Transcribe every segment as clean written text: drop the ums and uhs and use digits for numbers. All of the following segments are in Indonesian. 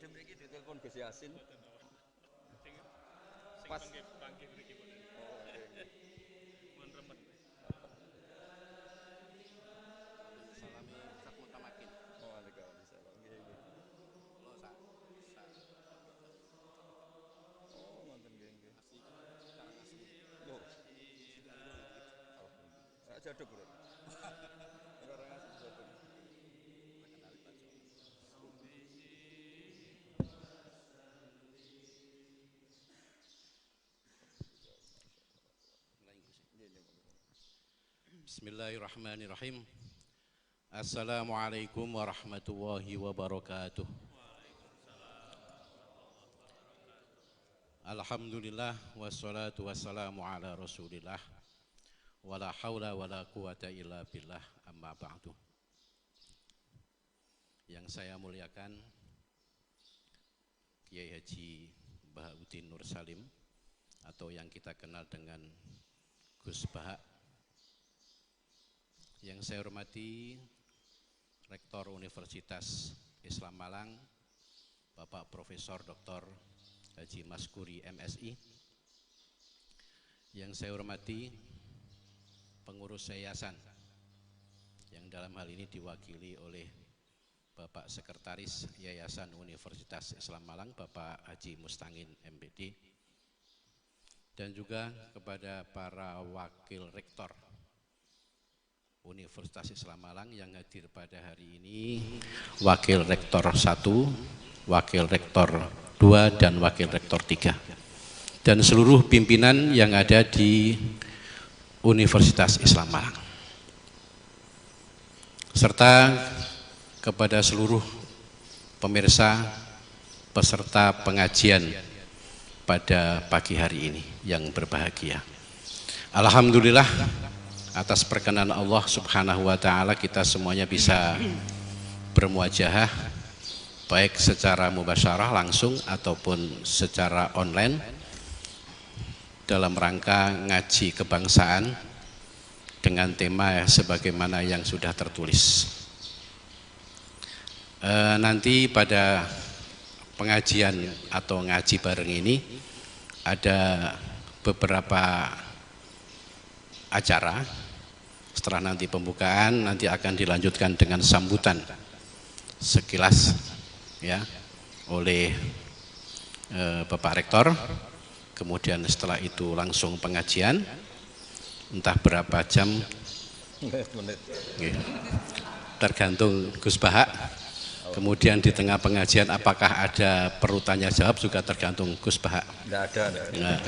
badhe mriki ditelepon Gus Yasin. Pas. Pangke mriki boleh. Oh, nggih. Mun remet. Salami Ustaz Mutamakin. Waalaikumsalam. Nggih, nggih. Lo Oh, wonten nggih, nggih. asli sekarang asli. Loh, Sekali dong gitu. alhamdulillah. Jaduk, Bro. Sekarang asli jaduk. Terkenal baca. Mulai Inggris. Nggih, nggih. Bismillahirrahmanirrahim. Assalamualaikum warahmatullahi wabarakatuh. Alhamdulillah wassalatu wassalamu ala Rasulillah wala haula wala quwata illa billah amma ba'du. Yang saya muliakan Kiai Haji Bahauddin Nur Salim atau yang kita kenal dengan Gus Bahak. Yang saya hormati Rektor Universitas Islam Malang, Bapak Profesor Dr. Haji Maskuri MSI. Yang saya hormati pengurus yayasan yang dalam hal ini diwakili oleh Bapak Sekretaris Yayasan Universitas Islam Malang, Bapak Haji Mustangin MBD, dan juga kepada para wakil rektor Universitas Islam Malang yang hadir pada hari ini, Wakil Rektor 1, Wakil Rektor 2, dan Wakil Rektor 3. Dan seluruh pimpinan yang ada di Universitas Islam Malang. Serta kepada seluruh pemirsa peserta pengajian pada pagi hari ini yang berbahagia. Alhamdulillah, atas perkenan Allah Subhanahu wa taala kita semuanya bisa bermuajahah baik secara mubasyarah langsung ataupun secara online dalam rangka ngaji kebangsaan dengan tema sebagaimana yang sudah tertulis. Nanti pada pengajian atau ngaji bareng ini ada beberapa acara. Setelah nanti pembukaan, nanti akan dilanjutkan dengan sambutan sekilas ya oleh Bapak Rektor. Kemudian setelah itu langsung pengajian, entah berapa jam, Menit. tergantung Gus Bahak. Kemudian di tengah pengajian apakah ada perlu tanya jawab juga tergantung Gus Bahak. Enggak ada. Nah,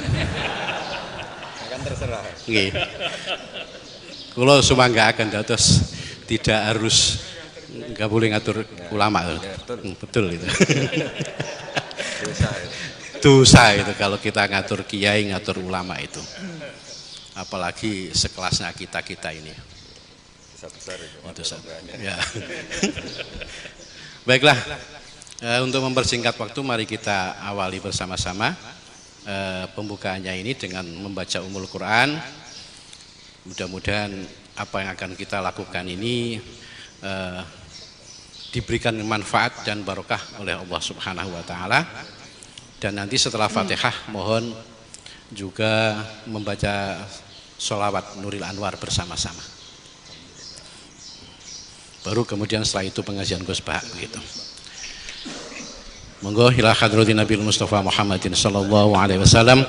Akan terserah. nggih. Kalau semua nggak akan terus tidak harus nggak boleh ngatur ulama. Betul itu. Dosa itu. Dosa itu kalau kita ngatur kiai, ngatur ulama itu. Apalagi sekelasnya kita ini. Besar itu. Itu ya. Baiklah, untuk mempersingkat waktu mari kita awali bersama-sama pembukaannya ini dengan membaca Ummul Quran. Mudah-mudahan apa yang akan kita lakukan ini diberikan manfaat dan barokah oleh Allah Subhanahu wa taala. Dan nanti setelah Fatihah mohon juga membaca sholawat Nuril Anwar bersama-sama. Baru kemudian setelah itu pengajian Gus Bahak begitu. Monggo ila hadratin Nabi Mustafa Muhammadin sallallahu alaihi wasallam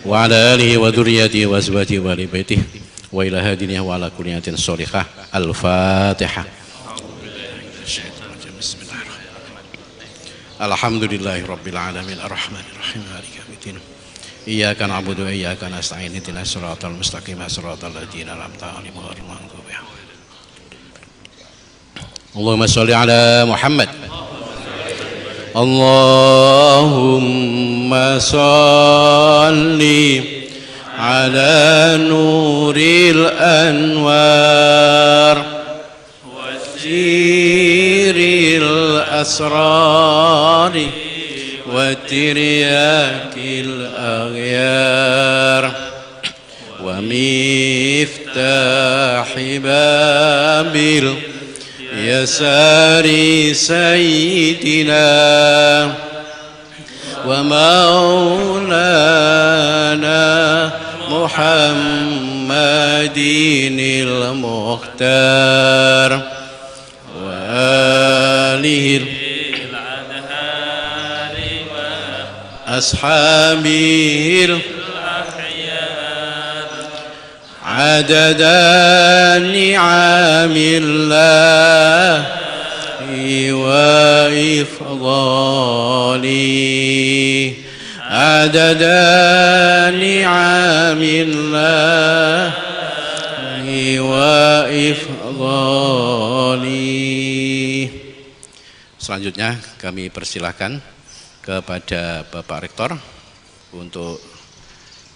wa ala alihi wa dzurriyyatihi wa azwajihi wa ali baitihi wa ila hadinihi wa ala kulli niyatin sholihah. Al-Fatihah. Alhamdulillahi rabbil alamin arrahmanir rahim maliki yaumiddin. Iyyaka na'budu wa iyyaka nasta'in ihdinas siratal mustaqim siratal ladzina an'amta 'alaihim ghairil maghdubi 'alaihim. Allahumma shalli ala Muhammad. Allahumma shalli ala nuril anwar wasiril asrari wa tiryakil aghyar wa miftahi babil يسار سيدنا ومولانا محمد المختار وآله أصحابه عدد نعم الله وإفضاله عدد نعم الله وإفضاله. Selanjutnya kami persilahkan kepada Bapak Rektor untuk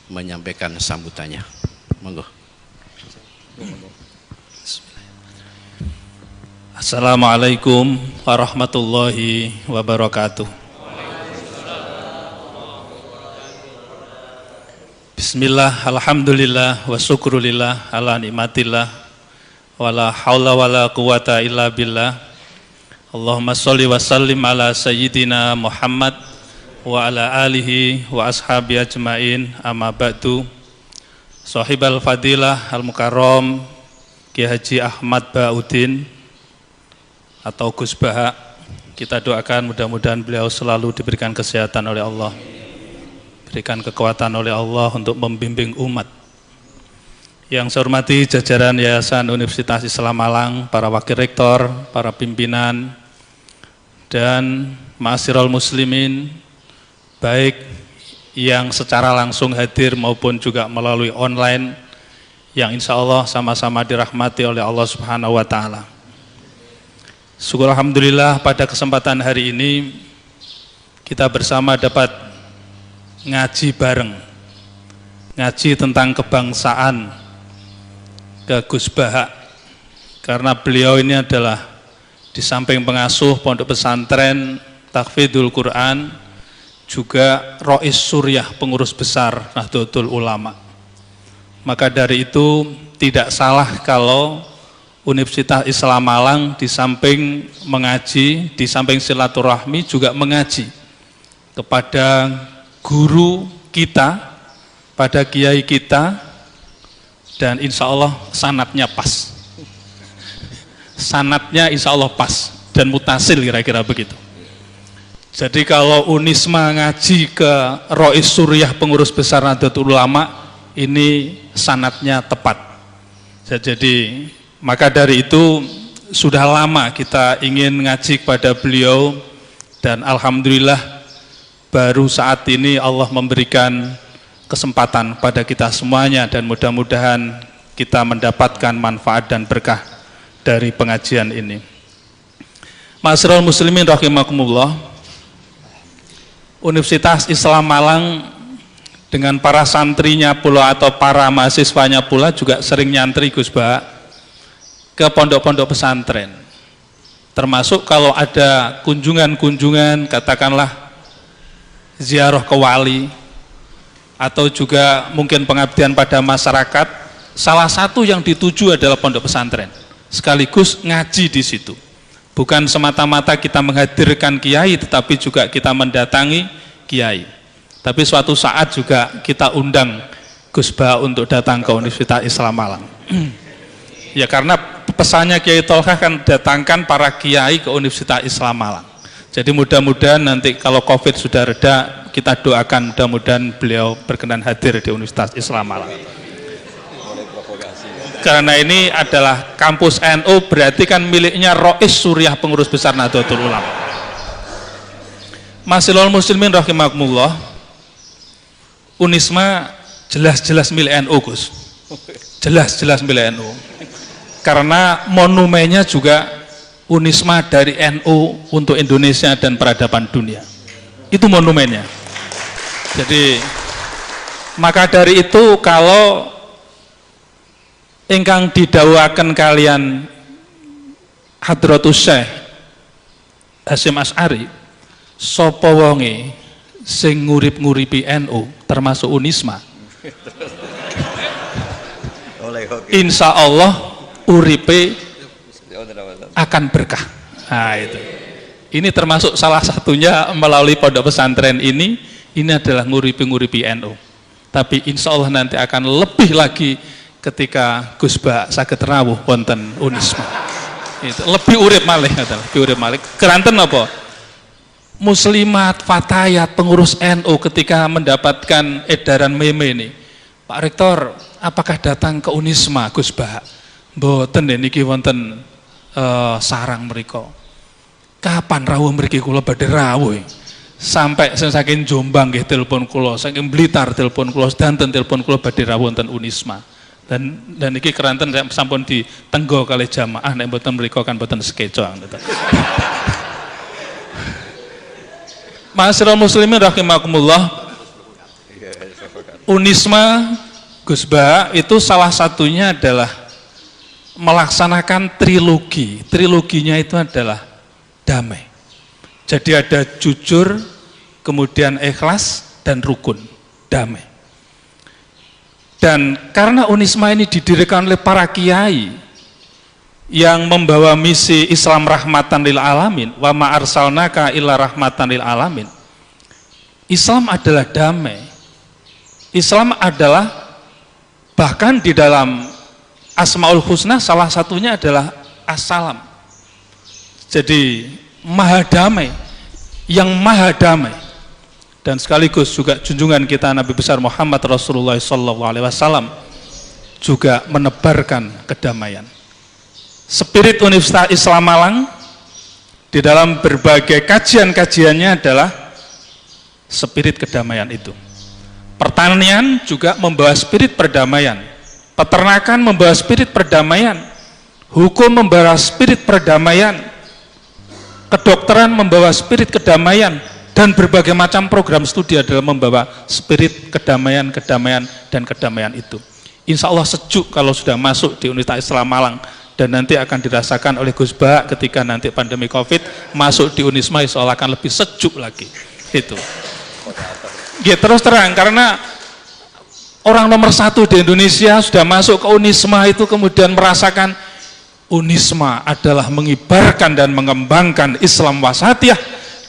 menyampaikan sambutannya. Monggo. Assalamualaikum warahmatullahi wabarakatuh. Bismillah, alhamdulillah, wa syukrulillah, ala nikmatillah, wala hawla wala quwata illa billah. Allahumma sholli wa sallim ala sayyidina Muhammad wa ala alihi wa ashabi ajmain, amma ba'du. Sahibal fadilah al-mukarram Ki Haji Ahmad Ba'udin atau Gus Baha, kita doakan mudah-mudahan beliau selalu diberikan kesehatan oleh Allah, berikan kekuatan oleh Allah untuk membimbing umat. Yang saya hormati jajaran Yayasan Universitas Islam Malang, para wakil rektor, para pimpinan, dan ma'asyiral muslimin, baik yang secara langsung hadir maupun juga melalui online, yang insya Allah sama-sama dirahmati oleh Allah Subhanahu wa Ta'ala. Syukur alhamdulillah pada kesempatan hari ini kita bersama dapat ngaji bareng, ngaji tentang kebangsaan ke Gus Baha, karena beliau ini adalah di samping pengasuh pondok pesantren Tahfidzul Quran juga Rois Suriah, pengurus besar Nahdlatul Ulama. Maka dari itu tidak salah kalau Universitas Islam Malang di samping mengaji, di samping silaturahmi juga mengaji kepada guru kita, pada kiai kita, dan insya Allah sanatnya pas. Sanatnya insya Allah pas dan mutasil, kira-kira begitu. Jadi kalau Unisma ngaji ke Rois Suriah, pengurus besar Nahdlatul Ulama, ini sanatnya tepat. Jadi maka dari itu sudah lama kita ingin ngaji kepada beliau, dan alhamdulillah baru saat ini Allah memberikan kesempatan pada kita semuanya, dan mudah-mudahan kita mendapatkan manfaat dan berkah dari pengajian ini. Ma'asyiral muslimin rahimakumullah, Universitas Islam Malang dengan para santrinya pula atau para mahasiswanya pula juga sering nyantri Gus Baha ke pondok-pondok pesantren, termasuk kalau ada kunjungan-kunjungan, katakanlah ziarah ke wali atau juga mungkin pengabdian pada masyarakat, salah satu yang dituju adalah pondok pesantren, sekaligus ngaji di situ. Bukan semata-mata kita menghadirkan kiai, tetapi juga kita mendatangi kiai. Tapi suatu saat juga kita undang Gus Baha untuk datang ke Universitas Islam Malang. Ya, karena pesannya Kiai Tolkah kan datangkan para kiai ke Universitas Islam Malang. Jadi mudah-mudahan nanti kalau COVID sudah reda, kita doakan mudah-mudahan beliau berkenan hadir di Universitas Islam Malang. Karena ini adalah kampus NU, berarti kan miliknya Rois Suriah, pengurus besar Nahdlatul Ulama. Ma'asyiral muslimin rahimakumullah, Unisma jelas-jelas milik NU, Gus. Jelas-jelas milik NU. Karena monumennya juga Unisma dari NU untuk Indonesia dan peradaban dunia. Itu monumennya. Jadi maka dari itu kalau ingkang didhawuhaken kalian Hadratus Syekh Hasyim Asy'ari, sapa wonge sing ngurip-nguripi NU termasuk Unisma, insya Allah uripe akan berkah. Nah itu. Ini termasuk salah satunya melalui pondok pesantren ini adalah nguripi NU. Tapi insya Allah nanti akan lebih lagi ketika Gus Ba saged rawuh wonten Unisma. Itu lebih urip malih, lebih urip malih. Keranten apa? Muslimat, fatayat, pengurus NU ketika mendapatkan edaran meme ini, Pak Rektor, apakah datang ke Unisma Gus Ba? Mboten niki wonten sarang mriko. Kapan rawuh mriki kula badhe rawuh? Sampai saking Jombang nggih telepon kula, saking Blitar telepon kula, sedanten telepon kula badhe rawuh wonten Unisma. Dan iki keranten sampun ditenggo kalih jamaah nek mboten mriko kan mboten sekeco. Ma'asyiral muslimin rahimakumullah. Unisma Gus Ba itu salah satunya adalah melaksanakan trilogi. Triloginya itu adalah damai. Jadi ada jujur, kemudian ikhlas, dan rukun, damai. Dan karena Unisma ini didirikan oleh para kiai yang membawa misi Islam rahmatan lil alamin, wa ma arsalnaka illa rahmatan lil alamin. Islam adalah damai. Islam adalah bahkan di dalam Asmaul Husna salah satunya adalah Assalam. Jadi maha damai, yang maha damai, dan sekaligus juga junjungan kita Nabi besar Muhammad Rasulullah SAW juga menebarkan kedamaian. Spirit Universitas Islam Malang di dalam berbagai kajian-kajiannya adalah spirit kedamaian itu. Pertanian juga membawa spirit perdamaian, peternakan membawa spirit perdamaian, hukum membawa spirit perdamaian, kedokteran membawa spirit kedamaian, dan berbagai macam program studi adalah membawa spirit kedamaian, dan kedamaian itu. Insya Allah sejuk kalau sudah masuk di Universitas Islam Malang, dan nanti akan dirasakan oleh Gus Ba ketika nanti pandemi COVID masuk di Unisma, insya Allah akan lebih sejuk lagi. Itu. Ya, terus terang, karena orang nomor 1 di Indonesia sudah masuk ke Unisma itu kemudian merasakan Unisma adalah mengibarkan dan mengembangkan Islam wasatiyah,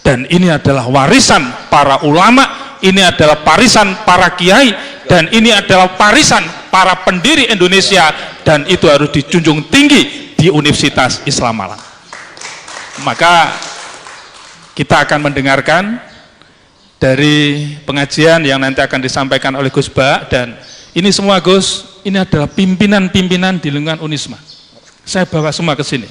dan ini adalah warisan para ulama, ini adalah warisan para kiai, dan ini adalah warisan para pendiri Indonesia, dan itu harus dijunjung tinggi di Universitas Islam Malang. Maka kita akan mendengarkan dari pengajian yang nanti akan disampaikan oleh Gus Ba, dan ini semua Gus, ini adalah pimpinan-pimpinan di lingkungan Unisma. Saya bawa semua ke sini.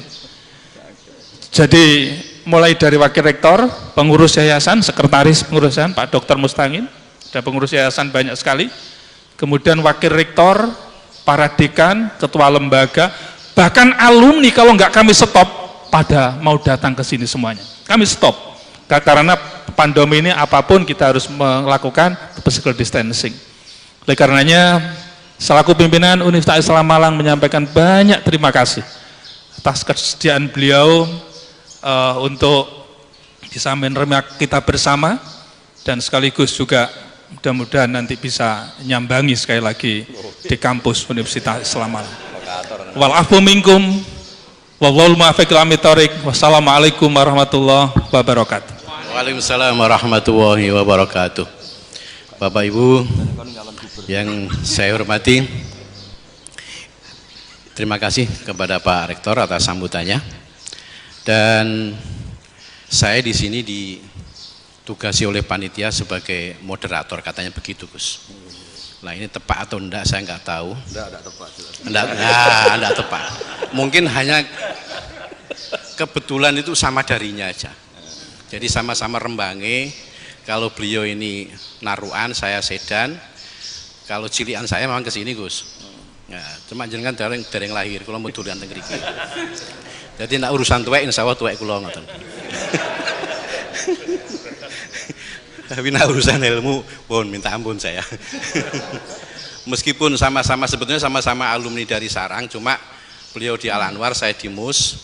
Jadi mulai dari wakil rektor, pengurus yayasan, sekretaris pengurus yayasan Pak Dr. Mustangin, ada pengurus yayasan banyak sekali. Kemudian wakil rektor, para dekan, ketua lembaga, bahkan alumni kalau nggak kami stop pada mau datang ke sini semuanya. Kami stop karena pandemi ini apapun kita harus melakukan physical distancing. Oleh karenanya selaku pimpinan Universitas Islam Malang menyampaikan banyak terima kasih atas kesediaan beliau untuk bisa menerima kita bersama, dan sekaligus juga mudah-mudahan nanti bisa nyambangi sekali lagi di kampus Universitas Islam Malang. Wal afu minkum wallahul muwaffiq ila aqwamit thoriq. Wassalamualaikum warahmatullahi wabarakatuh. Waalaikumsalam warahmatullahi wabarakatuh. Bapak Ibu yang saya hormati, terima kasih kepada Pak Rektor atas sambutannya. Dan saya di sini ditugasi oleh panitia sebagai moderator, katanya begitu Gus. Nah ini tepat atau enggak saya nggak tahu. Enggak tepat. Enggak tepat. Mungkin hanya kebetulan itu sama darinya aja. Jadi sama-sama rembange. Kalau beliau ini naruan, saya sedan. Kalau cilian saya memang kesini Gus. Nah, cuma jenengan dereng lahir, kalau mau durian teng mriki. Jadi nak urusan tuwek insya Allah tuwek kula ngoten. Tapi nak urusan ilmu, pun minta ampun saya. Meskipun sama-sama sebetulnya sama-sama alumni dari Sarang, cuma beliau di Al Anwar, saya di MUS.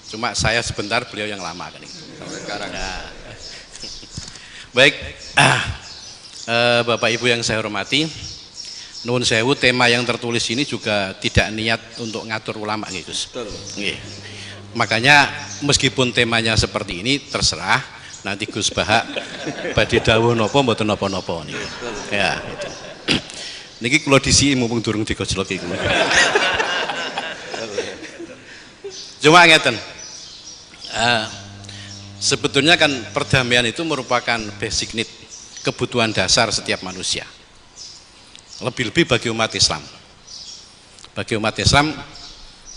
Cuma saya sebentar, beliau yang lama kan itu. Sampai sekarang. Nah. Baik, Bapak Ibu yang saya hormati, nuwun sewu, tema yang tertulis ini juga tidak niat untuk ngatur ulama nggih Gus. Nggih. Makanya meskipun temanya seperti ini terserah nanti Gus Bahak badhe dawuh napa mboten napa-napa niku. Ya, itu. Niki kula disiki mumpung durung digojloki kula. Cuma ngeten. Sebetulnya kan perdamaian itu merupakan basic need, kebutuhan dasar setiap manusia. Lebih-lebih bagi umat Islam. Bagi umat Islam,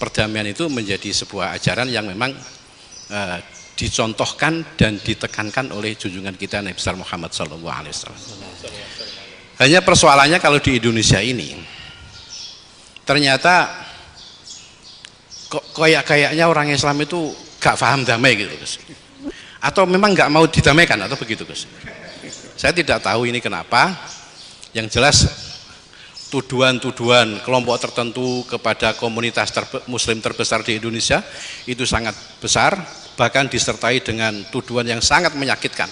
perdamaian itu menjadi sebuah ajaran yang memang dicontohkan dan ditekankan oleh junjungan kita Nabi besar Muhammad SAW. Hanya persoalannya kalau di Indonesia ini ternyata kayaknya orang Islam itu gak paham damai gitu, Gus. Atau memang gak mau didamaikan atau begitu, Gus. Saya tidak tahu ini kenapa. Yang jelas tuduhan-tuduhan kelompok tertentu kepada komunitas muslim terbesar di Indonesia itu sangat besar, bahkan disertai dengan tuduhan yang sangat menyakitkan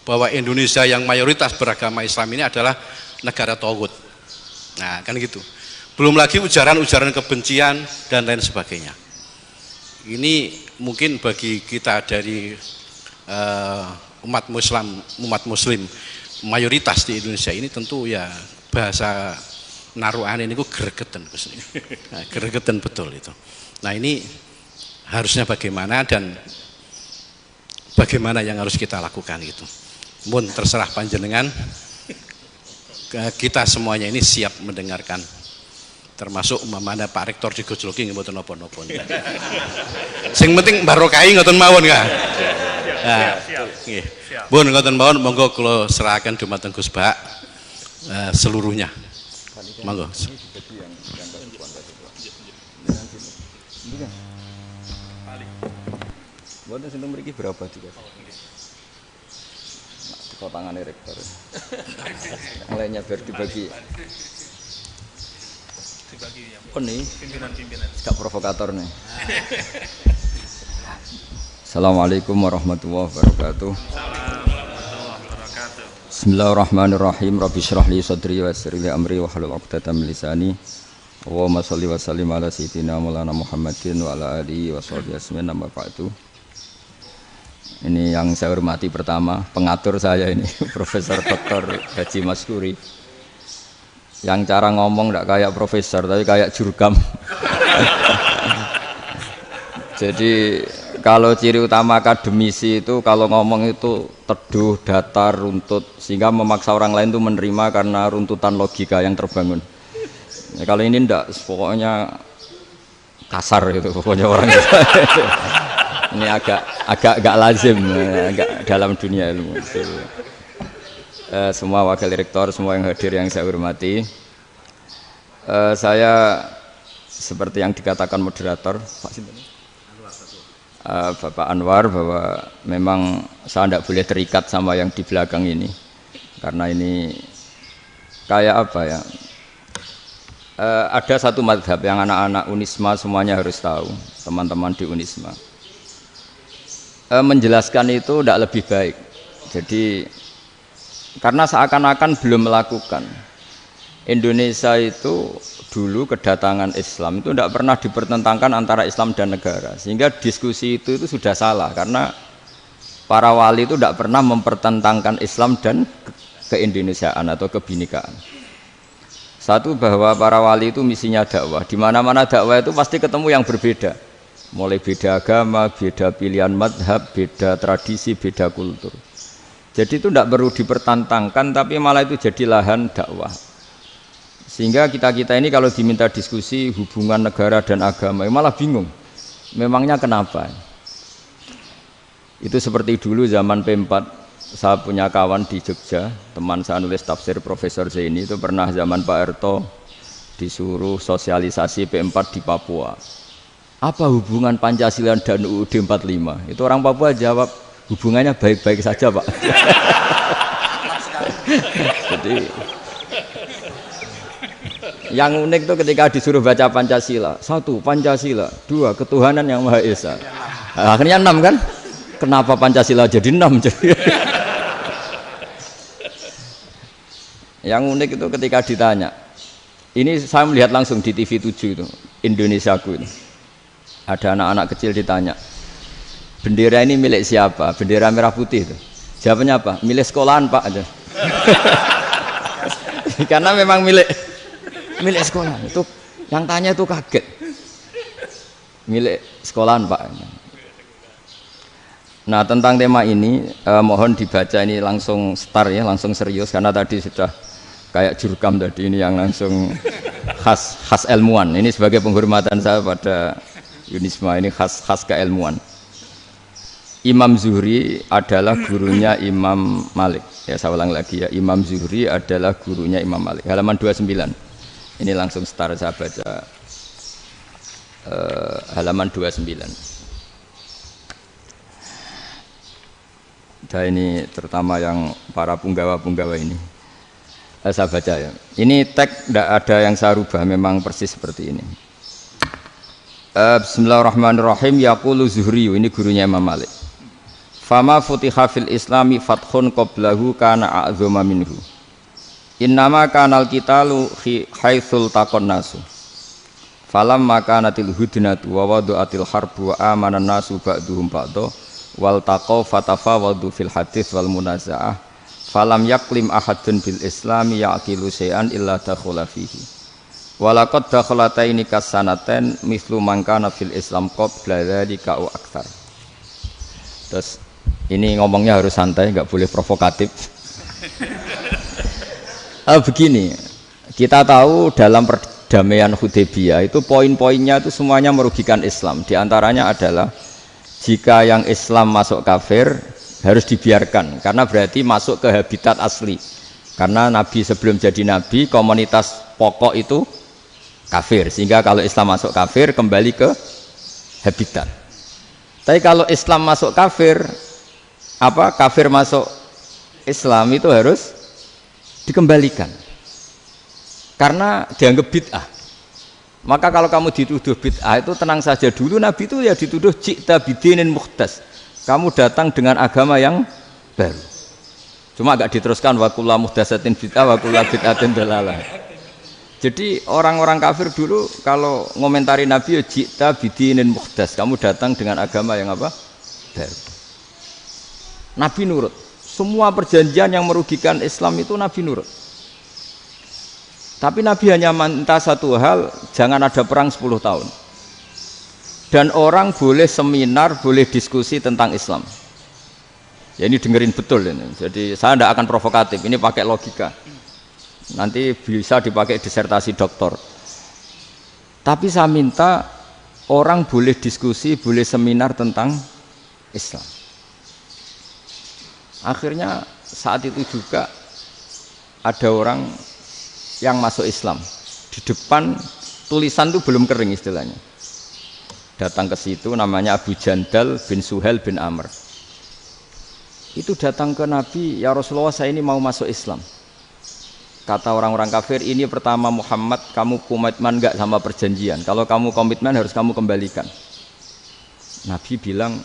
bahwa Indonesia yang mayoritas beragama Islam ini adalah negara tauhid. Nah, kan gitu. Belum lagi ujaran-ujaran kebencian dan lain sebagainya. Ini mungkin bagi kita dari umat muslim mayoritas di Indonesia ini tentu ya bahasa naruhan ini gregetan, nah, gregetan betul itu. Nah, ini harusnya bagaimana dan bagaimana yang harus kita lakukan gitu. Mun terserah panjenengan, kita semuanya ini siap mendengarkan, termasuk umpamanya Pak Rektor digojloki mboten napa-napa. Sing penting barokahi ngoten mawon ka. Nah, nggih. Pun ngoten mawon, monggo kula serahkan dumateng Gus Bahak seluruhnya. Monggo. Boten sinten mriki berapa juga? Kok tangane rektor. Lainnya biar dibagi. Oh nih, pimpinan-pimpinan. Gak provokator nih. Assalamualaikum warahmatullahi wabarakatuh. Bismillahirrahmanirrahim. Rabbi shrah li sadri wa yassir li amri wa hlul 'uqdatam min lisani. Allahumma shalli wa sallim ala sayyidina Maulana Muhammadin wa ala alihi wa sahbihi ajmain. Amma ba'du. Ini yang saya hormati pertama, pengatur saya ini Profesor Dr. Haji Maskuri. Yang cara ngomong tidak kayak profesor tapi kayak jurkam. Jadi kalau ciri utama akademisi itu kalau ngomong itu teduh, datar, runtut, sehingga memaksa orang lain itu menerima karena runtutan logika yang terbangun. Ya, kalau ini enggak, pokoknya kasar gitu, pokoknya orang itu. Ini agak lazim, agak dalam dunia ilmu. Semua wakil rektor, semua yang hadir yang saya hormati, saya seperti yang dikatakan moderator Bapak Anwar, bahwa memang saya tidak boleh terikat sama yang di belakang ini, karena ini kayak apa ya, ada satu madhab yang anak-anak Unisma semuanya harus tahu, teman-teman di Unisma, menjelaskan itu tidak lebih baik. Jadi karena seakan-akan belum melakukan. Indonesia itu dulu kedatangan Islam itu tidak pernah dipertentangkan antara Islam dan negara, sehingga diskusi itu sudah salah, karena para wali itu tidak pernah mempertentangkan Islam dan keindonesiaan atau kebinekaan. Satu, bahwa para wali itu misinya dakwah, di mana-mana dakwah itu pasti ketemu yang berbeda, mulai beda agama, beda pilihan madhab, beda tradisi, beda kultur. Jadi itu tidak perlu dipertentangkan, tapi malah itu jadi lahan dakwah. Sehingga kita-kita ini kalau diminta diskusi hubungan negara dan agama, malah bingung. Memangnya kenapa? Itu seperti dulu zaman P4, saya punya kawan di Jogja, teman saya nulis tafsir Profesor Zaini, itu pernah zaman Pak Erto disuruh sosialisasi P4 di Papua. Apa hubungan Pancasila dan UUD 45? Itu orang Papua jawab, hubungannya baik-baik saja, Pak. Jadi yang unik itu ketika disuruh baca Pancasila, 1 Pancasila, 2 ketuhanan yang Maha Esa. Akhirnya 6 kan? Kenapa Pancasila jadi 6? Yang unik itu ketika ditanya, ini saya melihat langsung di TV 7 itu, Indonesiaku itu. Ada anak-anak kecil ditanya, bendera ini milik siapa? Bendera merah putih itu. Jawabannya apa? Milik sekolahan Pak. Karena memang milik sekolahan. Itu yang tanya itu kaget. Milik sekolahan Pak. Nah tentang tema ini mohon dibaca ini langsung start ya, langsung serius karena tadi sudah kayak jurkam tadi ini yang langsung khas ilmuwan. Ini sebagai penghormatan saya pada Yunisma ini khas keilmuan. Imam Zuhri adalah gurunya Imam Malik. Ya saya ulang lagi ya, Imam Zuhri adalah gurunya Imam Malik. Halaman 29. Ini langsung start saya baca halaman 29. Dan ini terutama yang para punggawa-punggawa ini saya baca ya. Ini teks tidak ada yang saya rubah, memang persis seperti ini. Bismillahirrahmanirrahim. Yaqulu Zuhri, ini gurunya Imam Malik. Fama futiha fil islami fathun qablahu kana a'zama minhu. Innama kanal qitalu haitsul taqon nasu. Falam makanatil hudnatu wa wadu'atil harbu wa amanan nasu ba'duhum ba'do wal taqaw fatafawadu fil hadits wal munaza'ah falam yaklim ahadun bil islami yaqilu syai'an illa dakhula fihi walaqad dakhalataini kasanaten mislu mangkana fil islam qabla dzalika au aktsar. Terus ini ngomongnya harus santai, enggak boleh provokatif. Begini, kita tahu dalam perdamaian Hudaybiyah itu poin-poinnya itu semuanya merugikan Islam. Di antaranya adalah jika yang Islam masuk kafir harus dibiarkan karena berarti masuk ke habitat asli. Karena Nabi sebelum jadi Nabi komunitas pokok itu kafir, sehingga kalau Islam masuk kafir kembali ke habitat. Tapi kalau Islam masuk kafir, kafir masuk Islam itu harus dikembalikan karena dianggap bid'ah. Maka kalau kamu dituduh bid'ah itu tenang saja dulu, Nabi itu ya dituduh ji'ta bidinin muhdas, kamu datang dengan agama yang baru. Cuma agak diteruskan wa kullu muhdatsatin bid'ah wa kullu bid'atin dalalah. Jadi orang-orang kafir dulu kalau ngomentari Nabi ya ji'ta bidinin muhdas, kamu datang dengan agama yang baru. Nabi nurut. Semua perjanjian yang merugikan Islam itu Nabi nurut. Tapi Nabi hanya minta satu hal, jangan ada perang 10 tahun. Dan orang boleh seminar, boleh diskusi tentang Islam. Ya ini dengerin betul ini. Jadi saya tidak akan provokatif, ini pakai logika. Nanti bisa dipakai disertasi doktor. Tapi saya minta orang boleh diskusi, boleh seminar tentang Islam. Akhirnya saat itu juga ada orang yang masuk Islam. Di depan tulisan itu belum kering istilahnya. Datang ke situ namanya Abu Jandal bin Suhail bin Amr. Itu datang ke Nabi, ya Rasulullah saya ini mau masuk Islam. Kata orang-orang kafir, ini pertama Muhammad, kamu komitmen enggak sama perjanjian? Kalau kamu komitmen harus kamu kembalikan. Nabi bilang,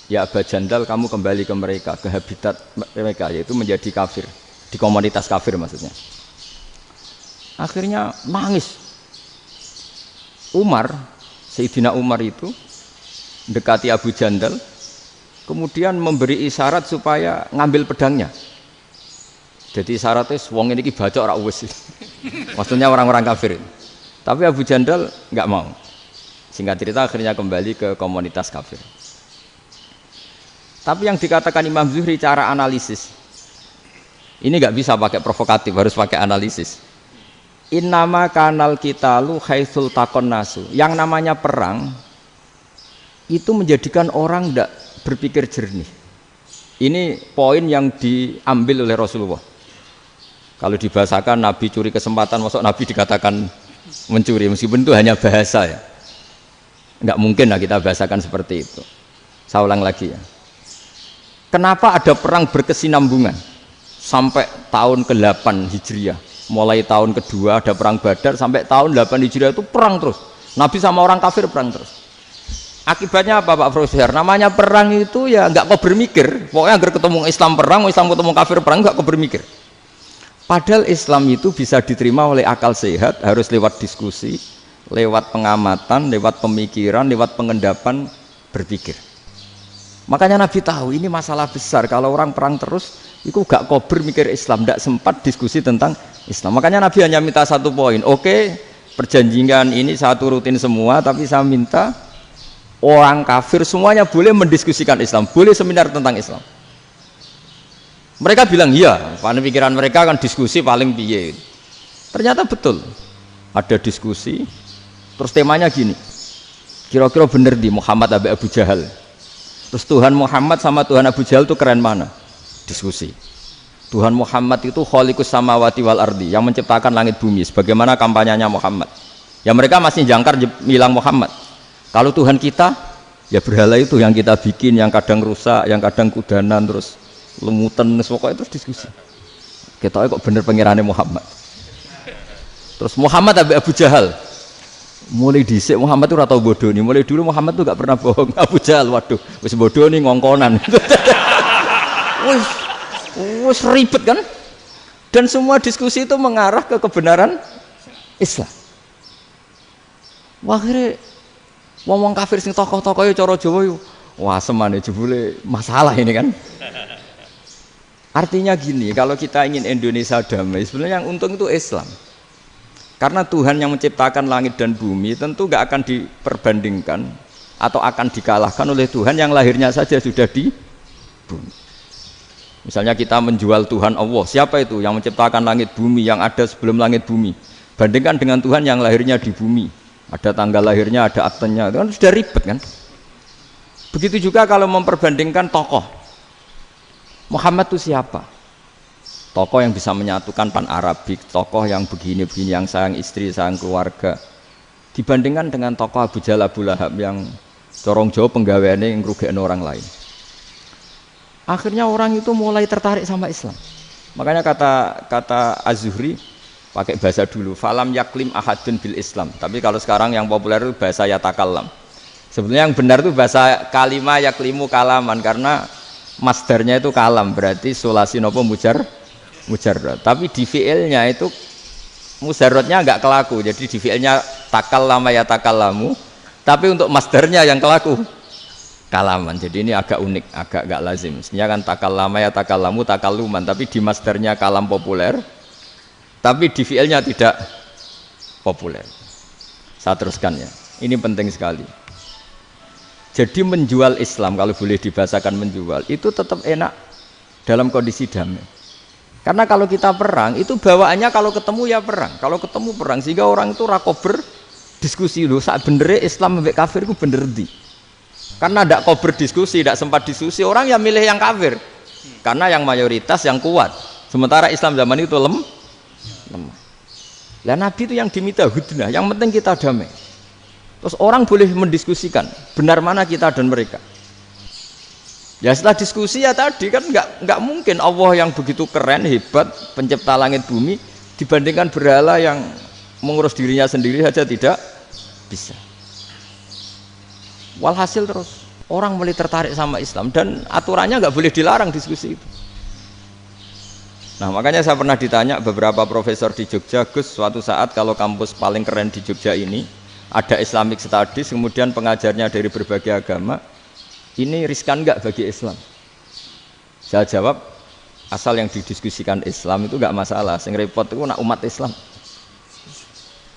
ya Abu Jandal kamu kembali ke mereka, ke habitat mereka, yaitu menjadi kafir, di komunitas kafir maksudnya. Akhirnya nangis. Sayyidina Umar itu mendekati Abu Jandal, kemudian memberi isyarat supaya ngambil pedangnya. Jadi isyaratnya wong ini baca ora wis. Maksudnya orang-orang kafir. Tapi Abu Jandal enggak mau. Singkat cerita akhirnya kembali ke komunitas kafir. Tapi yang dikatakan Imam Zuhri cara analisis ini enggak bisa pakai provokatif, harus pakai analisis. Innama kanal qitalu haitsul taqon nasu. Yang namanya perang itu menjadikan orang tidak berpikir jernih. Ini poin yang diambil oleh Rasulullah. Kalau dibahasakan Nabi curi kesempatan, masuk Nabi dikatakan mencuri, meskipun itu hanya bahasa ya. Enggak mungkin lah kita bahasakan seperti itu. Saya ulang lagi ya. Kenapa ada perang berkesinambungan sampai tahun ke-8 Hijriah? Mulai tahun kedua ada perang Badar sampai tahun 8 Hijriah itu perang terus. Nabi sama orang kafir perang terus. Akibatnya apa Pak Profesor? Namanya perang itu ya enggak kau bermikir. Pokoknya agar ketemu Islam perang, Islam ketemu kafir perang, enggak kau bermikir. Padahal Islam itu bisa diterima oleh akal sehat, harus lewat diskusi, lewat pengamatan, lewat pemikiran, lewat pengendapan berpikir. Makanya Nabi tahu ini masalah besar. Kalau orang perang terus, itu gak kober mikir Islam, gak sempat diskusi tentang Islam. Makanya Nabi hanya minta satu poin. Oke, perjanjian ini satu rutin semua, tapi saya minta orang kafir semuanya boleh mendiskusikan Islam, boleh seminar tentang Islam. Mereka bilang iya, pada pikiran mereka kan diskusi paling piye. Ternyata betul, ada diskusi. Terus temanya gini, kira-kira bener di Muhammad Abi Abu Jahal. Terus Tuhan Muhammad sama Tuhan Abu Jahal itu keren mana? Diskusi. Tuhan Muhammad itu khaliqus samawati wal ardi, yang menciptakan langit bumi. Sebagaimana kampanyenya Muhammad. Ya mereka masih jangkar bilang Muhammad. Kalau Tuhan kita, ya berhala itu yang kita bikin, yang kadang rusak, yang kadang kudanan, terus lemutan, pokoknya terus diskusi. Kita kok bener pengirannya Muhammad. Terus Muhammad Abu Jahal, mulai dhisik Muhammad itu ratau bodoh nih. Mulai dulu Muhammad itu gak pernah bohong. Abu Jahal, waduh, wis bodoh nih ngongkonan. Wis ribet kan? Dan semua diskusi itu mengarah ke kebenaran Islam. Wah, akhirnya wong kafir sing tokoh-tokoh cara Jawa yo, wah semane jebule masalah ini kan. Artinya gini, kalau kita ingin Indonesia damai, sebenarnya yang untung itu Islam. Karena Tuhan yang menciptakan langit dan bumi tentu gak akan diperbandingkan atau akan dikalahkan oleh Tuhan yang lahirnya saja sudah di bumi. Misalnya kita menjual Tuhan Allah, siapa itu yang menciptakan langit bumi, yang ada sebelum langit bumi? Bandingkan dengan Tuhan yang lahirnya di bumi, ada tanggal lahirnya, ada aktenya, itu kan sudah ribet kan? Begitu juga kalau memperbandingkan tokoh. Muhammad itu siapa? Tokoh yang bisa menyatukan pan Arabik, tokoh yang begini-begini, yang sayang istri, sayang keluarga. Dibandingkan dengan tokoh Abu Jahal, Abu Lahab yang corong jauh penggaweannya yang ngerugikan orang lain. Akhirnya orang itu mulai tertarik sama Islam. Makanya kata Az-Zuhri pakai bahasa dulu, falam yaklim ahadun bil Islam. Tapi kalau sekarang yang populer itu bahasa yatakallam. Sebenarnya yang benar itu bahasa kalimah yaklimu kalaman, karena masdarnya itu kalam, berarti sulasi nopo mujarrad. Tapi di fiilnya itu mujarradnya enggak kelaku. Jadi di fiilnya takallama ya takallamu, tapi untuk masdarnya yang kelaku kalaman. Jadi ini agak unik, agak enggak lazim. Mestinya kan takallama ya takallamu takalluman, tapi di masdarnya kalam populer, tapi di fiilnya tidak populer. Saya teruskan ya. Ini penting sekali. Jadi menjual Islam, kalau boleh dibahasakan menjual, itu tetap enak dalam kondisi damai. Karena kalau kita perang, itu bawaannya kalau ketemu ya perang. Kalau ketemu perang, sehingga orang itu rakober diskusi loh. Saat benernya Islam sampai kafir itu bener di. Karena tidak kober diskusi, tidak sempat diskusi, orang yang milih yang kafir. Karena yang mayoritas yang kuat. Sementara Islam zaman itu lemah. Lah Nabi itu yang diminta hudnah, yang penting kita damai. Terus orang boleh mendiskusikan benar mana kita dan mereka. Ya setelah diskusi ya tadi kan nggak mungkin Allah yang begitu keren hebat pencipta langit bumi dibandingkan berhala yang mengurus dirinya sendiri saja tidak bisa. Walhasil terus orang mulai tertarik sama Islam dan aturannya nggak boleh dilarang diskusi itu. Nah makanya saya pernah ditanya beberapa profesor di Jogja, Gus, suatu saat kalau kampus paling keren di Jogja ini ada Islamic Studies, kemudian pengajarnya dari berbagai agama, ini riskan nggak bagi Islam? Saya jawab, asal yang didiskusikan Islam itu nggak masalah, yang repot itu nak umat Islam.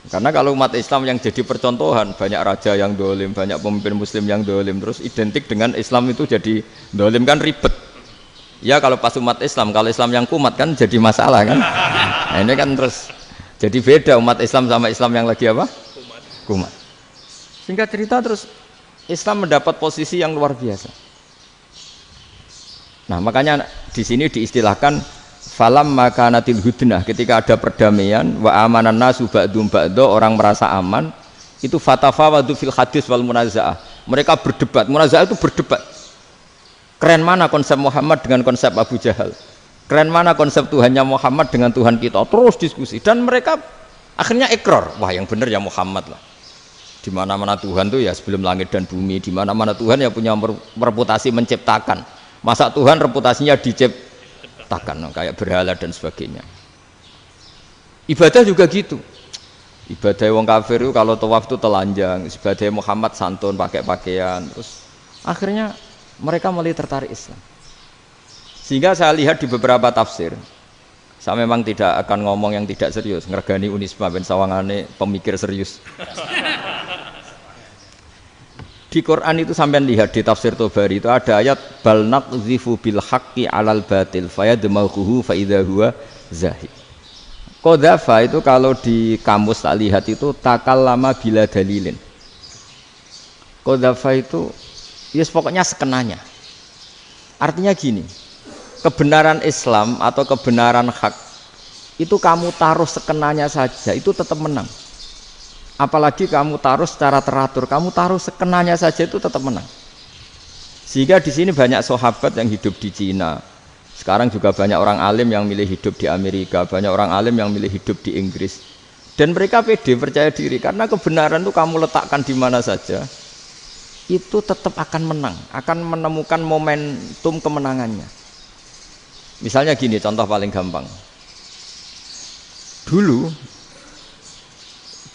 Karena kalau umat Islam yang jadi percontohan, banyak raja yang dolim, banyak pemimpin muslim yang dolim, terus identik dengan Islam itu jadi dolim kan ribet. Ya kalau pas umat Islam, kalau Islam yang kumat kan jadi masalah kan. Nah ini kan terus jadi beda umat Islam sama Islam yang lagi apa? Kumat. Singkat cerita terus Islam mendapat posisi yang luar biasa. Nah makanya di sini diistilahkan falam makanatil hudnah, ketika ada perdamaian wa amanan nasu ba'dum ba'do, orang merasa aman, itu fatafawadu fil hadis wal munazaah. Mereka berdebat, munazaah itu berdebat. Keren mana konsep Muhammad dengan konsep Abu Jahal? Keren mana konsep Tuhannya Muhammad dengan Tuhan kita? Terus diskusi dan mereka akhirnya ikrar, wah yang benar ya Muhammad lah. Di mana-mana Tuhan tuh ya sebelum langit dan bumi, di mana-mana Tuhan ya punya reputasi menciptakan. Masa Tuhan reputasinya diciptakan, kayak berhala dan sebagainya. Ibadah juga gitu. Ibadah wong kafir itu kalau tawaf itu telanjang, ibadah Muhammad santun pakai pakaian. Terus akhirnya mereka mulai tertarik Islam. Sehingga saya lihat di beberapa tafsir, saya memang tidak akan ngomong yang tidak serius, ngergani Unisma ben sawangane pemikir serius. Di Quran itu sampean lihat di tafsir Tobari itu ada ayat bal naqzifu bil haqqi 'alal batil fayadmaghuhu fa idza huwa zahid. Qadzafa itu kalau di kamus tak lihat itu takallama bila dalilin. Qadzafa itu ya pokoknya sekenanya. Artinya gini, kebenaran Islam atau kebenaran hak itu kamu taruh sekenanya saja itu tetap menang. Apalagi kamu taruh secara teratur, kamu taruh sekenanya saja itu tetap menang. Sehingga di sini banyak sahabat yang hidup di Cina. Sekarang juga banyak orang alim yang milih hidup di Amerika, banyak orang alim yang milih hidup di Inggris. Dan mereka pede, percaya diri karena kebenaran itu kamu letakkan di mana saja, itu tetap akan menang, akan menemukan momentum kemenangannya. Misalnya gini, contoh paling gampang.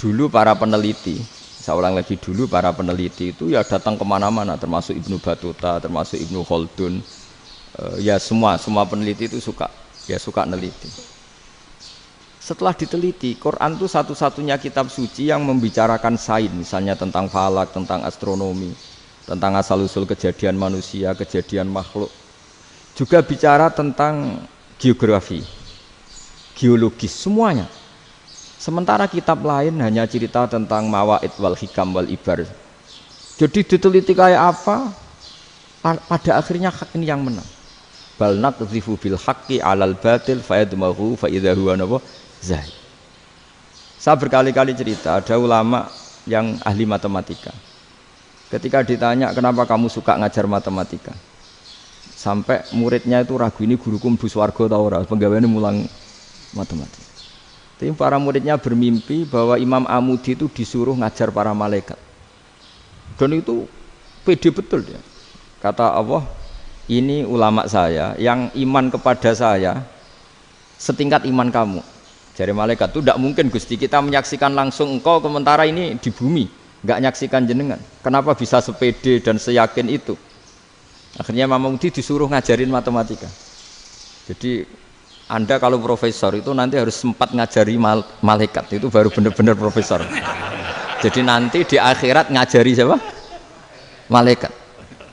Dulu para peneliti, saya ulang lagi dulu para peneliti itu ya datang kemana-mana, termasuk Ibnu Battuta, termasuk Ibnu Khaldun, ya semua peneliti itu suka neliti. Setelah diteliti, Quran itu satu-satunya kitab suci yang membicarakan sains, misalnya tentang falak, tentang astronomi, tentang asal-usul kejadian manusia, kejadian makhluk. Juga bicara tentang geografi, geologis, semuanya. Sementara kitab lain hanya cerita tentang mawaid wal hikam wal ibar. Jadi diteliti kayak apa, pada akhirnya hak ini yang menang. Bal naqdhifu bil haqqi 'alal batil fayadmaghu fa idza huwa zahid. Saya berkali-kali cerita, ada ulama yang ahli matematika. Ketika ditanya kenapa kamu suka ngajar matematika, sampai muridnya itu ragu, ini guruku mlebu swarga ta ora, penggaweane mulang matematika. Tapi para muridnya bermimpi bahwa Imam Amudi itu disuruh ngajar para malaikat. Dan itu pede betul dia. Kata Allah, ini ulama saya yang iman kepada saya setingkat iman kamu. Jadi malaikat itu tidak mungkin Gusti kita menyaksikan langsung engkau, sementara ini di bumi nggak nyaksikan jenengan. Kenapa bisa sepede dan seyakin itu? Akhirnya Imam Amudi disuruh ngajarin matematika. Jadi Anda kalau profesor itu nanti harus sempat ngajari malaikat, itu baru benar-benar profesor. Jadi nanti di akhirat ngajari siapa? Malaikat.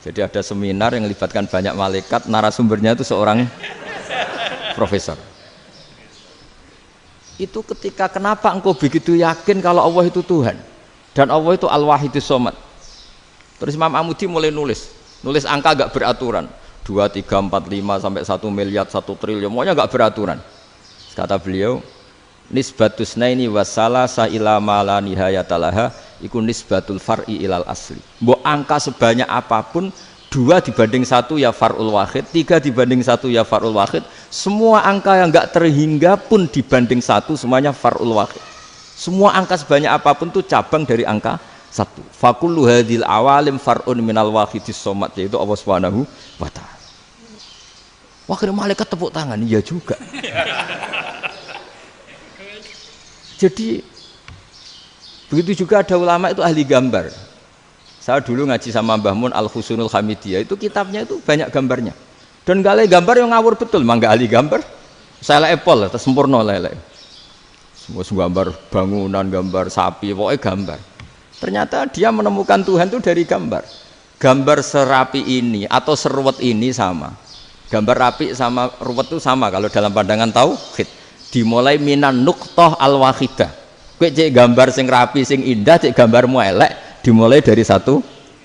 Jadi ada seminar yang melibatkan banyak malaikat, narasumbernya itu seorang profesor. Itu ketika kenapa engkau begitu yakin kalau Allah itu Tuhan dan Allah itu Al-Wahidus Shomad. Terus Imam Amudi mulai nulis angka gak beraturan. 2, 3, 4, 5 sampai 1 miliar, 1 triliun, pokoknya enggak beraturan. Kata beliau, nisbatus naini wasalasa ila ma la nihayatalaha iku nisbatul far'i ilal asli. Mbok angka sebanyak apapun, 2 dibanding 1 ya far'ul wahid, 3 dibanding 1 ya far'ul wahid. Semua angka yang enggak terhingga pun dibanding 1 semuanya far'ul wahid. Semua angka sebanyak apapun itu cabang dari angka 1. Fakullu hadhil awalim far'un minal wahidis shomad, yaitu Allah Subhanahu wa ta'ala. Wah, kira malaikat tepuk tangan, iya juga. Jadi begitu juga ada ulama itu ahli gambar. Saya dulu ngaji sama Mbah Mun Al-Husunul Hamidiyah, itu kitabnya itu banyak gambarnya. Dan gale gambar yang ngawur betul, mangga ahli gambar. Saya epol, sempurna lele. Semua gambar bangunan, gambar sapi, pokoknya gambar. Ternyata dia menemukan Tuhan itu dari gambar. Gambar serapi ini atau seruwet ini sama. Gambar rapi sama ruwet itu sama kalau dalam pandangan tauhid. Dimulai minan nuqtah al-wahidah. Kowe cek gambar sing rapi sing indah, cek gambarmu elek, dimulai dari 1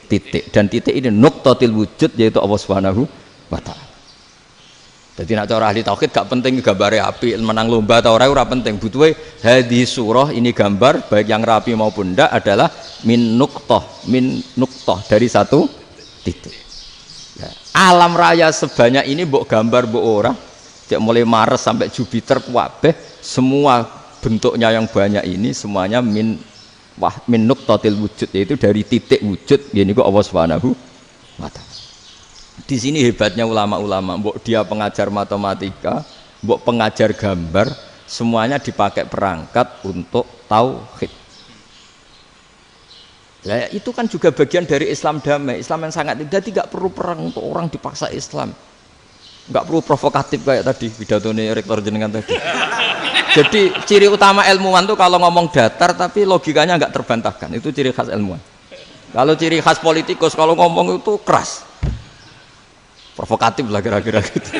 titik. Dan titik ini nuqtatil wujud, yaitu Allah Subhanahu wa ta'ala. Jadi nak cara ahli tauhid gak penting gambare api, menang lomba atau ora penting. Butuhe hadis surah ini gambar baik yang rapi maupun ndak adalah min nuqtah dari 1 titik. Ya, alam raya sebanyak ini mbok gambar mbok ora, cek mulai Mars sampai Jupiter kabeh semua bentuknya yang banyak ini semuanya min nuqtatil wujud, yaitu dari titik wujud. Gini kok Allah Subhanahu wa ta'ala. Di sini hebatnya ulama-ulama, mbok dia pengajar matematika, mbok pengajar gambar, semuanya dipakai perangkat untuk tauhid. Nah, itu kan juga bagian dari Islam damai, Islam yang sangat jadi tidak perlu perang untuk orang dipaksa Islam, nggak perlu provokatif kayak tadi pidatonya rektor jenengan tadi. Jadi ciri utama ilmuwan tuh kalau ngomong datar tapi logikanya nggak terbantahkan, itu ciri khas ilmuwan. Kalau ciri khas politikus kalau ngomong itu keras, provokatif lah kira-kira gitu.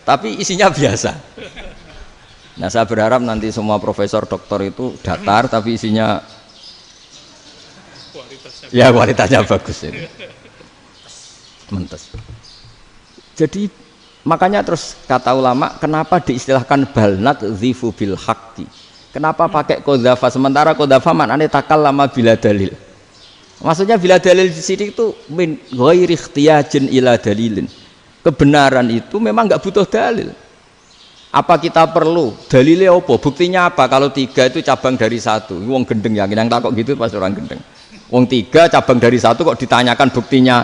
Tapi isinya biasa. Nah saya berharap nanti semua profesor doktor itu datar tapi isinya kualitasnya bagus ini. Mentes. Jadi makanya terus kata ulama kenapa diistilahkan balnat zifu bil haqqi, kenapa pakai kodhafa sementara kodhafa maknanya takallama bila dalil. Maksudnya bila dalil di sini itu min ghairi ikhtiyajin ila dalilin, kebenaran itu memang nggak butuh dalil. Apa kita perlu dalilnya apa, buktinya apa? Kalau 3 itu cabang dari 1, wong gendeng yakin yang takut gitu pas orang gendeng. Wong 3 cabang dari 1 kok ditanyakan buktinya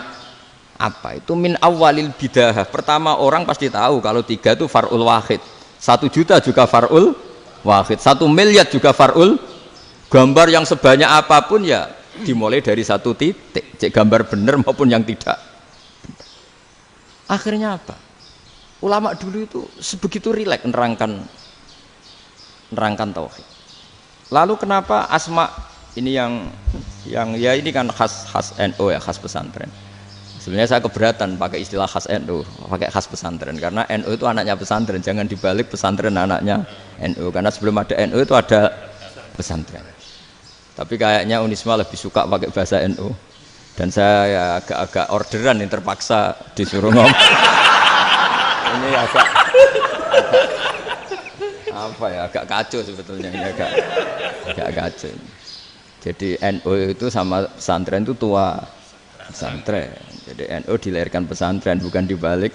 apa? Itu min awalil bidahah. Pertama orang pasti tahu kalau 3 itu far'ul wahid, 1 juta juga far'ul wahid, 1 miliar juga far'ul. Gambar yang sebanyak apapun ya dimulai dari 1 titik, cek gambar bener maupun yang tidak. Akhirnya apa? Ulama dulu itu sebegitu rileks nerangkan tauhid. Lalu kenapa asma ini yang ya ini kan khas NU ya, khas pesantren. Sebenarnya saya keberatan pakai istilah khas NU, pakai khas pesantren karena NU itu anaknya pesantren, jangan dibalik pesantren anaknya NU karena sebelum ada NU itu ada pesantren. Tapi kayaknya Unisma lebih suka pakai bahasa NU dan saya ya agak-agak orderan yang terpaksa disuruh ngomong. Ini agak apa ya, agak kacau sebetulnya ini agak kacau. Jadi NU itu sama pesantren itu tua pesantren. Jadi NU dilahirkan pesantren, bukan dibalik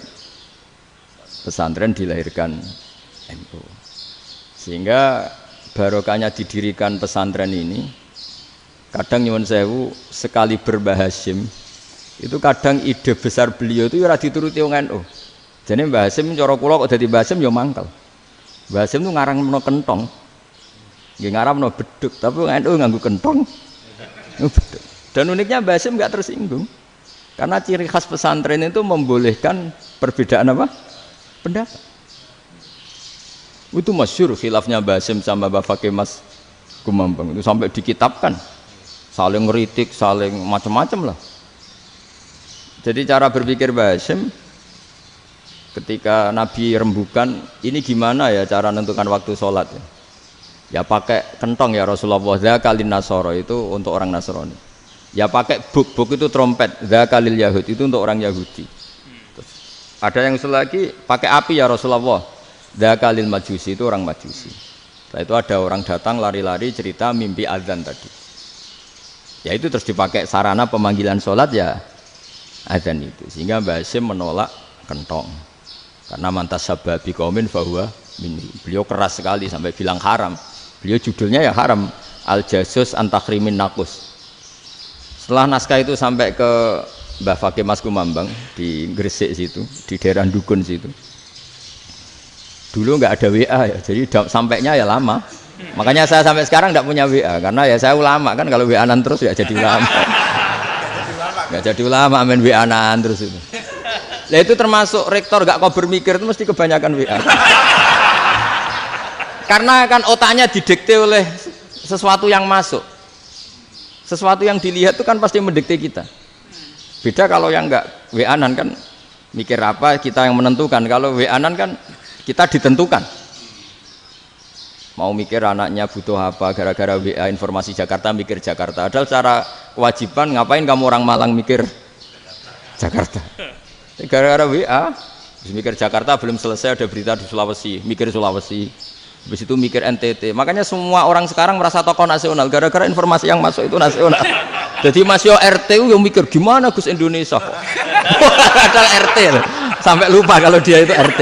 pesantren dilahirkan NU. Sehingga barokahnya didirikan pesantren ini, kadang nyuwun sewu sekali berbahasim itu kadang ide besar beliau itu ora dituruti wong NU. Jadi Mbah Hasim cara kula kok dadi Mbah Hasim ya mangkel. Mbah Hasim itu ngarangno kentong. Nggih ngaramno beduk, tapi wong NU nganggo kentong. Beduk. Dan uniknya Mbah Hasim enggak tersinggung. Karena ciri khas pesantren itu membolehkan perbedaan apa? Pendapat. Itu masyhur khilafnya Mbah Hasim sama Mbah Fakih Mas Kumambang itu sampai dikitabkan. Saling ngeritik, saling macam-macam lah. Jadi cara berpikir Mbah Hasim ketika Nabi rembukan, ini gimana ya cara menentukan waktu sholat ya? Ya pakai kentong ya Rasulullah, dzakalin nasoro itu untuk orang Nasrani. Ya pakai buk itu trompet, dzakalil Yahud itu untuk orang Yahudi. Terus, ada yang lagi pakai api ya Rasulullah, dzakalil Majusi itu orang Majusi. Setelah itu ada orang datang lari-lari cerita mimpi azan tadi. Ya itu terus dipakai sarana pemanggilan sholat ya azan itu. Sehingga Mbah Hasim menolak kentong. Karena mantas sababi qaumin fahuwa minni. Beliau keras sekali sampai bilang haram. Beliau judulnya ya haram, al-jasus antakhrimin nakus. Setelah naskah itu sampai ke Mbah Fakih Mas Kumambang di Gresik situ, di daerah Dukun situ. Dulu nggak ada WA ya, jadi sampainya ya lama. Makanya saya sampai sekarang nggak punya WA karena ya saya ulama kan, kalau WA-an terus ya jadi ulama. Nggak jadi ulama main WA-an terus itu. Lah itu termasuk rektor gak kau bermikir itu mesti kebanyakan WA. Karena kan otaknya didikte oleh sesuatu yang masuk. Sesuatu yang dilihat itu kan pasti mendikte kita. Beda kalau yang enggak WA-an kan mikir apa kita yang menentukan. Kalau WA-an kan kita ditentukan. Mau mikir anaknya butuh apa gara-gara WA informasi Jakarta mikir Jakarta. Padahal secara kewajiban ngapain kamu orang Malang mikir Jakarta? Gara-gara WA, mikir Jakarta belum selesai ada berita di Sulawesi, mikir Sulawesi, habis itu mikir NTT. Makanya semua orang sekarang merasa tokoh nasional gara-gara informasi yang masuk itu nasional. Jadi masih RT yang mikir gimana Gus Indonesia kok. Padahal RT loh. Sampai lupa kalau dia itu RT.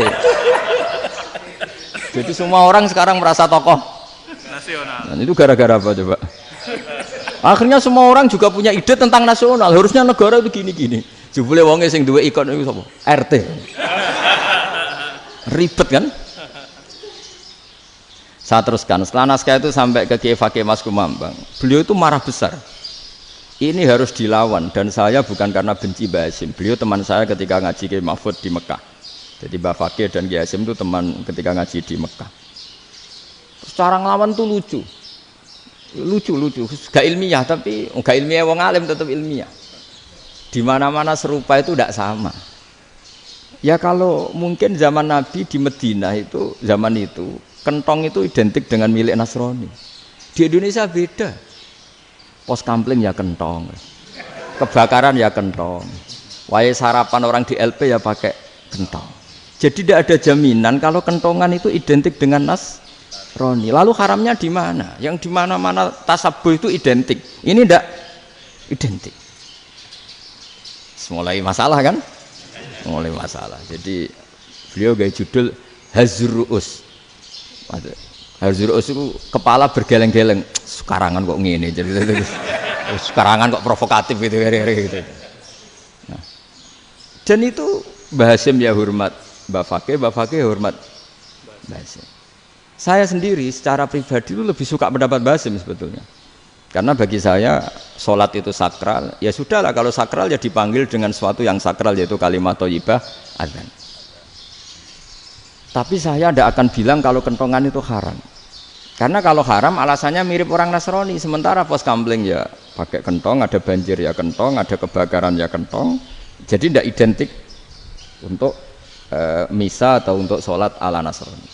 Jadi semua orang sekarang merasa tokoh nasional. Dan itu gara-gara apa coba? Akhirnya semua orang juga punya ide tentang nasional. Harusnya negara itu gini-gini. Jebule wonge sing duwe ikon iku sapa? RT. Ribet kan? Saya teruskan, setelah naskah itu sampai ke Kiai Fakih Mas Kumambang, beliau itu marah besar. Ini harus dilawan, dan saya bukan karena benci Mbah Hasyim. Beliau teman saya ketika ngaji Kiai Mahfud di Mekah. Jadi Mbah Fakih dan Kiai Hasyim itu teman ketika ngaji di Mekah. Secara ngelawan tuh lucu, gak ilmiah, tapi gak ilmiah wong alim tetap ilmiah. Di mana-mana serupa itu tidak sama. Ya kalau mungkin zaman Nabi di Madinah itu, zaman itu kentong itu identik dengan milik Nasrani. Di Indonesia beda. Pos kampling ya kentong, kebakaran ya kentong, wae sarapan orang di LP ya pakai kentong. Jadi tidak ada jaminan kalau kentongan itu identik dengan Nasrani. Lalu haramnya di mana? Yang di mana-mana tasabuh itu identik. Ini tidak identik. Mulai masalah kan? Mulai masalah. Jadi beliau gaya judul Hazruus. Hazruus itu kepala bergeleng-geleng. Sekarangan kok ngene. Jadi sekarangan kok provokatif gitu. Nah. Dan itu Mbah Hasyim ya hormat Mbah Fakih hormat Mbah Hasyim. Saya sendiri secara pribadi itu lebih suka pendapat Mbah Hasyim sebetulnya. Karena bagi saya sholat itu sakral, ya sudahlah kalau sakral ya dipanggil dengan sesuatu yang sakral yaitu kalimat thayyibah adzan. Tapi saya tidak akan bilang kalau kentongan itu haram. Karena kalau haram alasannya mirip orang Nasrani, sementara pos kampling ya pakai kentong, ada banjir ya kentong, ada kebakaran ya kentong. Jadi tidak identik untuk misa atau untuk sholat ala Nasrani.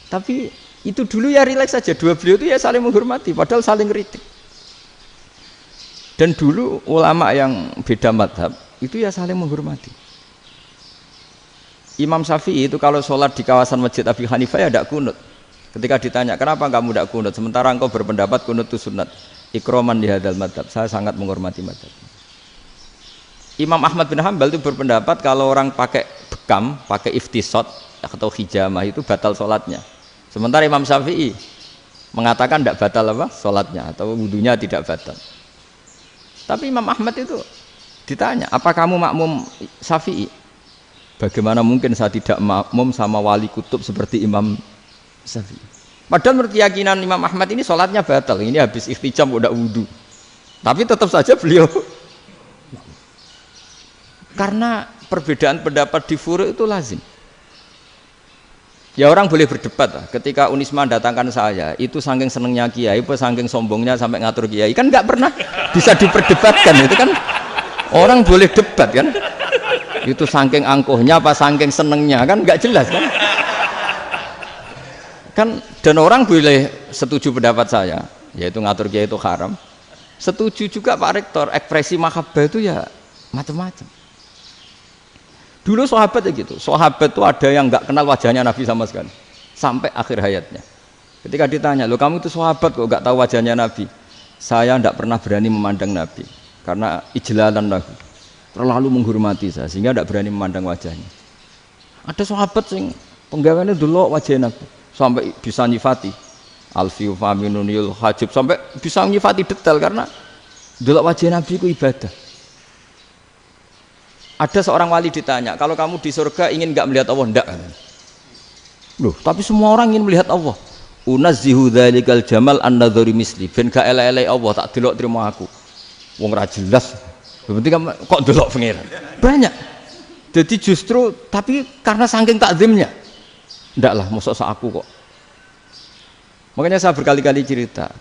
Tapi itu dulu ya rileks saja, dua beliau itu ya saling menghormati padahal saling kritik. Dan dulu ulama yang beda madhab itu ya saling menghormati. Imam Syafi'i itu kalau sholat di kawasan Masjid Abi Hanifah ya tidak kunut. Ketika ditanya kenapa kamu tidak kunut sementara engkau berpendapat kunut itu sunat, ikroman di hadal madhab, saya sangat menghormati madhab. Imam Ahmad bin Hanbal itu berpendapat kalau orang pakai bekam, pakai iftisot atau hijamah itu batal sholatnya. Sementara Imam Syafi'i mengatakan tidak batal apa sholatnya atau wudunya tidak batal. Tapi Imam Ahmad itu ditanya, apa kamu makmum Syafi'i? Bagaimana mungkin saya tidak makmum sama wali kutub seperti Imam Syafi'i? Padahal menurut keyakinan Imam Ahmad ini sholatnya batal. Ini habis ikhtijam udah wudu. Tapi tetap saja beliau karena perbedaan pendapat di furu' itu lazim. Ya orang boleh berdebat lah. Ketika Unisma datangkan saya, itu saking senengnya kiai, apa saking sombongnya sampai ngatur kiai, kan nggak pernah bisa diperdebatkan. Itu kan orang boleh debat kan? Itu saking angkuhnya apa saking senengnya kan nggak jelas kan? Kan dan orang boleh setuju pendapat saya, yaitu ngatur kiai itu haram. Setuju juga Pak Rektor, ekspresi mahabbah itu ya macam-macam. Dulu sahabat ya gitu, sahabat itu ada yang nggak kenal wajahnya Nabi sama sekali sampai akhir hayatnya. Ketika ditanya, loh kamu itu sahabat kok nggak tahu wajahnya Nabi? Saya tidak pernah berani memandang Nabi karena ijlalan Nabi, terlalu menghormati saya sehingga tidak berani memandang wajahnya. Ada sahabat yang penggawaannya dulu wajah Nabi sampai bisa nyifati alfiu faminunil hajib, sampai bisa nyifati detail karena dulu wajah Nabi itu ibadah. Ada seorang wali ditanya, kalau kamu di surga ingin nggak melihat Allah? Enggak. Loh, tapi semua orang ingin melihat Allah. Unazzihu dzalikal jamal an-nadzari misli. Ben gak elek-elek Allah tak delok terima aku. Wong ra jelas. Penting kok delok pengiran. Banyak. Jadi justru tapi karena saking takzimnya. Enggak lah, mosok sak aku kok. Makanya saya berkali-kali cerita.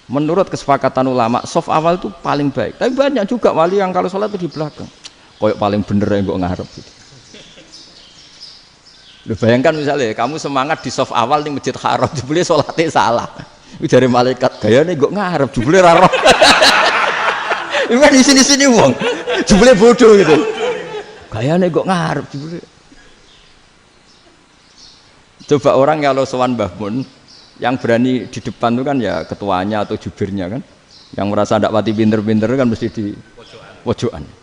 Menurut kesepakatan ulama, soft awal itu paling baik. Tapi banyak juga wali yang kalau sholat itu di belakang. Koyok paling bener yang kok ngarep gitu. Lu bayangkan misalnya kamu semangat di soft awal di Masjid Haram, jebule sholatnya salah. Itu dari malaikat gayane kok ngarep, jebule ra roh. Iku di sini-sini wong. Jebule bodoh gitu. Gayane kok ngarep jebule. Coba orang kalau sowan Mbah Mun yang berani di depan itu kan ya ketuanya atau jubirnya kan. Yang merasa ndak pati pinter-pinter kan mesti di pojokan.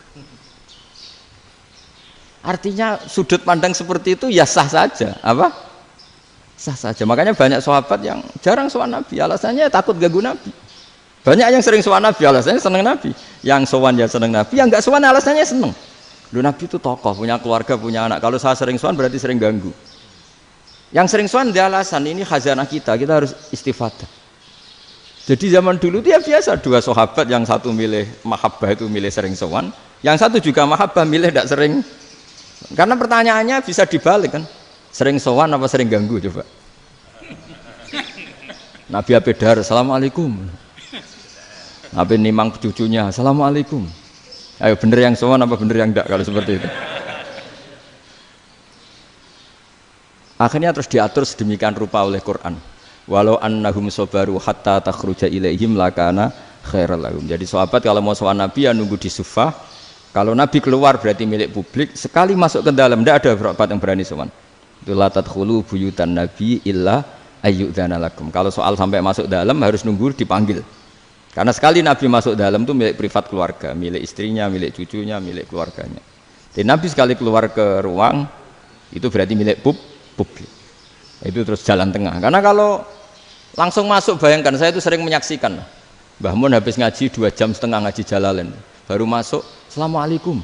Artinya sudut pandang seperti itu ya sah saja, apa? Sah saja. Makanya banyak sahabat yang jarang sowan Nabi, alasannya takut ganggu Nabi. Banyak yang sering sowan Nabi, alasannya seneng Nabi. Yang sowan ya seneng Nabi, yang enggak sowan alasannya seneng. Lu Nabi itu tokoh, punya keluarga, punya anak. Kalau saya sering sowan berarti sering ganggu. Yang sering sowan dia alasan ini khazanah kita harus istifadah. Jadi zaman dulu dia biasa dua sahabat, yang satu milih mahabbah itu milih sering sowan, yang satu juga mahabbah milih tidak sering. Karena pertanyaannya bisa dibalik kan, sering sowan apa sering ganggu coba. Nabi Abedar, assalamualaikum. Nabi nimang cucunya, assalamualaikum. Ayo bener yang sowan apa bener yang enggak kalau seperti itu. Akhirnya terus diatur sedemikian rupa oleh Quran. Walau annahum sabaru hatta takhruja ilaihim lakana khairal lahum. Jadi sahabat kalau mau sowan Nabi ya nunggu di sufah. Kalau Nabi keluar berarti milik publik. Sekali masuk ke dalam tidak ada sahabat yang berani sowan. Itu la tadkhulu buyutan nabi illa ayyudzana lakum. Kalau soal sampai masuk dalam harus nunggu dipanggil. Karena sekali Nabi masuk dalam itu milik privat keluarga, milik istrinya, milik cucunya, milik keluarganya. Jadi Nabi sekali keluar ke ruang itu berarti milik publik. Itu terus jalan tengah. Karena kalau langsung masuk, bayangkan saya itu sering menyaksikan Mbah Mun habis ngaji 2,5 jam ngaji Jalalain baru masuk, assalamualaikum,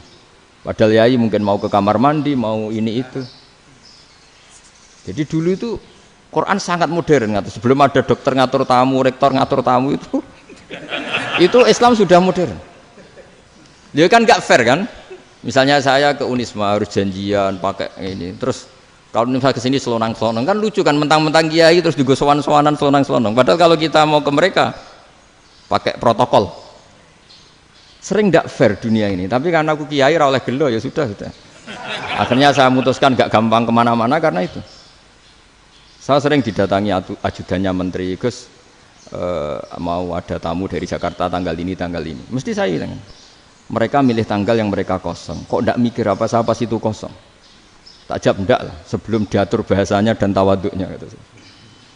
padahal yai mungkin mau ke kamar mandi, mau ini itu. Jadi dulu itu Quran sangat modern, sebelum ada dokter ngatur tamu, rektor ngatur tamu itu Islam sudah modern. Dia kan gak fair kan, misalnya saya ke Unisma harus janjian pakai ini, terus kalau misalnya kesini selonang-selonang kan lucu kan, mentang-mentang kiai terus juga sowan-sowanan selonang-selonang. Padahal kalau kita mau ke mereka pakai protokol. Sering tidak fair dunia ini. Tapi karena aku kiai ora oleh gelo ya sudah. Akhirnya saya memutuskan gak gampang kemana-mana karena itu. Saya sering didatangi ajudannya menteri, Gus mau ada tamu dari Jakarta tanggal ini. Mesti saya bilang, mereka milih tanggal yang mereka kosong. Kok tidak mikir apa pas itu kosong? Tak jawab enggak lah, sebelum diatur bahasanya dan tawaduknya gitu.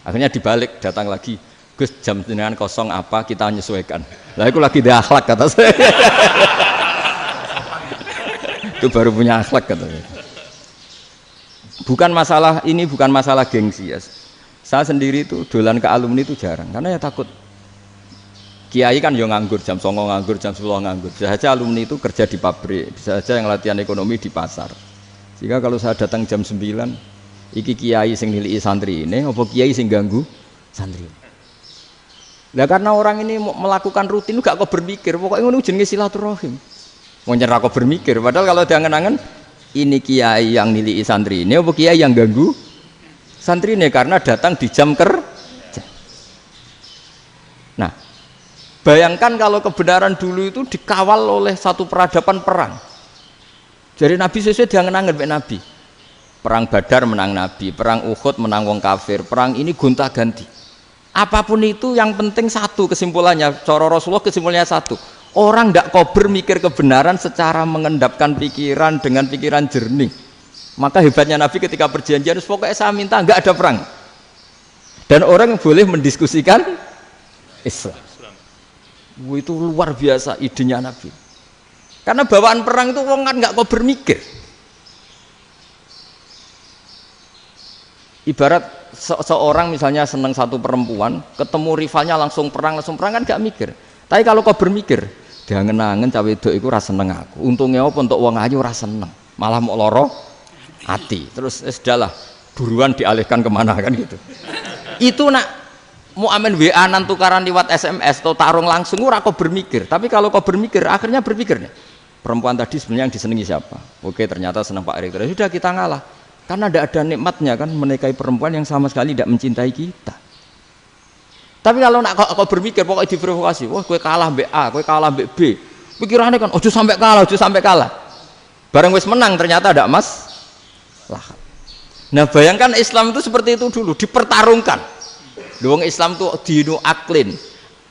Akhirnya dibalik, datang lagi, Gus jam jenengan kosong apa kita menyesuaikan. Lah itu lagi di akhlak kata saya. Itu baru punya akhlak kata saya. Bukan masalah ini, bukan masalah gengsi ya. Saya sendiri itu dolan ke alumni itu jarang, karena ya takut. Kiai kan yang nganggur, jam 9 nganggur, jam 10 nganggur. Bisa saja alumni itu kerja di pabrik, bisa saja yang latihan ekonomi di pasar. Jika kalau saya datang jam 9, iki kiai sing nilai santri ini, apa kiai sing ganggu santri. Nah karena orang ini melakukan rutin, gak kok berpikir, pokoknya ngono jenenge silaturahim. Mau nyerah kok berpikir, padahal kalau diangen-angen, ini kiai yang nilai santri ini, apa kiai yang ganggu santri ini karena datang di jam kerja. Nah, bayangkan kalau kebenaran dulu itu dikawal oleh satu peradaban perang. Jadi Nabi sesuai diangen-angen Nabi. Perang Badar menang Nabi, perang Uhud menang wong kafir, perang ini gonta-ganti. Apapun itu yang penting satu kesimpulannya, cara Rasulullah kesimpulannya satu. Orang tidak kober mikir kebenaran secara mengendapkan pikiran dengan pikiran jernih. Maka hebatnya Nabi ketika perjanjian, pokoknya saya minta nggak ada perang. Dan orang boleh mendiskusikan Islam. Itu luar biasa idenya Nabi. Karena bawaan perang itu orang kan nggak kok bermikir. Ibarat seorang misalnya senang satu perempuan, ketemu rivalnya langsung perang kan nggak mikir. Tapi kalau kau bermikir, dia ngenangen cawe wedok itu rasa seneng aku. Untungnya apa untuk uang ayu rasa seneng, malah mau loro hati. Terus sudahlah, buruan dialihkan kemana kan gitu. Itu nak mau amen WA-an tukaran lewat SMS atau tarung langsung, ora kau bermikir. Tapi kalau kau bermikir, akhirnya berpikirnya. Perempuan tadi sebenarnya yang disenangi siapa? Oke, ternyata senang Pak Rektor. Sudah kita ngalah. Karena tidak ada nikmatnya kan menikahi perempuan yang sama sekali tidak mencintai kita. Tapi kalau nak kau berpikir pokoknya diprovokasi, wah kue kalah mbek A, kue kalah mbek B. Pikirannya kan ojo sampai kalah. Bareng wis menang ternyata ada mas. Lah. Nah, bayangkan Islam itu seperti itu dulu, dipertarungkan. Wong Islam itu dinu aklin.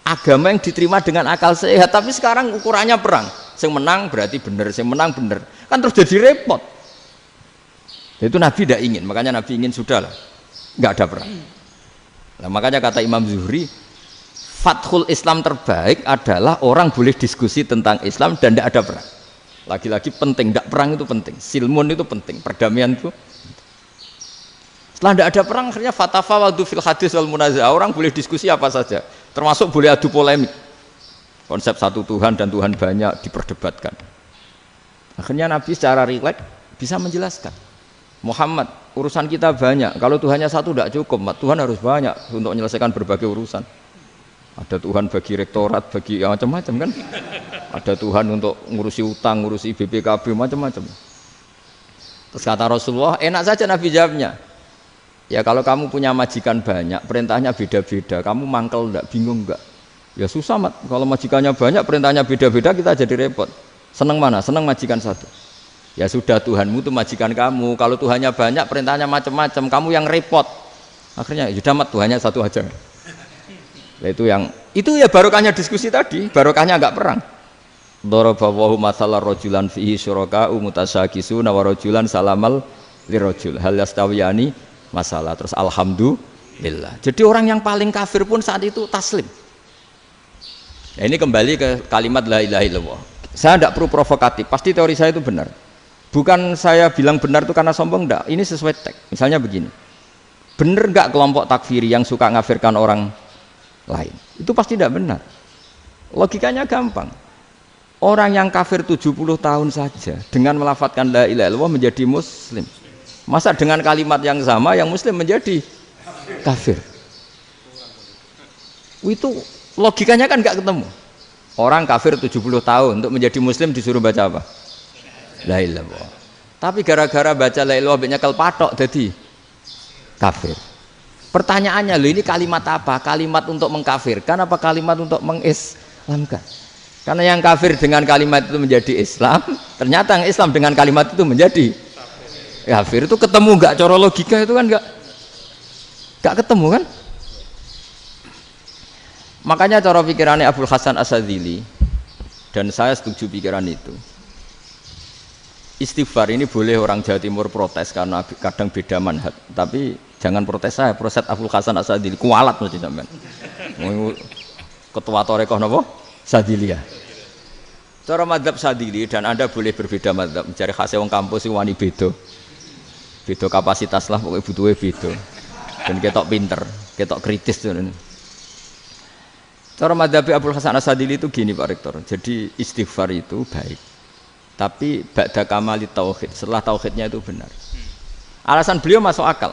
Agama yang diterima dengan akal sehat, tapi sekarang ukurannya perang. Yang menang berarti benar, yang menang benar. Kan terus jadi repot. Itu Nabi tidak ingin, makanya Nabi ingin sudahlah, nggak ada perang. Nah, makanya kata Imam Zuhri, fathul Islam terbaik adalah orang boleh diskusi tentang Islam dan tidak ada perang. Lagi-lagi penting, tidak perang itu penting, silmun itu penting, perdamaian itu. Setelah tidak ada perang, akhirnya fatafawadu fil hadis wal munazah, orang boleh diskusi apa saja, termasuk boleh adu polemik. Konsep satu Tuhan dan Tuhan banyak diperdebatkan. Akhirnya Nabi secara rileks bisa menjelaskan. Muhammad, urusan kita banyak. Kalau Tuhannya satu tidak cukup, Mat. Tuhan harus banyak untuk menyelesaikan berbagai urusan. Ada Tuhan bagi rektorat, bagi ya, macam-macam kan. Ada Tuhan untuk ngurusi utang, ngurusi BPKB, macam-macam. Terus kata Rasulullah, enak saja Nabi jawabnya. Ya kalau kamu punya majikan banyak, perintahnya beda-beda, kamu mangkel enggak, bingung enggak? Ya susah, Mat. Kalau majikannya banyak, perintahnya beda-beda, kita jadi repot. Senang mana? Senang majikan satu. Ya sudah, Tuhanmu itu majikan kamu. Kalau Tuhannya banyak, perintahnya macam-macam, kamu yang repot. Akhirnya sudah, Mat, Tuhannya satu aja. Nah, itu ya barokahnya diskusi tadi, barokahnya enggak perang. Daraballahu mathalan rajulan fihi syuraka'u mutasyakisuna wa rajulan salamal lirajul hal yastawiyani masalah. Terus alhamdulillah. Jadi orang yang paling kafir pun saat itu taslim. Nah, ini kembali ke kalimat la ilaha illallah. Saya tidak perlu provokatif, pasti teori saya itu benar. Bukan saya bilang benar itu karena sombong, enggak. Ini sesuai teks. Misalnya begini. Benar enggak kelompok takfiri yang suka ngafirkan orang lain? Itu pasti tidak benar. Logikanya gampang. Orang yang kafir 70 tahun saja dengan melafadzkan la ilaha illallah menjadi muslim. Masa dengan kalimat yang sama yang muslim menjadi kafir? Itu logikanya kan enggak ketemu. Orang kafir 70 tahun untuk menjadi muslim disuruh baca apa? La ilaha illallah. Tapi gara-gara baca la ilaha illallah nyekel patok jadi kafir. Pertanyaannya, loh ini kalimat apa? Kalimat untuk mengkafirkan apa kalimat untuk mengislamkan? Karena yang kafir dengan kalimat itu menjadi Islam, ternyata yang Islam dengan kalimat itu menjadi kafir. Itu ketemu enggak cara logika itu kan enggak ketemu kan? Makanya cara pikirannya Abul Hasan Asyadzili, dan saya setuju pikiran itu. Istighfar ini boleh orang Jawa Timur protes karena kadang beda manhaj, tapi jangan protes saya, protes Abul Hasan Asyadzili kualat mesti sampean. Ketua Torekoh napa? Sadziliyah. Cara madzhab Sadzili, dan Anda boleh berbeda madzhab, mencari khasnya wong kampus sing wani beda. Beda kapasitas lah, pokoknya butuhnya beda. Dan ketok pinter, ketok kritis tuh. Cara madzhab Abul Hasan Asyadzili itu gini Pak Rektor. Jadi istighfar itu baik. Tapi ba'da kamali tauhid, setelah tauhidnya itu benar. Alasan beliau masuk akal.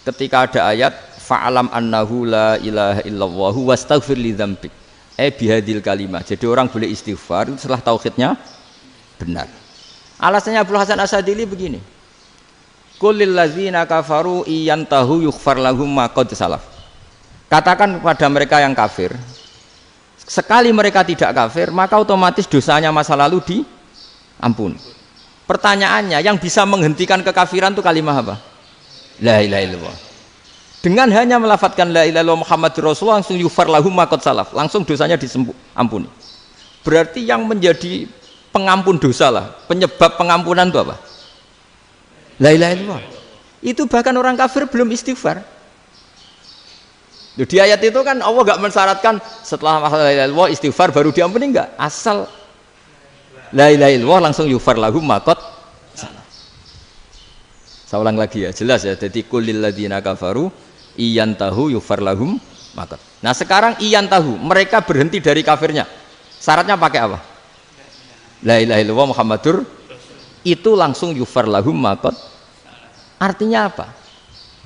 Ketika ada ayat fa'alam annahu la ilaha illallah wastaghfir li dzambik. Bihadil kalimah. Jadi orang boleh istighfar itu setelah tauhidnya benar. Alasannya Abul Hasan Asyadzili begini. Qul lil ladzina kafaru iyantahu yughfar lahum ma qad salaf. Katakan kepada mereka yang kafir, sekali mereka tidak kafir, maka otomatis dosanya masa lalu diampuni. Pertanyaannya, yang bisa menghentikan kekafiran itu kalimat apa? La ilaha illallah. Dengan hanya melafadzkan la ilaha illallah Muhammadur Rasulullah langsung yughfar lahum ma qad salaf, langsung dosanya diampuni. Berarti yang menjadi pengampun dosa lah, penyebab pengampunan itu apa? La ilaha illallah. Itu bahkan orang kafir belum istighfar. Di ayat itu kan Allah enggak mensyaratkan setelah la ilaha illallah istighfar baru diampuni, enggak. Asal la ilaha illallah langsung yughfar lahum ma qad salaf. Saya ulang lagi ya, jelas ya. Jadi qul lil ladzina kafaru iyantahu yughfar lahum ma qad. Nah, sekarang iyantahu, mereka berhenti dari kafirnya. Syaratnya pakai apa? La ilaha illallah Muhammadur, itu langsung yughfar lahum ma qad. Artinya apa?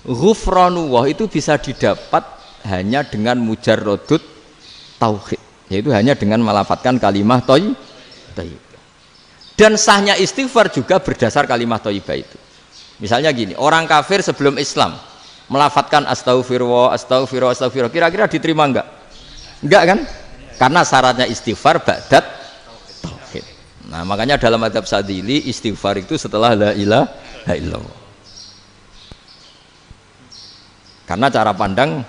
Ghufranullah itu bisa didapat hanya dengan mujarrodut tauhid, yaitu hanya dengan melafadzkan kalimah thayyibah. Dan sahnya istighfar juga berdasar kalimah thayyibah itu. Misalnya gini, orang kafir sebelum Islam melafadzkan astaghfirullah, astaghfirullah, astaghfirullah, kira-kira diterima enggak? Enggak kan? Karena syaratnya istighfar ba'dat tauhid. Nah, makanya dalam madzhab Sadzili istighfar itu setelah la ilaha illallah. Karena cara pandang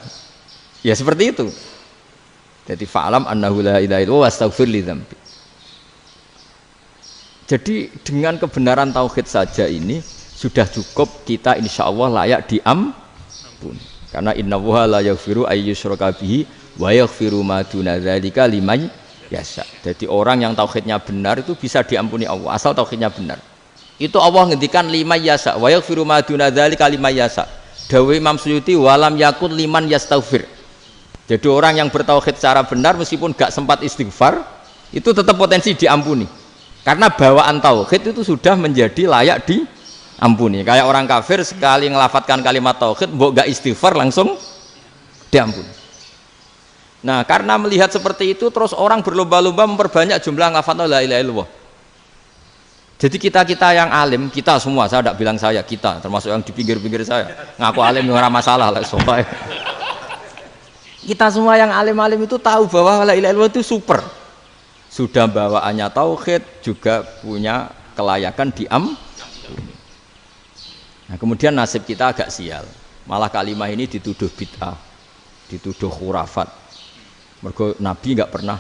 ya seperti itu. Jadi fa'alam annahu la ilaha illallah wastaghfir li dzambi. Jadi dengan kebenaran tauhid saja ini sudah cukup kita insya Allah layak diampuni. Karena innallaha la yaghfiru ayyusyraka bihi wa yaghfiru ma duna dzalika liman yasha. Jadi orang yang tauhidnya benar itu bisa diampuni Allah asal tauhidnya benar. Itu Allah ngendikan liman yasha wa yaghfiru ma duna dzalika liman yasha. Dawe Imam Suyuti walam yakun liman yastaghfir. Jadi orang yang bertauhid secara benar meskipun gak sempat istighfar itu tetap potensi diampuni. Karena bawaan tauhid itu sudah menjadi layak ampuni. Kayak orang kafir sekali ngelafatkan kalimat tauhid, mbok gak istighfar langsung diampuni. Nah, karena melihat seperti itu terus orang berlomba-lomba memperbanyak jumlah ngelafatkan la ilaha illallah. Jadi kita yang alim, kita semua, saya tidak bilang saya, kita termasuk yang di pinggir-pinggir saya ngaku alim ora masalah lah soalnya. Kita semua yang alim-alim itu tahu bahwa la ilaha illallah itu super. Sudah bawaannya tauhid, juga punya kelayakan Nah, kemudian nasib kita agak sial. Malah kalimah ini dituduh bid'ah, dituduh khurafat. Mergo Nabi enggak pernah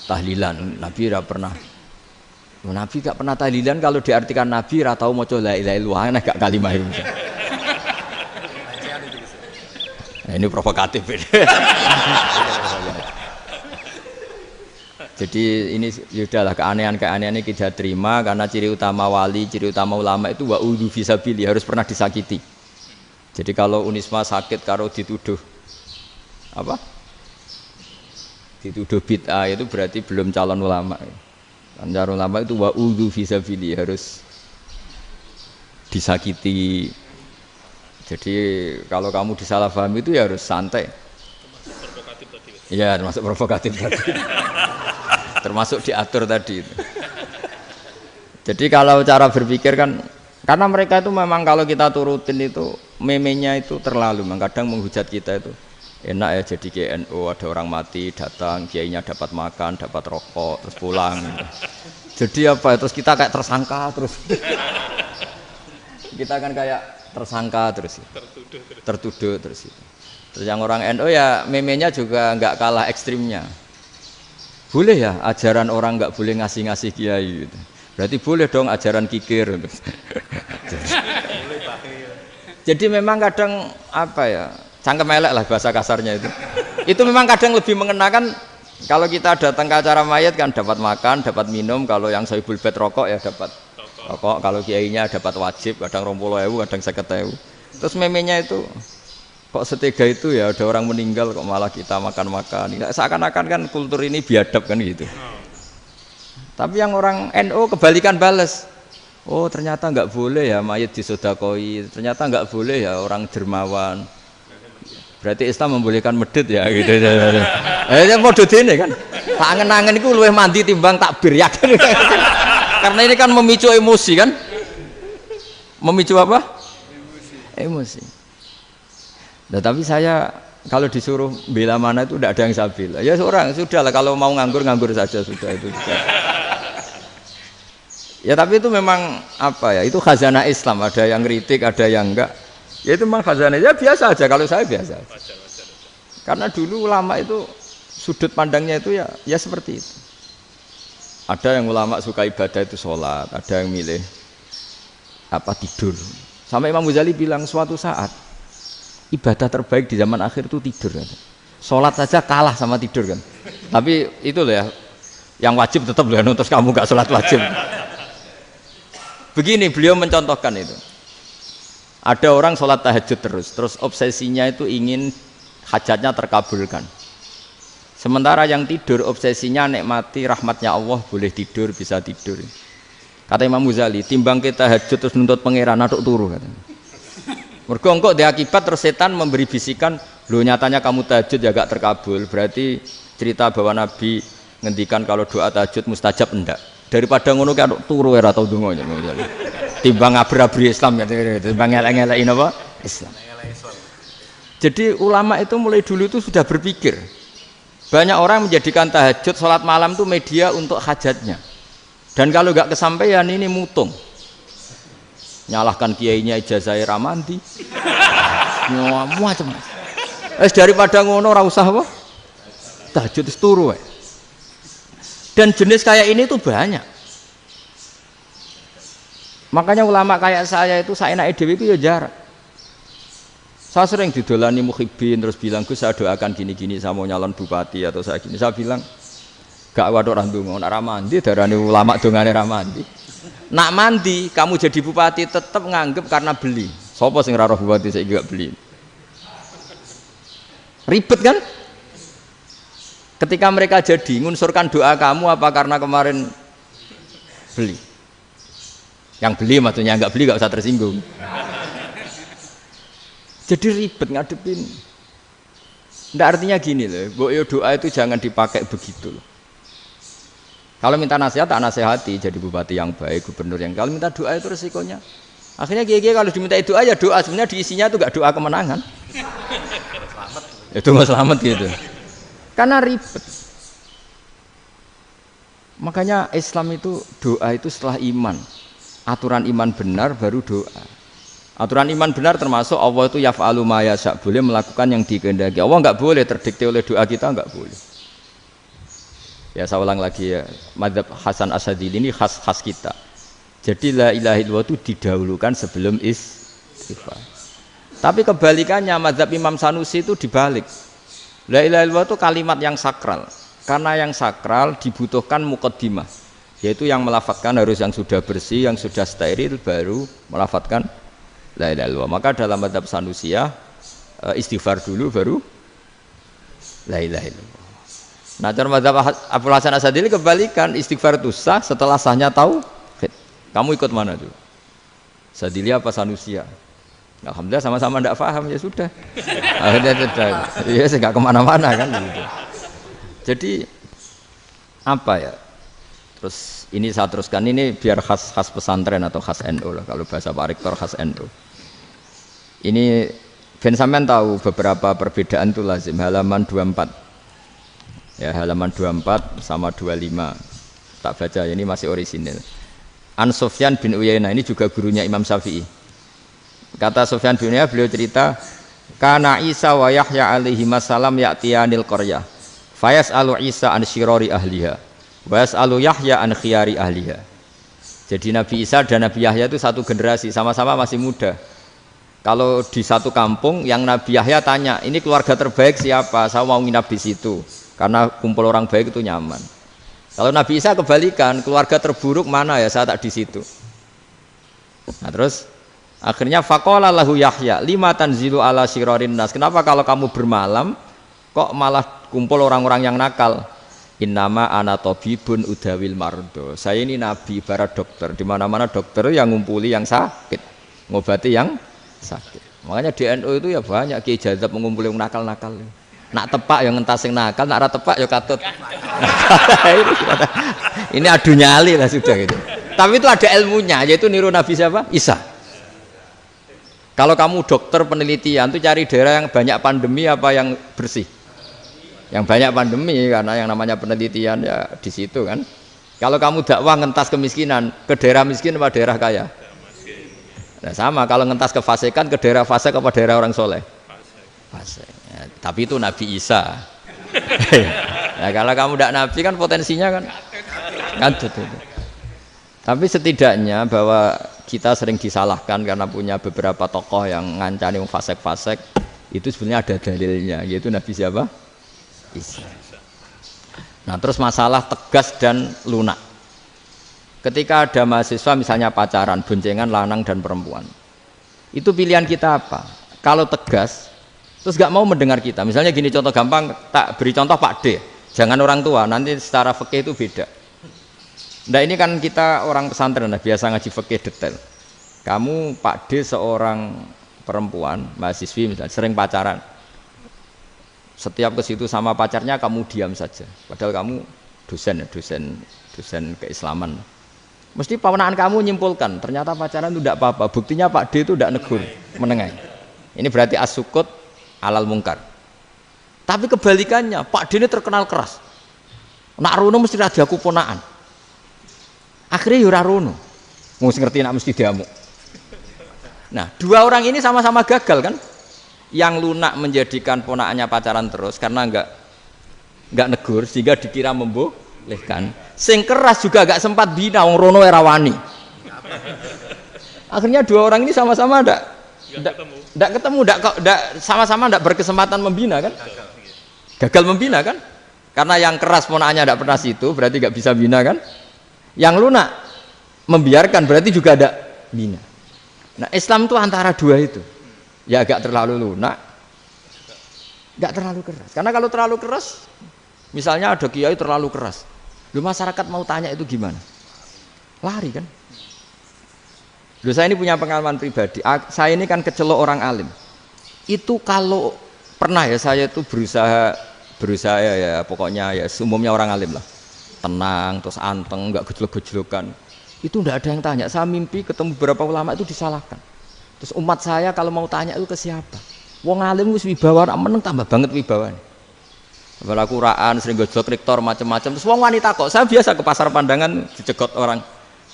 tahlilan, Nabi enggak pernah. Nabi enggak pernah tahlilan, kalau diartikan Nabi ora tau maca la ilaha illallah, enak gak kalimah itu. Nah, ini provokatif ini. Jadi ini sudahlah keanehan-keanehan ini kita terima karena ciri utama wali, ciri utama ulama itu wa'udhu fisabili, harus pernah disakiti. Jadi kalau Unisma sakit kalau dituduh apa? Dituduh bid'ah itu berarti belum calon ulama. Calon ulama itu wa'udhu fisabili, harus disakiti. Jadi kalau kamu disalahpahami itu ya harus santai. Provokatif tadi. Iya, termasuk provokatif tadi. Termasuk diatur tadi itu. Jadi kalau cara berpikir kan, karena mereka itu memang kalau kita turutin itu memenya itu terlalu, kadang menghujat kita itu enak ya jadi KNO, ada orang mati datang, kiainya dapat makan, dapat rokok, terus pulang. Jadi apa? Terus kita kayak tersangka terus. Kita kan kayak tersangka terus. Tertuduh terus itu. Terus yang orang NU ya memenya juga nggak kalah ekstrimnya. Boleh ya ajaran orang nggak boleh ngasih kiai gitu. Berarti boleh dong ajaran kikir. Jadi memang kadang apa ya, cangkem elek lah bahasa kasarnya itu. Itu memang kadang lebih mengenakan kalau kita datang ke acara mayat kan dapat makan, dapat minum. Kalau yang sohibul bed rokok ya dapat rokok. Kalau kiainya dapat wajib, kadang 20.000, kadang 50.000. Terus memenya itu kok setega itu ya, ada orang meninggal kok malah kita makan-makan. Seakan-akan kan kultur ini biadab kan gitu. Tapi yang orang NU kebalikan bales. Oh ternyata nggak boleh ya mayat disodakoi. Ternyata nggak boleh ya orang dermawan. Berarti Islam membolehkan medit ya gitu. Yang model ini kan. Tak angen-angen itu luwih mandi timbang takbir ya kan. Karena ini kan memicu emosi kan. Memicu apa? Emosi. Nah, tapi saya kalau disuruh bela mana itu tidak ada yang saya bela. Ya seorang sudah lah, kalau mau nganggur saja sudah itu. Ya tapi itu memang apa ya? Itu khazanah Islam. Ada yang kritik, ada yang enggak. Ya itu memang khazanah. Ya biasa aja kalau saya biasa. Karena dulu ulama itu sudut pandangnya itu ya seperti itu. Ada yang ulama suka ibadah itu sholat, ada yang milih apa tidur. Sampai Imam Ghazali bilang suatu saat ibadah terbaik di zaman akhir itu tidur kan. Sholat saja kalah sama tidur kan. Tapi itu loh ya, yang wajib tetap loh, terus kamu gak sholat wajib. Begini beliau mencontohkan itu. Ada orang sholat tahajud terus obsesinya itu ingin hajatnya terkabulkan. Sementara yang tidur obsesinya nikmati rahmatnya Allah, boleh tidur, bisa tidur. Kata Imam Ghazali, timbang kita tahajud terus nuntut pangeran aduk turu katanya. Mergo engko dia akibat terus setan memberi bisikan, lho nyatanya kamu tahajud ya gak terkabul. Berarti cerita bahwa Nabi ngendikan kalau doa tahajud mustajab enggak. Daripada ngono kan turu ora tau donga. Timbang ngabri-abri Islam ya, timbang ngelek-ngelekin apa? Islam. Jadi ulama itu mulai dulu itu sudah berpikir. Banyak orang menjadikan tahajud salat malam itu media untuk hajatnya. Dan kalau gak kesampaian ini mutung. Nyalahkan kiainya ijazah ramandi macam daripada ngono ora usah apa tahajud turu. Dan jenis kayak ini tuh banyak, makanya ulama kayak saya itu saya enak dhewe itu ya jarak. Saya sering didolani muhibbin terus bilang Gus saya doakan gini-gini saya mau nyalon bupati atau saya gini, saya bilang gak waduh orang donga nek ramandi darane ulama dongane ramandi. Nak mandi kamu jadi bupati tetap nganggep karena beli. Sopo sing ora roh bupati saiki gak beli. Ribet kan? Ketika mereka jadi ngunsurkan doa kamu apa karena kemarin beli. Yang beli maksudnya, nggak beli nggak usah tersinggung. Jadi ribet ngadepin. Nggak, artinya gini loh, doa itu jangan dipakai begitu loh. Kalau minta nasihat, tak nasihati jadi bupati yang baik, gubernur yang. Kalau minta doa itu resikonya. Akhirnya kiai kalau diminta doa ya doa, sebenarnya diisinya itu nggak doa kemenangan. Itu nggak selamat gitu. Karena ribet. Makanya Islam itu doa itu setelah iman. Aturan iman benar baru doa. Aturan iman benar termasuk Allah itu yaf'alu ma yasha, boleh melakukan yang dikehendaki. Allah enggak boleh terdikte oleh doa kita, enggak boleh. Ya saya ulang lagi ya, mazhab Hasan Asyadzili ini khas kita. Jadi la ilaha illallah itu didahulukan sebelum istighfar. Tapi kebalikannya mazhab Imam Sanusi itu dibalik. La ilaha illallah itu kalimat yang sakral. Karena yang sakral dibutuhkan muqaddimah, yaitu yang melafadzkan harus yang sudah bersih, yang sudah steril baru melafadzkan la ilaha illallah. Maka dalam mazhab Sanusiyah istighfar dulu baru la ilaha illallah. Nah, cara mazhab Abdul Hasan Asyadzili kebalikan, istighfar itu sah setelah sahnya tauhid. Kamu ikut mana tuh? Asyadzili apa Sanusiyah? Alhamdulillah sama-sama tidak paham, ya sudah. Akhirnya sudah. Ya saya nggak kemana-mana kan gitu. Jadi apa ya? Terus ini saya teruskan, ini biar khas pesantren atau khas NU lah, kalau bahasa Pak Rektor khas NU. Ini Ben sampean tahu beberapa perbedaan itu lazim, halaman 24. Ya, halaman 24 sama 25. Tak baca, ini masih orisinil. An Sufyan bin Uyainah, ini juga gurunya Imam Syafi'i. Kata Sufyan bin Uyainah, beliau cerita, kana Isa wa Yahya alaihi salam ya'tiyanil qaryah. Fayas'alu Isa an syirari ahliha. Wa yas'alu Yahya an khiyari ahliha. Jadi Nabi Isa dan Nabi Yahya itu satu generasi, sama-sama masih muda. Kalau di satu kampung yang Nabi Yahya tanya, ini keluarga terbaik siapa? Saya mau nginap di situ. Karena kumpul orang baik itu nyaman. Kalau Nabi Isa kebalikan, keluarga terburuk mana ya, saya tak di situ. Nah terus akhirnya faqala lahu Yahya, lima tanzilu ala syirarin nas. Kenapa kalau kamu bermalam kok malah kumpul orang-orang yang nakal? Innama ana tabibun udawil mardo. Saya ini nabi, ibarat dokter. Di mana-mana dokter yang ngumpuli yang sakit, ngobati yang sakit. Makanya di NU itu ya banyak kiai jazab mengumpuli yang nakal-nakal. Nak tepak yang ngentas yang nakal, nak ora tepak ya katut. Ini adu nyali lah sudah gitu. Tapi itu ada ilmunya, yaitu niru Nabi siapa? Isa. Kalau kamu dokter penelitian tuh cari daerah yang banyak pandemi apa yang bersih? Yang banyak pandemi, karena yang namanya penelitian ya di situ kan. Kalau kamu dakwah ngentas kemiskinan, ke daerah miskin apa daerah kaya? Nah sama, kalau ngentas kefasikan ke daerah fasik apa daerah orang soleh? Fasik. Ya, tapi itu Nabi Isa. Nah, kalau kamu tidak Nabi kan potensinya kan itu. Tapi setidaknya bahwa kita sering disalahkan karena punya beberapa tokoh yang ngancani fasik-fasik, itu sebenarnya ada dalilnya, yaitu Nabi siapa? Isa. Nah terus masalah tegas dan lunak. Ketika ada mahasiswa misalnya pacaran, boncengan lanang dan perempuan, itu pilihan kita apa? Kalau tegas, terus gak mau mendengar kita. Misalnya gini, contoh gampang, tak beri contoh Pak D. Jangan orang tua, nanti secara fikih itu beda. Nah ini kan kita orang pesantren, nah, biasa ngaji fikih detail. Kamu Pak D seorang perempuan, mahasiswi misalnya, sering pacaran. Setiap ke situ sama pacarnya kamu diam saja. Padahal kamu dosen keislaman. Mesti pawanaan kamu nyimpulkan, ternyata pacaran itu tidak apa-apa. Buktinya Pak D itu tidak negur, menengahi. Ini berarti as-sukut alal mungkar. Tapi kebalikannya, Pak D ini terkenal keras. Nak rono mesti ra diaku ponaan. Akhirnya ya ora rono. Mesti ngerti nak mesti diamuk. Nah, dua orang ini sama-sama gagal kan? Yang lunak menjadikan ponaannya pacaran terus karena enggak negur sehingga dikira membolehkan. Sing keras juga enggak sempat bina wong rono era wani. Akhirnya dua orang ini sama-sama enggak ketemu, sama-sama enggak berkesempatan membina kan? Gagal membina kan? Karena yang keras ponaannya enggak pernah situ, berarti enggak bisa bina kan? Yang lunak membiarkan berarti juga ada bina. Nah, Islam itu antara dua itu. Ya agak terlalu lunak, enggak terlalu keras. Karena kalau terlalu keras, misalnya ada kiai terlalu keras, lu masyarakat mau tanya itu gimana? Lari kan? Loh, saya ini punya pengalaman pribadi. Saya ini kan kecelok orang alim. Itu kalau pernah ya saya itu berusaha ya pokoknya ya umumnya orang alim lah. Tenang, terus anteng, enggak gejlok-gejlokan. Itu enggak ada yang tanya. Saya mimpi ketemu beberapa ulama itu disalahkan. Terus umat saya kalau mau tanya itu ke siapa? Wong alim wis wibawa, meneng tambah banget wibawane. Bala Quran sering gojlok rektor macam-macam. Terus wong wanita kok, saya biasa ke pasar pandangan dicegot orang.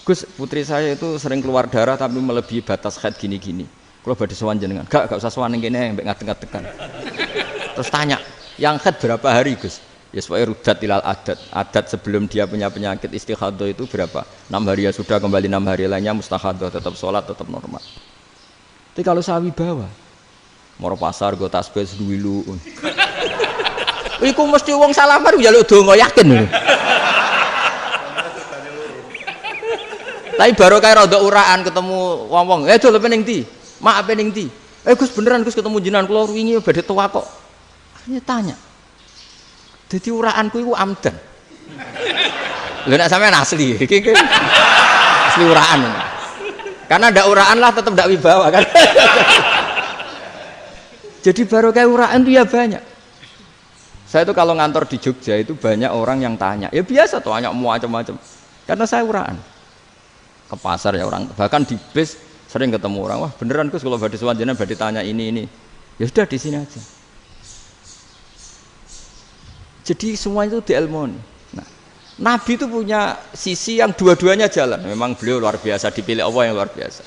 Gus, putri saya itu sering keluar darah tapi melebihi batas haid gini-gini. Kalau badhe sowan jenengan, gak usah sowan ning kene mbek ngadeg-ngadegan. Terus tanya, yang haid berapa hari, Gus? Ya supaya rudat ilal adat. Adat sebelum dia punya penyakit istihadah itu berapa? 6 hari ya sudah, kembali 6 hari lainnya mustahadah, tetap sholat, tetap normal. Tapi kalau saya wibawa, moro pasar go tasbih duwilu. Iku mesti wong salaman njaluk donga yakin. Tapi baru kayak rada uraan ketemu wong-wong. Dol pening ndi? Mak pening ndi? Gus beneran Gus ketemu jenengan kula wingi badhe tuwa kok. Akhirnya tanya. Dadi uraanku iku amdan. Lha nek sampean asli, iki asli uraan. Karena ndak uraan lah tetap ndak wibawa kan. Jadi baru kayak uraan itu ya banyak. Saya itu kalau ngantor di Jogja itu banyak orang yang tanya. Ya biasa tuh tanya macam-macam. Karena saya uraan. Ke pasar ya orang, bahkan di bis sering ketemu orang. Wah beneran Gus kalau badhe sowan jenengan badhe tanya ini. Ya sudah di sini aja. Jadi semua itu diilmoni. Nah, Nabi itu punya sisi yang dua-duanya jalan. Memang beliau luar biasa, dipilih Allah yang luar biasa.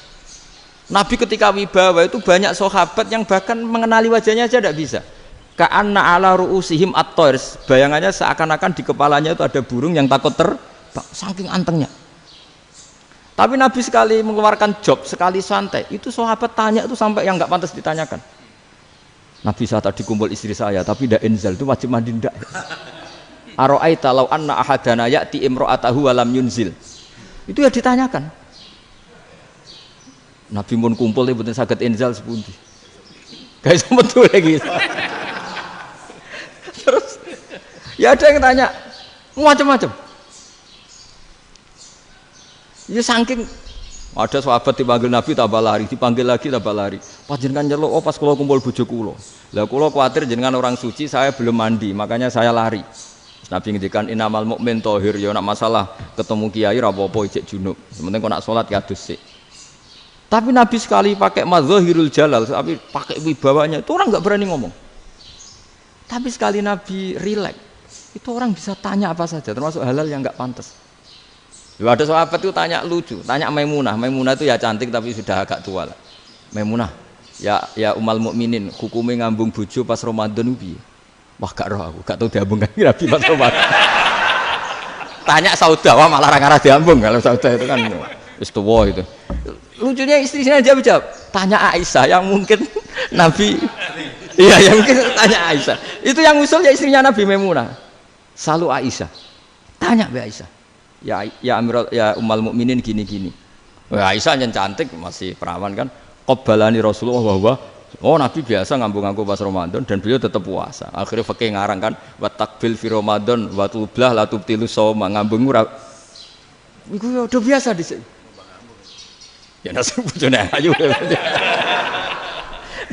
Nabi ketika wibawa itu banyak sahabat yang bahkan mengenali wajahnya aja tidak bisa. Ka'anna ala ru'usihim at-thair. Bayangannya seakan-akan di kepalanya itu ada burung yang takut terbang, saking antengnya. Tapi Nabi sekali mengeluarkan job, sekali santai, itu sahabat tanya itu sampai yang nggak pantas ditanyakan. Nabi saat tadi kumpul istri saya, tapi tidak inzal, itu wajib mandi ndak. Aro'aita law anna ahadana ya'ti imro'atahu walam yunzil. Itu ya ditanyakan. Nabi mun kumpul itu betul saged inzal sepundi. Guys, betul lagi. Terus ya ada yang tanya macam-macam. Ya saking ada sahabat dipanggil Nabi tambah lari, dipanggil lagi tambah lari. Pas jenengan nyeluk, oh pas kula kumpul bojo kula. Lah kula kuwatir jenengan orang suci, saya belum mandi, makanya saya lari. Terus Nabi ngendikan innamal mukmin thahir, ya nak masalah ketemu kiai ra apa-apa ijek junub. Sementing kok nak salat ya adus sik. Tapi Nabi sekali pakai madzahirul jalal, tapi pakai wibawanya, itu orang enggak berani ngomong. Tapi sekali Nabi rileks, itu orang bisa tanya apa saja, termasuk halal yang enggak pantas. Ada sahabat itu tanya lucu, tanya Maimunah. Maimunah itu ya cantik tapi sudah agak tua lah. Maimunah, ya umal mukminin, hukumnya ngambung bojo pas Ramadan piye? Wah gak roh aku, gak tahu diambung kan Nabi pas Ramadan. Tanya Saudah, wah malah ngarah diambung kalau Saudah itu kan wis tuwa itu. Lucunya istrinya jawab, tanya Aisyah yang mungkin Nabi, iya yang mungkin tanya Aisyah. Itu yang usul ya istrinya Nabi Maimunah. Selalu Aisyah, tanya be Aisyah. Ya Amirul ya umal mukminin gini. Wah Aisyah yang cantik masih perawan kan. Qabbalani Rasulullah bahwa Nabi biasa ngambung-ngambung pas Ramadan dan beliau tetap puasa. Akhirnya fakih ngarang kan wa takbil fi Ramadan wa tublah la tubtilu shauma ngambung ora. Iku udah biasa di sini. Ya nasi bojone ayu.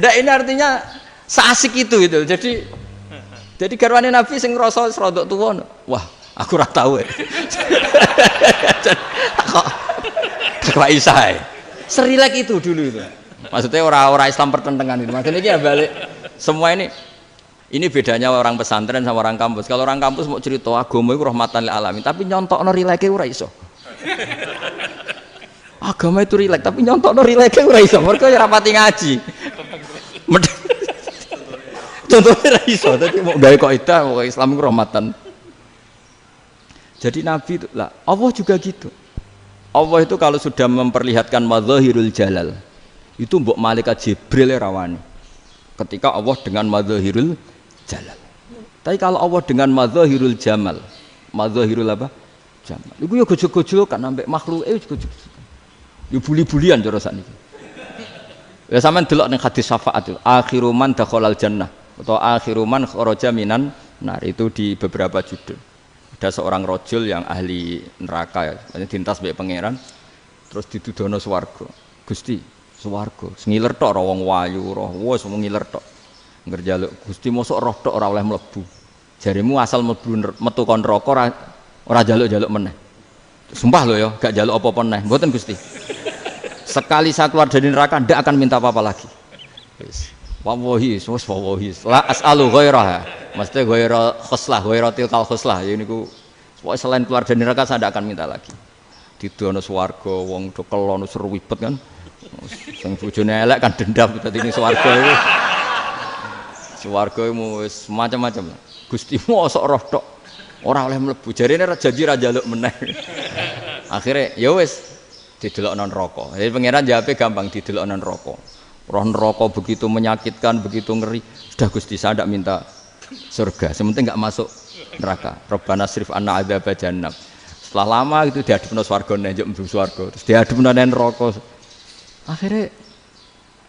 Ndak ini artinya seasik itu gitu. Jadi garwane Nabi sing ngrasa rodok tuwa. Wah, aku ora tahu ya. Kok Aisyah. Serilek itu dulu itu. Maksudnya orang Islam pertentangan itu. Maksudnya ini ya balik semua ini bedanya orang pesantren sama orang kampus. Kalau orang kampus mau cerita agama itu rahmatan lil alamin, tapi nyontokno rileke ora iso. Agama itu rilek, tapi nyontokno rileke ora iso. Mergo ya rapati ngaji. Contohnya ora iso, dadi mau gawe kaidah kok Islam itu rahmatan. Jadi Nabi itu lah, Allah juga gitu. Allah itu kalau sudah memperlihatkan madzahirul jalal, itu mbok malaikat Jibril rawani. Ketika Allah dengan madzahirul jalal. Tapi kalau Allah dengan madzahirul jamal, madzahirul apa? Jamal. Iku ya gojol-gojol kan ambek makhluk gojol. Ya buli-bulian cara sakniki. Ya sampean delok ning hadis syafaat itu, akhiru man dakhalal jannah atau akhiru man kharaja minan nar, itu di beberapa judul. Ada seorang rojul yang ahli neraka ya, dintas mbek pangeran terus ditudono swarga. Gusti swarga, ngiler tok ora wong wayu ora, wis wong ngiler tok. Ngger njaluk Gusti mosok roh tok ora oleh mlebu. Jarimu asal mlebu metu kon neraka ora njaluk-njaluk meneh. Sumpah lho ya, gak njaluk apa-apa meneh. Mboten Gusti. Sekali saya keluar dari neraka ndak akan minta apa-apa lagi. Wis. Wallahi, wallahi. La as'alu ghairaha. Mesti ghaira khuslah, ghaira tilkal khuslah. Ya niku pokoke selain keluar dari neraka saya ndak akan minta lagi. Didono swarga wong do kelon seruwibet kan. Sing bojone elek kan dendam dadi ning swarga iku. Swarga iku wis macam-macam. Gusti mosok roh tok ora oleh mlebu. Jarine janji ra njaluk meneh. Akhire ya wis didelokno neraka. Jadi pangeran jawabe gampang didelokno neraka. Roh neraka begitu menyakitkan, begitu ngeri. Sudah Gusti saya ndak minta surga. Sementing enggak masuk neraka. Rabbana srif anna adzab jahannam. Setelah lama itu diadepno swarga njuk mlebu swarga. Terus diadepno neraka. Akhirnya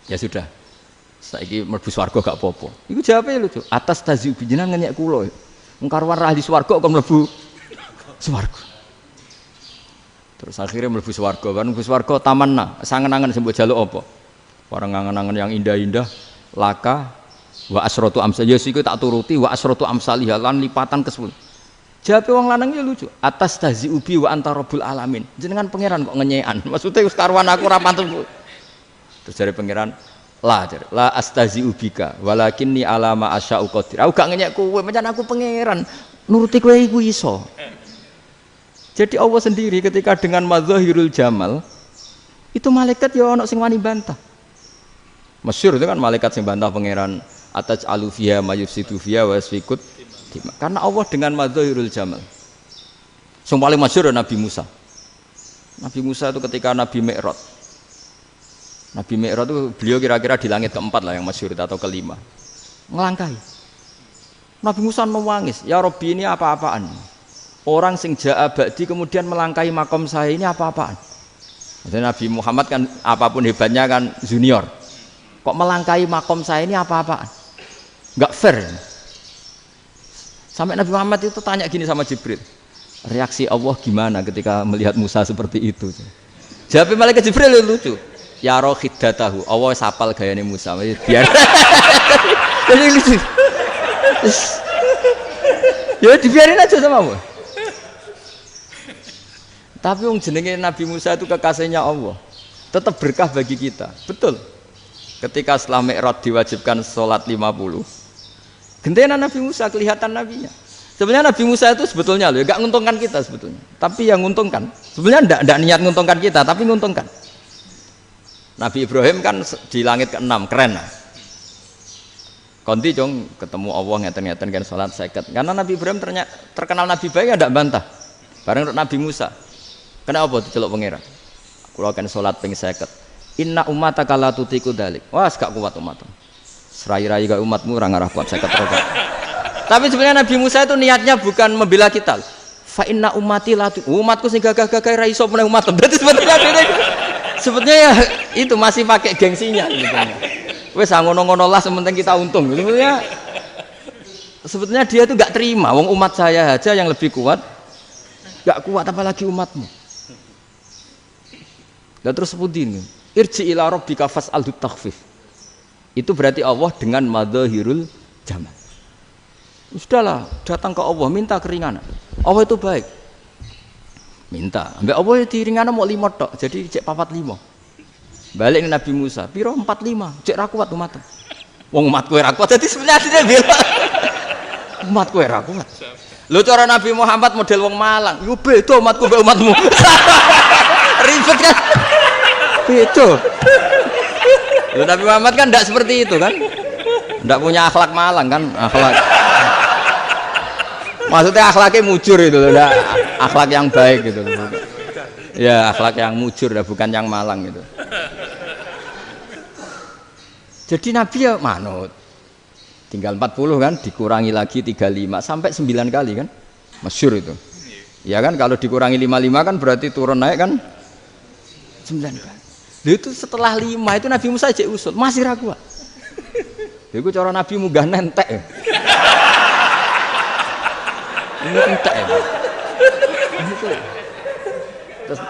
ya sudah. Saiki mlebu swarga gak apa-apa. Iku jawabe lucu. Atas tazi jenengan ngenyek kula. Wong karuan ra ahli swarga kok mlebu swarga. Terus akhirnya mlebu swarga. Kan mlebu swarga tamanna, sangen-angen sing mbok jaluk apa? Barang angen-angen yang indah-indah, laka wa asratu amsal. Ya siku tak turuti wa asratu amsalih lan lipatan ke-10. Jawabe wong lanang ya lucu. Atas tazi ubi wa anta rabbul alamin. Jenengan pangeran kok ngenyekan. Maksudnya wis karuan aku ora pantes. Terus jare pangeran la astazi ubika walakinni alama asya'u qadir. Aku gak ngenyek kowe, pancen aku pangeran. Nuruti kowe iku iso. Jadi Allah sendiri ketika dengan madzahirul jamal itu malaikat ya ono sing wani bantah. Masyhur itu kan malaikat sing bantah pangeran ataj alufiya mayufsidu fiya wasfikut. Karena Allah dengan madzahirul jamal. Sing paling masyhur Nabi Musa. Nabi Musa itu ketika Nabi Mi'raj. Nabi Mi'raj itu beliau kira-kira di langit keempat lah yang masyhur atau kelima. Ngelangkai. Nabi Musa nangis, "Ya Rabbi ini apa-apaan? Orang sing ja'a ba'di kemudian melangkai makom saya ini apa-apaan?" Jadi Nabi Muhammad kan apapun hebatnya kan junior. Kok melangkai makom saya ini apa-apaan? Enggak fair. Sampai Nabi Muhammad itu tanya gini sama Jibril. Reaksi Allah gimana ketika melihat Musa seperti itu? Jawab malaikat Jibril lucu. Ya roh khiddatahu, Allah sapal gayane Musa. Biar. Jadi lucu. Ya dibiarin aja sama Allah. Tapi wong jenenge Nabi Musa itu kekasihnya Allah. Tetap berkah bagi kita. Betul. Ketika setelah Mi'raj diwajibkan sholat 50. Gentenan Nabi Musa kelihatan nabinya. Sebenarnya Nabi Musa itu sebetulnya loh, enggak nguntungkan kita sebetulnya. Tapi yang nguntungkan. Sebenarnya enggak niat nguntungkan kita, tapi nguntungkan. Nabi Ibrahim kan di langit ke-6, keren lah. Konti jong ketemu Allah ngeten-ngeten kan sholat 50. Karena Nabi Ibrahim terkenal Nabi baik enggak bantah. Bareng Nabi Musa. Kenapa diceluk pangeran? Kula kan sholat ping 50. Inna ummataka la tutiku dalik. Wah, gak kuat umatmu. Serai-rai gak umatmu ora ngarah kuat 50 rokaat. Tapi sebenarnya Nabi Musa itu niatnya bukan membela kita. Fa inna ummati la umatku sing gagah-gagah ra iso meneh umat. Berarti sebetulnya ya itu masih pakai gengsinya gitu. Wes ngono-ngono lah sementing kita untung. Sebetulnya dia itu enggak terima wong umat saya aja yang lebih kuat. Enggak kuat apalagi umatmu. Dan terus sebutin irji ila rabbika fas'alhu takhfif. Itu berarti Allah dengan madzahirul jamal. Sudahlah, datang ke Allah minta keringanan. Allah itu baik. Minta. Ambek Allah diringana mau 5 tok. Jadi cek 45. Balik ke Nabi Musa, piro 45. Cek ra kuat umat. Wong umatku ora kuat. Jadi sebenarnya bela. Umatku ora kuat. Lho cara Nabi Muhammad model wong Malang. Yo beda umatku mbek umatmu. Ribet kan? Beda. Lho Nabi Muhammad kan enggak seperti itu kan? Enggak punya akhlak Malang kan? Akhlak. Maksudnya akhlaknya mujur itu loh, akhlak yang baik gitu loh. Ya akhlak yang mujur, bukan yang Malang gitu. Jadi Nabi ya manut. Tinggal 40 kan, dikurangi lagi 35 sampai 9 kali kan, masyhur itu. Ya kan kalau dikurangi 55 kan berarti turun naik kan 9 kali. Itu setelah 5 itu Nabi Musa aja usul, masih ragu. Itu cara Nabi munggah nentek. Ini entek ya. Terus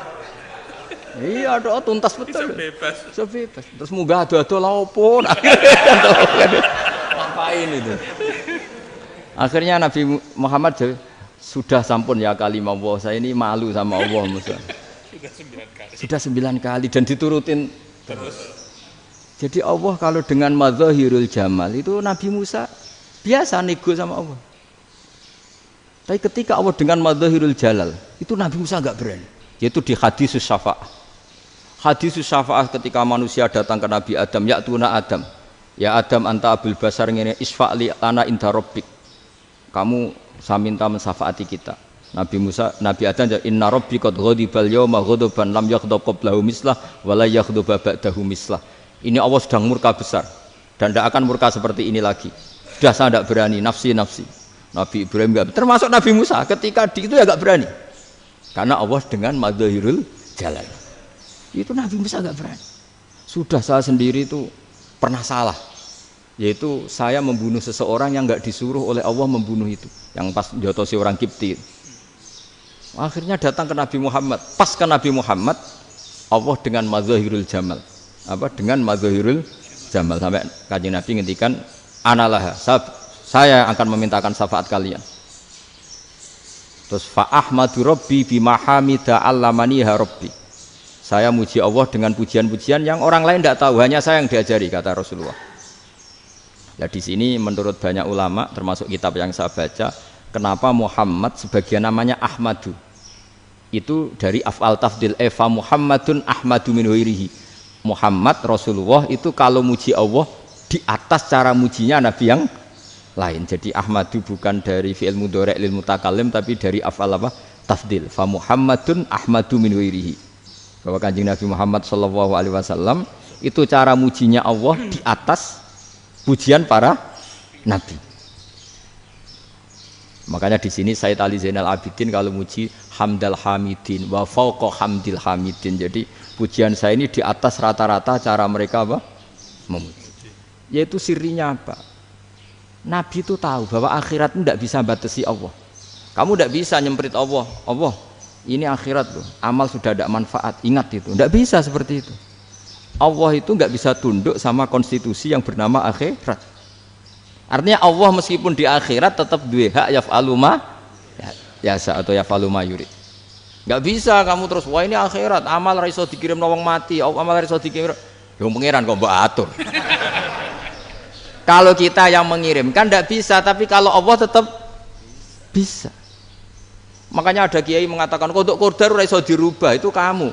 Iya, doa tuntas betul. Bebas. Bisa bebas. Terus munggah ado-ado lha opo? Ngapain itu? Akhirnya Nabi Muhammad sudah sampun ya kalimah Allah, saya ini malu sama Allah Musa. Sudah 9 kali dan diturutin terus. Jadi Allah kalau dengan madzahirul jamal itu Nabi Musa biasa nego sama Allah. Tapi ketika Allah dengan madzahirul jalal itu Nabi Musa enggak berani. Yaitu di hadisus syafa'ah. Hadisus syafa'ah ketika manusia datang ke Nabi Adam, ya'tuna Adam. Ya Adam anta abul basar ngene isfa'li lana inda rabbik. Kamu saya minta mensafaati kita. Nabi Musa, Nabi Adam, inna rabbi qad ghadibal yawma ghadaban lam yaghdab qablahu mislah wa la yaghdab ba'dahu mislah. Ini Allah sedang murka besar dan tidak akan murka seperti ini lagi. Sudah saya tidak berani, nafsi. Nabi Ibrahim enggak, termasuk Nabi Musa ketika itu ya enggak berani. Karena Allah dengan madzahirul jalal. Itu Nabi Musa enggak berani. Sudah saya sendiri itu pernah salah. Yaitu saya membunuh seseorang yang enggak disuruh oleh Allah membunuh itu. Yang pas jotosi orang Kipti. Akhirnya datang ke Nabi Muhammad. Pas ke Nabi Muhammad, Allah dengan madzahirul jamal. Dengan madzahirul jamal sampai Kanjeng Nabi ngendikan analah saya akan memintakan syafaat kalian. Terus fa ahmadu rabbi bima hamida allamaniha rabbi. Saya muji Allah dengan pujian-pujian yang orang lain tidak tahu, hanya saya yang diajari, kata Rasulullah. Nah di sini menurut banyak ulama termasuk kitab yang saya baca, kenapa Muhammad sebagian namanya Ahmadu? Itu dari af'al tafdil fa Muhammadun ahmadu min ghairihi. Muhammad Rasulullah itu kalau muji Allah di atas cara mujinya Nabi yang lain. Jadi Ahmadu bukan dari fi'il mudhari' lil mutakallim tapi dari af'al apa? Tafdil. Fa Muhammadun ahmadu min ghairihi. Bahwa Kanjeng Nabi Muhammad sallallahu alaihi wasallam itu cara mujinya Allah di atas pujian para nabi. Makanya di sini Sayyid Ali Zainal Abidin kalau muji hamdal hamidin wa fauqa hamdil hamidin. Jadi pujian saya ini di atas rata-rata cara mereka apa? Memuji. Yaitu sirinya apa? Nabi itu tahu bahwa akhirat itu tidak bisa batasi Allah. Kamu tidak bisa nyemprit Allah. Allah, ini akhirat loh. Amal sudah tidak manfaat. Ingat itu. Tidak bisa seperti itu. Allah itu nggak bisa tunduk sama konstitusi yang bernama akhirat. Artinya Allah meskipun di akhirat tetap duwe hak yaf'alu ma yasa atau yaf'alu ma yurid. Nggak bisa kamu terus wah ini akhirat amal ra iso dikirim wong mati, amal ra iso dikirim. Ya pangeran kok mbok atur. Kalau kita yang mengirimkan tidak bisa, tapi kalau Allah tetap bisa. Makanya ada kiai mengatakan kodok qadar ora iso dirubah, itu kamu.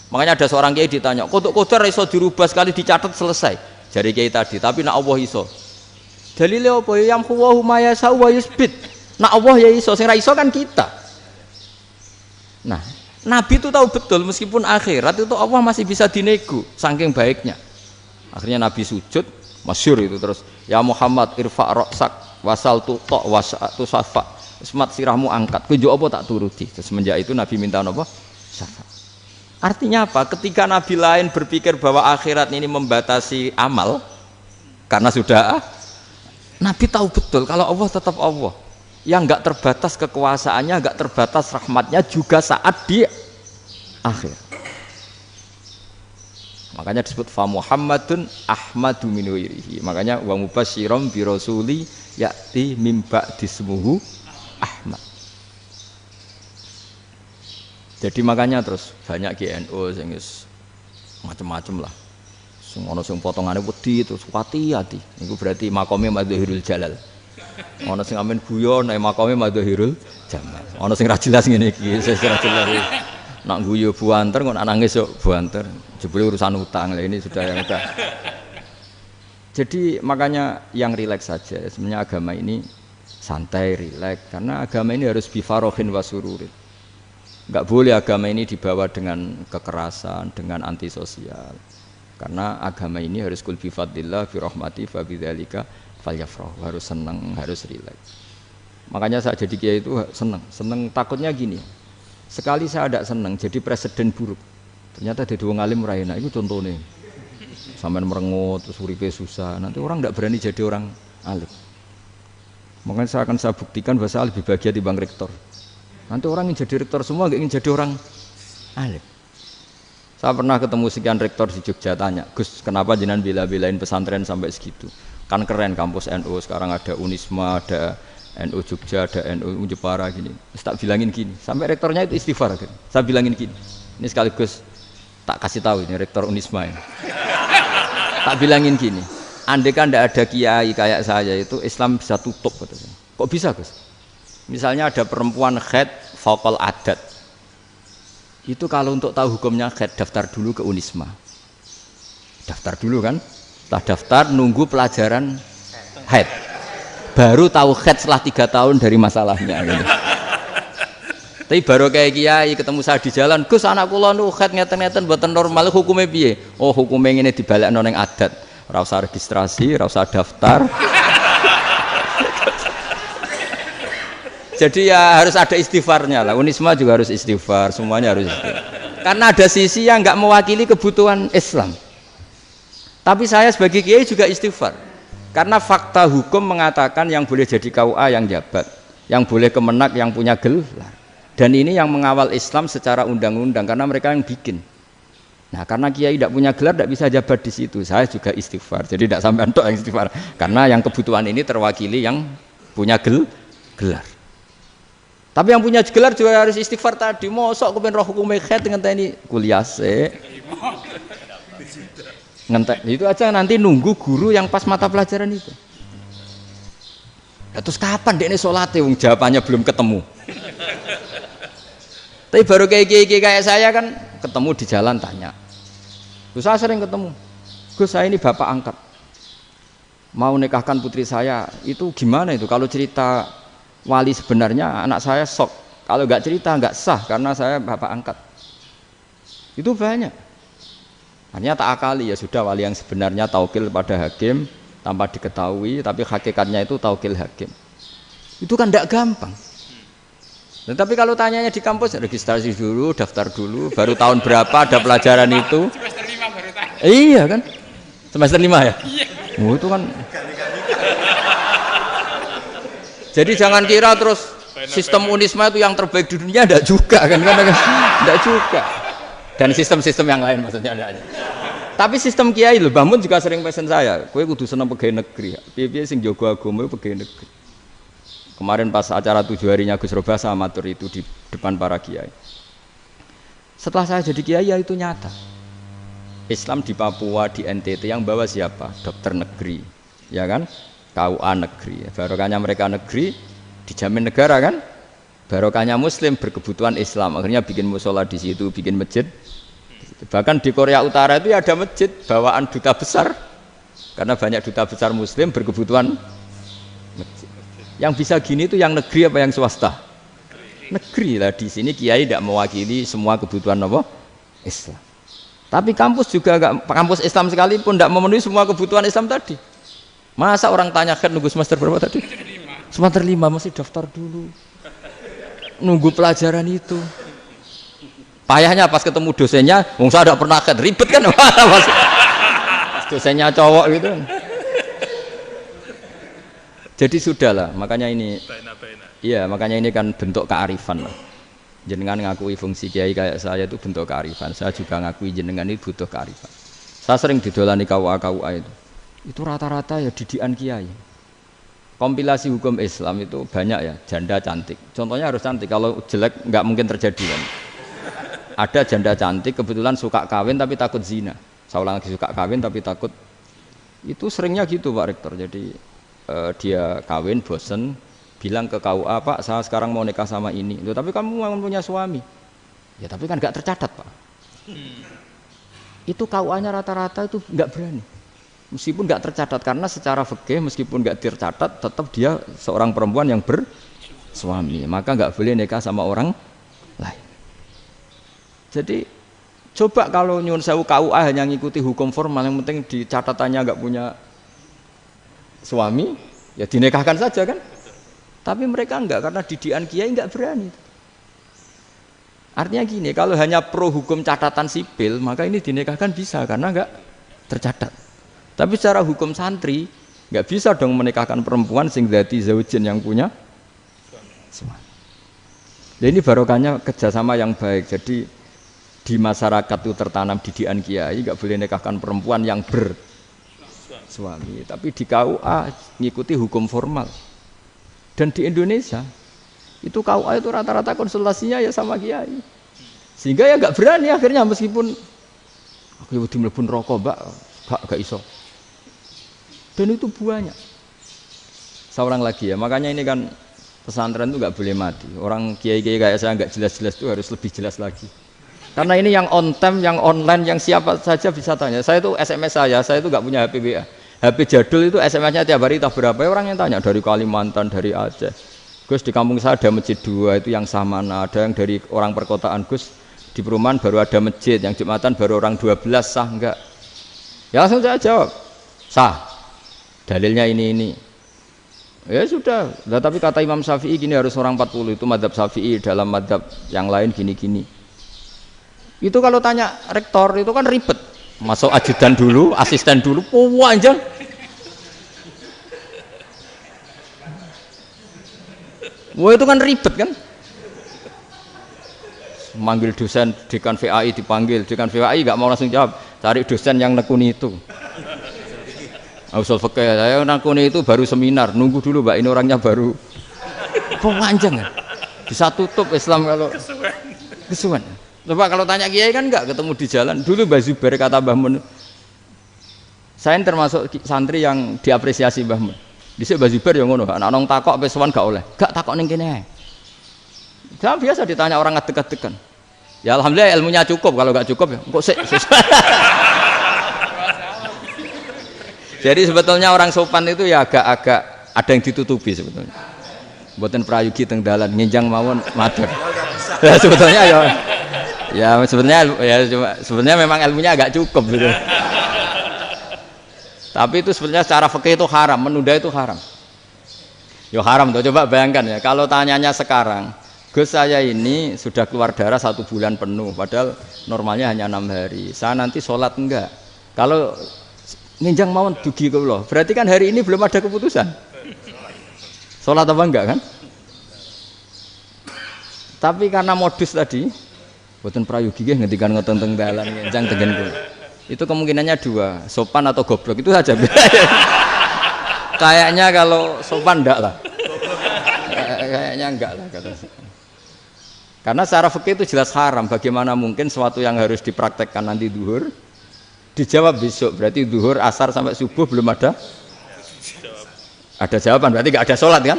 Makanya ada seorang kiai ditanya, kodok qadar ora iso dirubah sekali dicatat selesai. Jari kiai tadi, tapi nak Allah iso. Dalile apa ya yamhuwa ma yasha wa yusbit. Nak Allah ya iso, sing ra iso kan kita. Nah, Nabi itu tahu betul meskipun akhirat itu Allah masih bisa dinego saking baiknya. Akhirnya Nabi sujud, masyhur itu terus, ya Muhammad irfa' ra'sak wasal tuqa wasatu safa. Semat sirahmu angkat, kunjuk apa tak turuti. Terus semenjak itu Nabi minta apa? Syafa. Artinya apa? Ketika Nabi lain berpikir bahwa akhirat ini membatasi amal karena sudah Nabi tahu betul kalau Allah tetap Allah yang enggak terbatas kekuasaannya, enggak terbatas rahmatnya juga saat di akhir. Makanya disebut fa Muhammadun ahmadu min ghairihi. Makanya wa mubasysyiran bi rasuli ya'ti mim ba'di ismuhu Ahmad. Jadi makanya terus banyak GNU sing macam-macam lah. Sing ana sing potongane wedi terus hati-hati. Niku berarti makome madzahirul jalal. Ana sing amen guyon nek makome madzahirul jamal. Ana sing ra jelas ngene iki, sing ra jelas. Nak guyu buanter kok nak nangis yo buanter. Jebule urusan utang. Lah ini sudah yang udah. Jadi makanya yang rileks saja. Sebenarnya agama ini santai, rileks, karena agama ini harus bifarohin wasururin. Enggak boleh agama ini dibawa dengan kekerasan, dengan antisosial. Karena agama ini harus kul bi fadlillah bi rahmati fa bidzalika falyafrahu, harus senang, harus rileks. Makanya saya jadi kiai itu senang takutnya gini. Sekali saya tidak senang jadi presiden buruk. Ternyata jadi wong alim ora enak, itu contohnya. Sampean merengut terus uripe susah, nanti orang tidak berani jadi orang alim. Makanya saya buktikan bahwa saya lebih bahagia dibanding rektor. Nanti orang ingin jadi rektor semua, nggak ingin jadi orang alim. Saya pernah ketemu sekian rektor di Jogja tanya, Gus, kenapa jenengan bela-belain pesantren sampai segitu? Kan keren kampus NU, sekarang ada Unisma, ada NU Jogja, ada NU Jepara gini. Terus tak bilangin gini, sampai rektornya itu istighfar. Gitu. Saya bilangin gini, ini sekaligus tak kasih tahu ini rektor Unisma ini. Tak bilangin gini, andai kan tidak ada kiai kayak saya itu Islam bisa tutup. Katanya. Kok bisa Gus? Misalnya ada perempuan haid faqal adat. Itu kalau untuk tahu hukumnya haid daftar dulu ke Unisma. Daftar dulu kan? Setelah daftar nunggu pelajaran haid. Baru tahu haid setelah 3 tahun dari masalahnya gitu. Tapi baru kayak kiai ketemu saya di jalan, Gus anak kula nu haid ngeten-ngeten mboten normal hukumnya piye? Oh hukumnya ngene dibalekno ning adat. Ora usah registrasi, ora usah daftar. Jadi ya harus ada istighfarnya lah. Unisma juga harus istighfar, semuanya harus istighfar. Karena ada sisi yang nggak mewakili kebutuhan Islam. Tapi saya sebagai kiai juga istighfar. Karena fakta hukum mengatakan yang boleh jadi KUA yang jabat, yang boleh kemenak yang punya gelar. Dan ini yang mengawal Islam secara undang-undang karena mereka yang bikin. Nah, karena kiai tidak punya gelar tidak bisa jabat di situ. Saya juga istighfar. Jadi tidak sampai entok yang istighfar. Karena yang kebutuhan ini terwakili yang punya gelar. Tapi yang punya gelar juga harus istighfar tadi. Mosok kepen roh hukum haid dengan ini kuliah se. Ngentek itu aja nanti nunggu guru yang pas mata pelajaran itu. Ya, terus kapan dekne salate wong jawabannya belum ketemu. Tapi baru kayak saya kan ketemu di jalan tanya. Terus saya sering ketemu. Gus saya ini bapak angkat. Mau nikahkan putri saya itu gimana itu kalau cerita wali sebenarnya anak saya sok, kalau nggak cerita nggak sah karena saya bapak angkat. Itu banyak. Hanya tak akali ya sudah wali yang sebenarnya taukil pada hakim tanpa diketahui, tapi hakikatnya itu taukil hakim. Itu kan tidak gampang. Nah, tapi kalau tanyanya di kampus registrasi dulu, daftar dulu, baru tahun berapa ada pelajaran itu? Semester 5 baru tahu. Iya kan? Semester 5 ya? Iya. Oh, itu kan. Jadi jangan kira terus sistem Unisma itu yang terbaik di dunia, tidak juga kan, tidak juga. Dan sistem-sistem yang lain maksudnya ada. Tapi sistem kiai loh, Bamun juga sering pesen saya, kowe kudu seneng pegawai negeri, piye-piye sing jaga agama pegawai negeri. Kemarin pas acara 7 harinya Gus Roba sama matur itu di depan para kiai. Setelah saya jadi kiai ya itu nyata. Islam di Papua, di NTT yang bawa siapa? Dokter negeri, ya kan? KUA negeri, barokahnya mereka negeri dijamin negara kan, barokahnya Muslim berkebutuhan Islam, akhirnya bikin musola di situ, bikin masjid. Bahkan di Korea Utara itu ada masjid bawaan duta besar, karena banyak duta besar Muslim berkebutuhan masjid. Yang bisa gini itu yang negeri apa yang swasta? Negeri lah. Di sini kiai tidak mewakili semua kebutuhan apa? Islam. Tapi kampus juga enggak, kampus Islam sekalipun tidak memenuhi semua kebutuhan Islam tadi. Masa orang tanya kan nunggu semester berapa tadi? Semester 5 masih daftar dulu. Nunggu pelajaran itu. Payahnya pas ketemu dosennya, wong saya tidak pernah kan ribet kan pas dosennya cowok gitu. Jadi sudahlah, makanya ini. Iya, makanya ini kan bentuk kearifan lah. Jenengan ngakui fungsi kiai kayak saya itu bentuk kearifan. Saya juga ngakui jenengan ini butuh kearifan. Saya sering didolani KUA itu rata-rata ya didikan kiai. Kompilasi hukum Islam itu banyak ya, janda cantik. Contohnya harus cantik, kalau jelek nggak mungkin terjadi kan. Ada janda cantik kebetulan suka kawin tapi takut zina. Saya ulang lagi, suka kawin tapi takut. Itu seringnya gitu Pak Rektor. Jadi dia kawin bosen, bilang ke KUA, Pak saya sekarang mau nikah sama ini. Loh, tapi kamu mau punya suami. Ya tapi kan nggak tercatat Pak. Itu KUA-nya rata-rata itu nggak berani. Meskipun nggak tercatat, karena secara fikih meskipun nggak tercatat tetap dia seorang perempuan yang bersuami, maka nggak boleh nikah sama orang lain. Jadi coba kalau nyuwun sewu KUA hanya ngikuti hukum formal, yang penting di catatannya nggak punya suami, ya dinikahkan saja kan. Tapi mereka enggak, karena didikan kiai nggak berani. Artinya gini, kalau hanya pro hukum catatan sipil, maka ini dinikahkan bisa karena nggak tercatat. Tapi secara hukum santri nggak bisa dong menikahkan perempuan sing dzati zaujin yang punya suami. Jadi ini barokahnya kerjasama yang baik. Jadi di masyarakat itu tertanam didikan kiai, nggak boleh nikahkan perempuan yang bersuami. Tapi di KUA ngikuti hukum formal. Dan di Indonesia itu KUA itu rata-rata konsultasinya ya sama kiai. Sehingga ya nggak berani akhirnya meskipun aku ya wedi mlebu neraka, Mbak, gak iso. Dan itu banyak. Seorang lagi ya, makanya ini kan pesantren itu nggak boleh mati. Orang kiai-kiai kayak saya nggak jelas-jelas itu harus lebih jelas lagi. Karena ini yang on time, yang online, yang siapa saja bisa tanya. Saya itu SMS saya itu nggak punya HP WA. HP jadul itu SMS-nya tiap hari entah berapa. Orang yang tanya dari Kalimantan, dari Aceh. Gus di kampung saya ada masjid 2 itu yang Samana. Ada yang dari orang perkotaan, Gus di perumahan baru ada masjid. Yang Jumatan baru orang 12, sah enggak? Ya langsung saya jawab, sah. Dalilnya ini. Ya sudah, nah, tapi kata Imam Syafi'i gini harus orang 40, itu madzhab Syafi'i, dalam madzhab yang lain gini-gini. Itu kalau tanya rektor itu kan ribet, masuk ajudan dulu, asisten dulu, panjang. Wah itu kan ribet kan? Manggil dosen dekan VAI dipanggil, dekan VAI nggak mau langsung jawab, cari dosen yang nekuni itu. Usul fikih saya nakuni itu baru seminar, nunggu dulu Mbak ini orangnya baru panjang kan? Bisa tutup Islam kalau kesuwen. Coba kalau tanya kiai kan enggak ketemu di jalan. Dulu Mbah Zubair kata Mbah Mun, saya termasuk santri yang diapresiasi Mbah Mun. Dhisik Mbah Zubair yang ngono, anak nong takok pesuan gak oleh, gak takok ning kene. Saya biasa ditanya orang ngadeg-adegan. Ya alhamdulillah ilmunya cukup, kalau gak cukup ya kok sik. Jadi sebetulnya orang sopan itu ya agak-agak ada yang ditutupi sebetulnya. Mboten prayogi teng dalan nginjang mawon matur. Ya sebetulnya sebenarnya memang ilmunya agak cukup gitu. Tapi itu sebenarnya secara fikih itu haram, menunda itu haram. Yo haram tuh, coba bayangkan ya, kalau tanyanya sekarang, Gus saya ini sudah keluar darah 1 bulan penuh, padahal normalnya hanya 6 hari. Saya nanti sholat enggak? Kalau nginjang mawon dugi kula. Berarti kan hari ini belum ada keputusan. Salat apa enggak kan? Tapi karena modus tadi, boten prayogi nggih ngendikan ngoten teng dalan nginjang tengen kula. Itu kemungkinannya 2, sopan atau goblok itu saja. Kayaknya kalau sopan enggak lah. Kayaknya enggak lah kata. Karena secara fikih itu jelas haram. Bagaimana mungkin sesuatu yang harus dipraktekkan nanti zuhur dijawab besok, berarti zuhur, asar sampai subuh belum ada jawaban, berarti nggak ada sholat kan?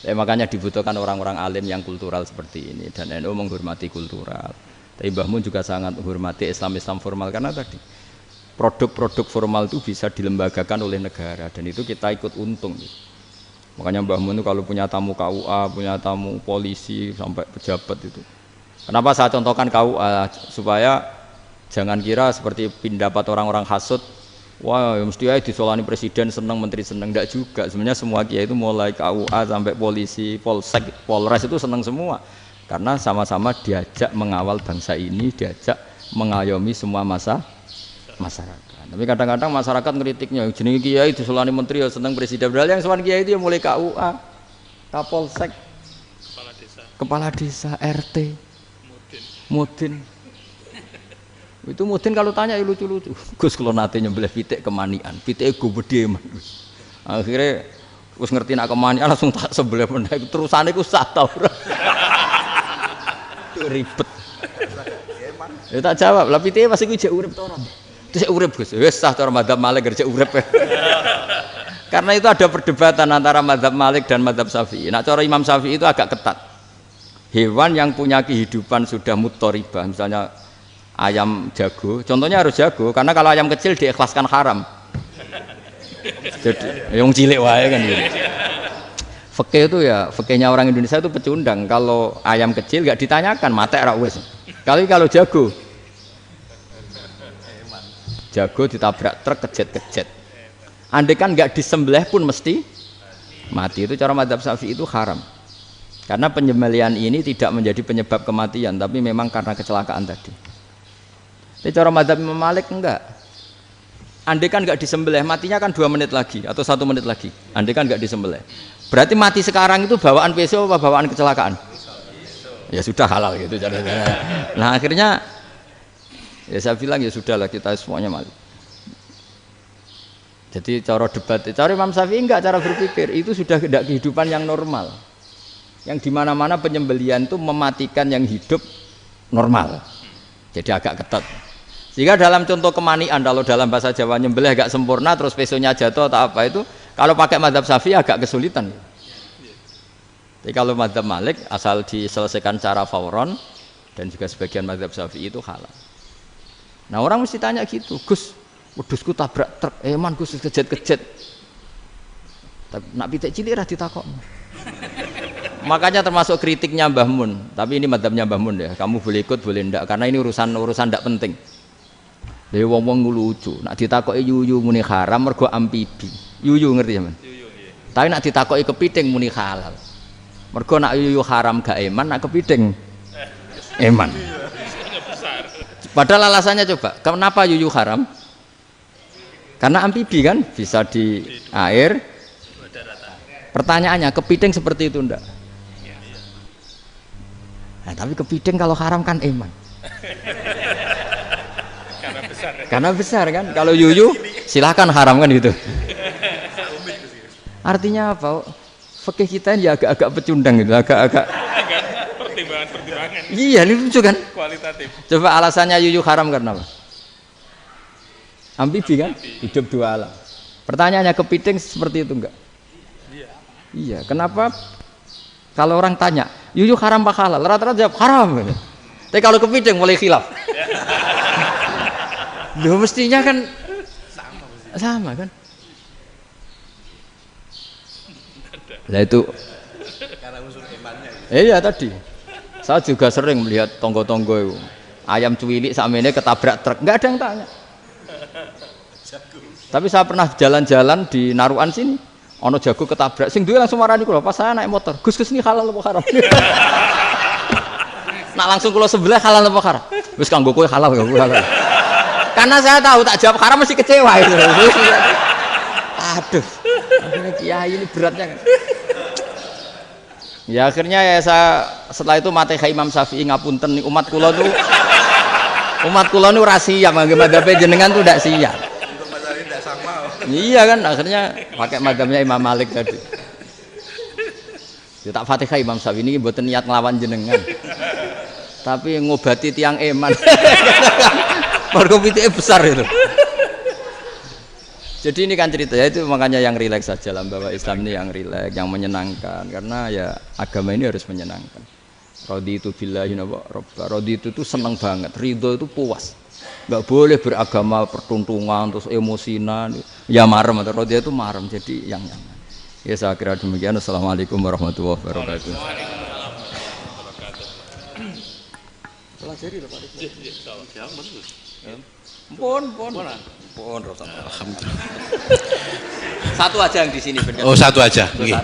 Makanya dibutuhkan orang-orang alim yang kultural seperti ini, dan NU menghormati kultural. Tapi Mbah Mun juga sangat menghormati Islam formal, karena tadi produk-produk formal itu bisa dilembagakan oleh negara, dan itu kita ikut untung. Makanya Mbah Mun itu kalau punya tamu KUA, punya tamu polisi sampai pejabat itu. Kenapa saya contohkan KUA? Supaya jangan kira seperti pendapat orang-orang hasud, wah mesti aja disolani presiden seneng, menteri seneng. Enggak juga, sebenarnya semua kiai itu mulai KUA sampai polisi, polsek, polres itu seneng semua, karena sama-sama diajak mengawal bangsa ini, diajak mengayomi semua masyarakat. Tapi kadang-kadang masyarakat ngeritiknya, jenenge kiai disolani menteri ya seneng, presiden, padahal yang sowan kiai itu ya mulai KUA, kapolsek, kepala desa, RT, mudin. Itu mungkin kalau tanya ya lucu-lucu. Gus kalau nate nyembelih pitik kemanian, pitiknya gue gede man. Akhirnya Gus ngerti nak kemanian langsung tak sebelah benda. Terusannya gue sah tau. Ribet. Ya tak jawab. Lah pitiknya pasti gue jek urip tau orang. Itu saya urip Gus. Wes sah cara madzhab Malik kerja urip. Karena itu ada perdebatan antara madzhab Malik dan madzhab Syafi'i. Nah cara Imam Syafi'i itu agak ketat. Hewan yang punya kehidupan sudah muttoribah, misalnya ayam jago, contohnya harus jago, karena kalau ayam kecil diikhlaskan haram. Jadi yang cilik wae kan gitu. Fikih itu ya, fikihnya orang Indonesia itu pecundang. Kalau ayam kecil gak ditanyakan, mate ra wis. Kalau jago ditabrak truk kejet-kejet. Andai kan gak disembelih pun mesti mati. Itu cara madzhab Syafi'i itu haram. Karena penyembelihan ini tidak menjadi penyebab kematian, tapi memang karena kecelakaan tadi. Tapi cara madzhab Imam Malik enggak. Andai kan enggak disembelih, matinya kan 2 menit lagi atau 1 menit lagi. Andai kan enggak disembelih. Berarti mati sekarang itu bawaan pisau apa bawaan kecelakaan? ya sudah halal gitu caranya. Nah akhirnya ya saya bilang ya sudahlah kita semuanya Malik. Jadi cara debat, cara Imam Syafi'i enggak, cara berpikir itu sudah tidak kehidupan yang normal. Yang dimana-mana penyembelian itu mematikan yang hidup normal. Jadi agak ketat. Sehingga dalam contoh kemanian, kalau dalam bahasa Jawa nyembelih agak sempurna terus pesonya jatuh atau apa itu, kalau pakai mazhab Syafi'i agak kesulitan. Jadi kalau mazhab Malik asal diselesaikan secara fauron dan juga sebagian mazhab Syafi'i itu halal. Nah orang mesti tanya gitu, Gus, wedhusku tabrak truk, eman Gus kejet-kejet. Tapi nak pitik cilik ra ditakokno. Makanya termasuk kritiknya Mbah Mun, tapi ini mazhabnya Mbah Mun ya. Kamu boleh ikut boleh ndak karena ini urusan ndak penting. Dewe wong-wong lucu, nak ditakoki yuyu muni haram mergo amfibi. Yuyu ngerti sampean? Yuyu nggih. Tapi nak ditakoki kepiting muni halal. Mergo nak yuyu haram gak eman, nak kepiting eman. Padahal alasannya coba, kenapa yuyu haram? Karena amfibi kan bisa di air. Pertanyaannya, kepiting seperti itu enggak? Nah, tapi kepiting kalau haram kan eman. Karena besar kan. Kalau yuyu silahkan haram kan gitu. Artinya apa? Fikih kita ini agak-agak pecundang gitu, agak-agak pertimbangan. Iya, ini lucu kan? Kualitatif. Coba alasannya yuyu haram karena apa? Amfibi kan? Hidup dua alam. Pertanyaannya kepiting seperti itu enggak? Iya, kenapa kalau orang tanya, yuyu haram apa halal? Rata-rata jawab haram. Tapi kalau kepiting mulai khilaf. Loh mestinya kan sama kan? Nah itu karena unsur imannya. Iya tadi. Saya juga sering melihat tonggo-tonggo itu. Ayam cuwilik sakmene ketabrak truk, enggak ada yang tanya. Tapi saya pernah jalan-jalan di Naruan sini. Ono jago ketabrak, sing duwe langsung marani kula pas saya naik motor. Gus ini halal apa haram? Nak langsung kula sebelah halal apa haram? Wis kanggo kowe halal ya halal. Karena saya tahu tak jawab haram mesti kecewa itu. Aduh. Akhirnya kiai ini beratnya kan. Ya akhirnya ya saya setelah itu Fatihah Imam Syafi'i ngapunten umat kula nu ra siap mangke madzhab jenengan tuh ndak siap. Iya kan akhirnya pakai madhabnya Imam Malik tadi. Ya tak Fatihah Imam Syafi'i ini mboten niat nglawan jenengan. Tapi ngobati tiang eman. Mergo pitike besar itu. Jadi ini kan cerita ya itu makanya yang rileks saja lah bahwa Islam ini yang rileks, yang menyenangkan karena ya agama ini harus menyenangkan. Raditu billahi robba. Raditu itu senang banget, ridho itu puas. Enggak boleh beragama pertuntungan terus emosinan. Ya marem atau raditu itu marem jadi yang nyaman. Ya saya kira demikian. Assalamualaikum warahmatullahi wabarakatuh. Pelajari lho Pak. Pun. Alhamdulillah. Satu aja yang di sini benar. Oh, satu aja. Nggih.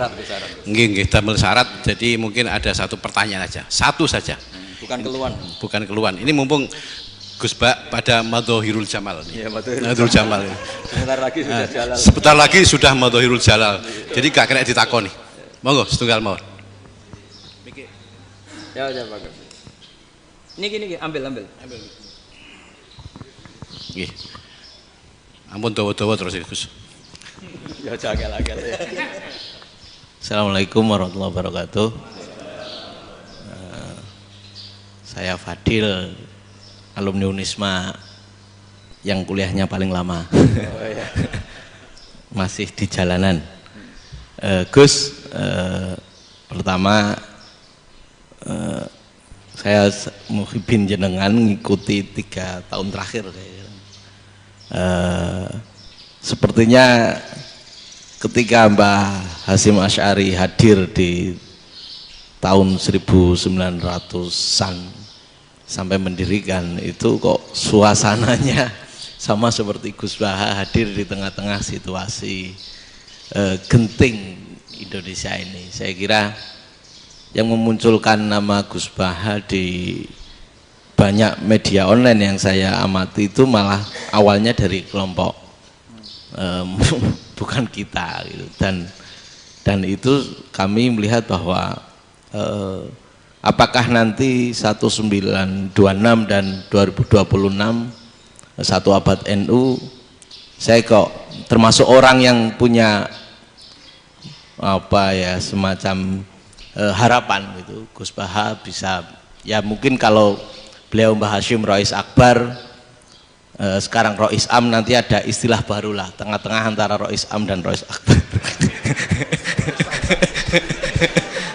Nggih. Damel syarat. Jadi mungkin ada satu pertanyaan aja. Satu saja. Bukan keluhan. Ini mumpung Gus Bak pada Madhohirul Jamal. Iya, Madhohirul Jamal. Sebentar lagi sudah Madhohirul Jalal. Jadi gak kena ditakoni. Monggo setunggal mawon. Ya, Pak. Ini gini, ambil. Nggih. Ampun dawa-dawa terus Gus. Ya jagal-jagal ya. Assalamualaikum warahmatullahi wabarakatuh. Saya Fadil, alumni Unisma yang kuliahnya paling lama. Oh, iya. Masih di jalanan. Gus, pertama saya muhibin jenengan ngikuti 3 tahun terakhir. Sepertinya ketika Mbah Hasyim Asy'ari hadir di tahun 1900-an sampai mendirikan itu kok suasananya sama seperti Gus Baha hadir di tengah-tengah situasi genting Indonesia ini. Saya kira yang memunculkan nama Gus Baha di banyak media online yang saya amati itu malah awalnya dari kelompok bukan kita gitu. Dan itu kami melihat bahwa apakah nanti 1926 dan 2026 satu abad NU, saya kok termasuk orang yang punya apa ya, semacam harapan gitu, Gus Baha bisa, ya mungkin kalau beliau Mbah Hashim Rois Akbar, sekarang Rois Am, nanti ada istilah barulah tengah-tengah antara Rois Am dan Rois Akbar.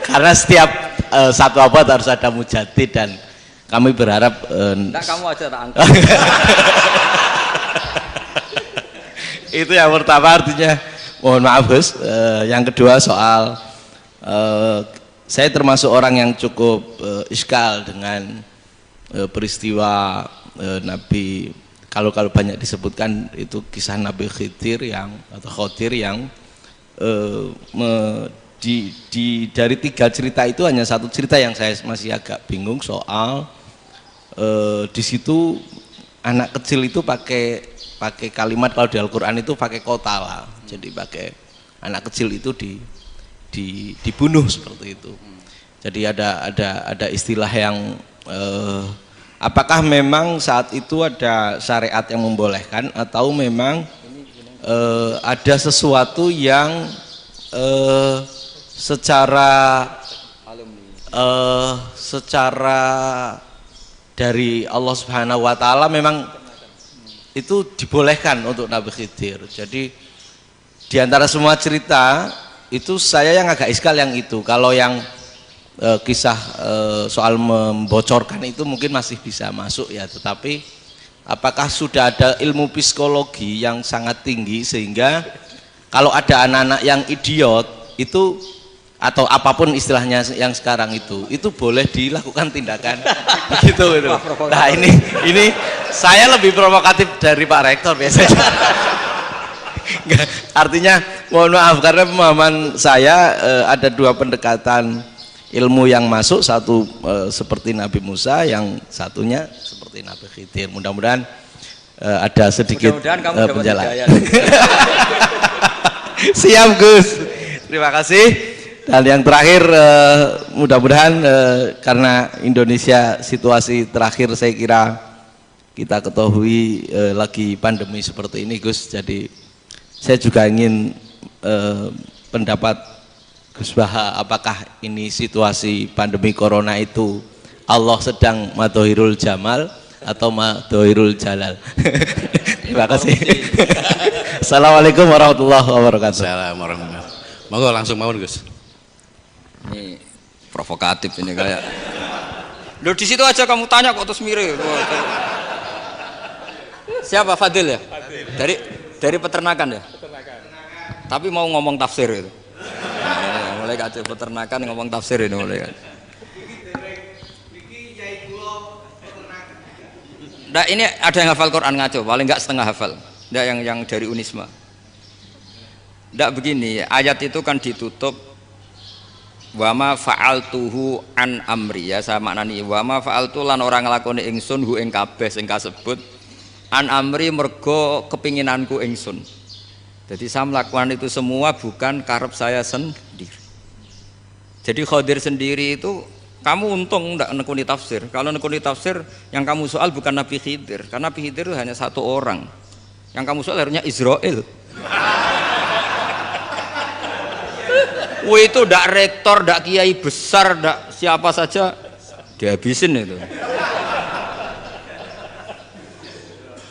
Karena setiap satu abad harus ada mujadid, dan kami berharap Enggak, kamu aja tak angkat. itu yang pertama, artinya mohon maaf Gus. Yang kedua soal saya termasuk orang yang cukup iskal dengan peristiwa Nabi, kalau banyak disebutkan itu kisah Nabi Khidir yang atau Khodir yang dari 3 cerita itu hanya satu cerita yang saya masih agak bingung soal di situ anak kecil itu pakai kalimat, kalau di Al-Qur'an itu pakai kotala, jadi pakai anak kecil itu dibunuh seperti itu. Jadi ada istilah yang apakah memang saat itu ada syariat yang membolehkan, atau memang ada sesuatu yang secara dari Allah Subhanahu wa taala memang itu dibolehkan untuk Nabi Khidir. Jadi di antara semua cerita itu saya yang agak iskal yang itu. Kalau yang kisah soal membocorkan itu mungkin masih bisa masuk ya, tetapi apakah sudah ada ilmu psikologi yang sangat tinggi sehingga kalau ada anak-anak yang idiot itu, atau apapun istilahnya yang sekarang itu boleh dilakukan tindakan begitu gitu. Nah ini saya lebih provokatif dari Pak Rektor biasanya. Artinya mohon maaf, karena pemahaman saya ada 2 pendekatan ilmu yang masuk, satu seperti Nabi Musa, yang satunya seperti Nabi Khidir. Mudah-mudahan ada sedikit penjelasan. Siap Gus, terima kasih. Dan yang terakhir, mudah-mudahan karena Indonesia situasi terakhir saya kira kita ketahui lagi pandemi seperti ini Gus, jadi saya juga ingin pendapat Gus Baha, apakah ini situasi pandemi corona itu Allah sedang madhohirul jamal atau madhohirul jalal? Terima kasih. Assalamualaikum warahmatullahi wabarakatuh. Assalamualaikum warahmatullahi wabarakatuh. Monggo langsung mawon Gus. Ini provokatif ini kayak. Loh di situ aja kamu tanya kok terus mirip. Siapa Fadil ya? Dari peternakan ya? Tapi mau ngomong tafsir itu. Nah, mulai kacau peternakan ngomong tafsir ini mulai kan. Nah, ini ada yang hafal Quran ngaco, paling enggak setengah hafal. Enggak yang dari Unisma. Enggak begini, ayat itu kan ditutup wama fa'altuhu an amri, ya saya maknani wama fa'altu lan orang nglakoni ingsun hu ing kabeh sing kasebut an amri mergo kepinginanku ingsun. Jadi saya melakukan itu semua bukan karep saya sendiri. Jadi Khadir sendiri itu kamu untung enggak nekuni tafsir. Kalau nekuni tafsir yang kamu soal bukan Nabi Khidir, karena Nabi Khidir itu hanya satu orang. Yang kamu soal harusnya Israel. Itu ndak rektor, ndak kiai besar, ndak siapa saja dihabisin itu.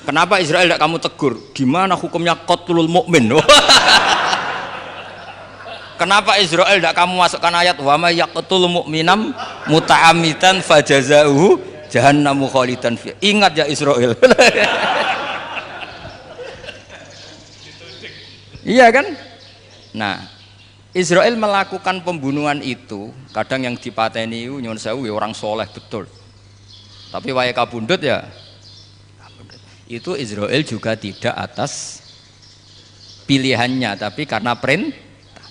Kenapa Israel ndak kamu tegur? Gimana hukumnya qatlul mukmin? Kenapa Israel ndak kamu masukkan ayat wa may yaqtul mu'minam muta'ammidan fajazauhu jahannamu khalidan fi. Ingat ya Israel. Iya kan? Nah, Israel melakukan pembunuhan itu, kadang yang dipateni nyuwun sewu orang soleh betul. Tapi wae kabundut ya. Itu Israel juga tidak atas pilihannya, tapi karena perintah.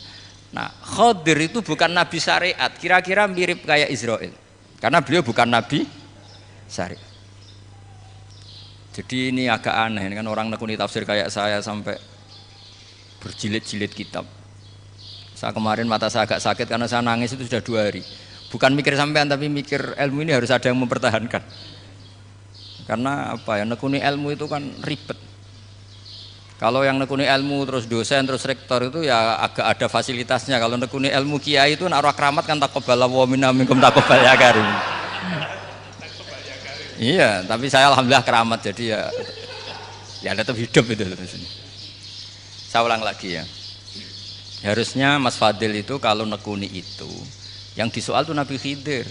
Nah, Khadir itu bukan nabi syariat, kira-kira mirip kayak Israel. Karena beliau bukan nabi syariat. Jadi ini agak aneh, ini kan orang nekuni tafsir kayak saya sampai berjilid-jilid kitab. Saya kemarin mata saya agak sakit karena saya nangis itu sudah 2 hari. Bukan mikir sampean tapi mikir ilmu ini harus ada yang mempertahankan. Karena apa ya, nekuni ilmu itu kan ribet. Kalau yang nekuni ilmu terus dosen terus rektor itu ya agak ada fasilitasnya. Kalau nekuni ilmu kiai itu naruh keramat kan taqabbala wa minna minkum taqabbal ya karim. Iya, tapi saya alhamdulillah keramat jadi ya tetap hidup itu. Saya ulang lagi ya. Harusnya Mas Fadil itu kalau nekuni itu yang disoal tuh Nabi Khidir.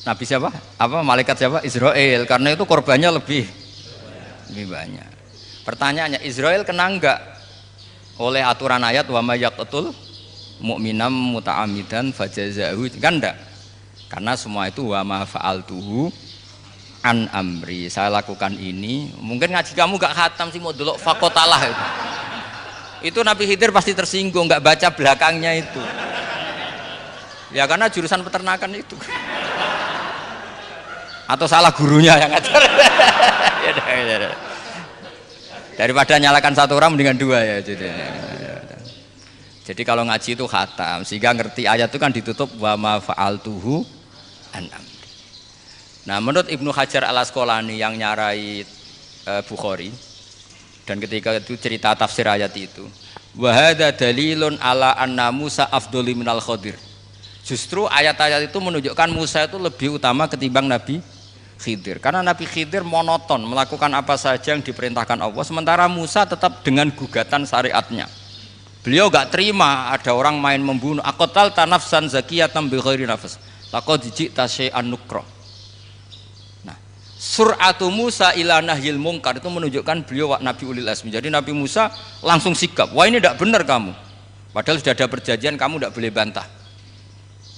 Nabi siapa? Apa malaikat siapa? Israel. Karena itu korbannya lebih banyak. Pertanyaannya, Israel kena enggak oleh aturan ayat wa may yaqtul mu'minam muta'ammidan fajazahu? Kan enggak. Karena semua itu wa ma fa'altuhu an amri. Saya lakukan ini. Mungkin ngaji kamu enggak khatam sih mau delok fakotalah itu. Itu Nabi Khidir pasti tersinggung, enggak baca belakangnya itu. Ya karena jurusan peternakan itu. Atau salah gurunya yang ngajar. Ya. Daripada nyalakan satu orang mendingan dua ya. Jadi kalau ngaji itu khatam sehingga ngerti ayat itu kan ditutup wa ma fa'altuhu an amri. Nah, menurut Ibnu Hajar Al-Asqalani yang nyarai Bukhari dan ketika itu cerita tafsir ayat itu, wa hadza dalilun ala anna Musa afdhali minal Khadir. Justru ayat-ayat itu menunjukkan Musa itu lebih utama ketimbang Nabi Khidir, karena Nabi Khidir monoton melakukan apa saja yang diperintahkan Allah, sementara Musa tetap dengan gugatan syariatnya. Beliau gak terima ada orang main membunuh. Aqtal tanafsan zakiyatan bi ghairi nafs laqad ji'ta syai'an nukra. Nah, sur'atu Musa ila nahyil munkar itu menunjukkan beliau Nabi ulil azmi. Jadi Nabi Musa langsung sikap, wah ini tidak benar kamu, padahal sudah ada perjanjian kamu tidak boleh bantah.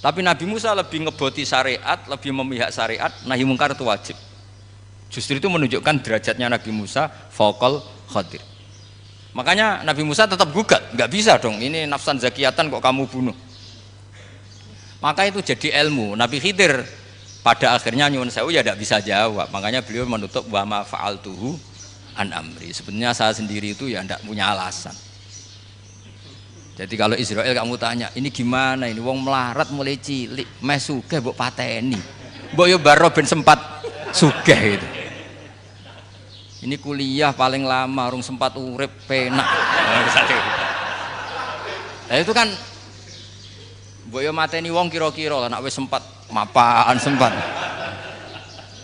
Tapi Nabi Musa lebih ngeboti syariat, lebih memihak syariat, nahi mungkar itu wajib. Justru itu menunjukkan derajatnya Nabi Musa fauqal Khadir. Makanya Nabi Musa tetap gugat, nggak bisa dong, ini nafsan zakiyatan kok kamu bunuh. Maka itu jadi ilmu. Nabi Khidir pada akhirnya nyuwun sewu ya tidak bisa jawab. Makanya beliau menutup wa ma fa'altuhu an amri. Sebenarnya saya sendiri itu ya tidak punya alasan. Jadi kalau Israel kamu tanya, ini gimana ini wong melarat mulai cilik, meh sugih mbok pateni. Mbok yo baro ben sempat sugih itu. Ini kuliah paling lama urung sempat urip penak. Nah itu kan mbok yo mateni wong kira-kira lah nek wis sempat mapan sempat.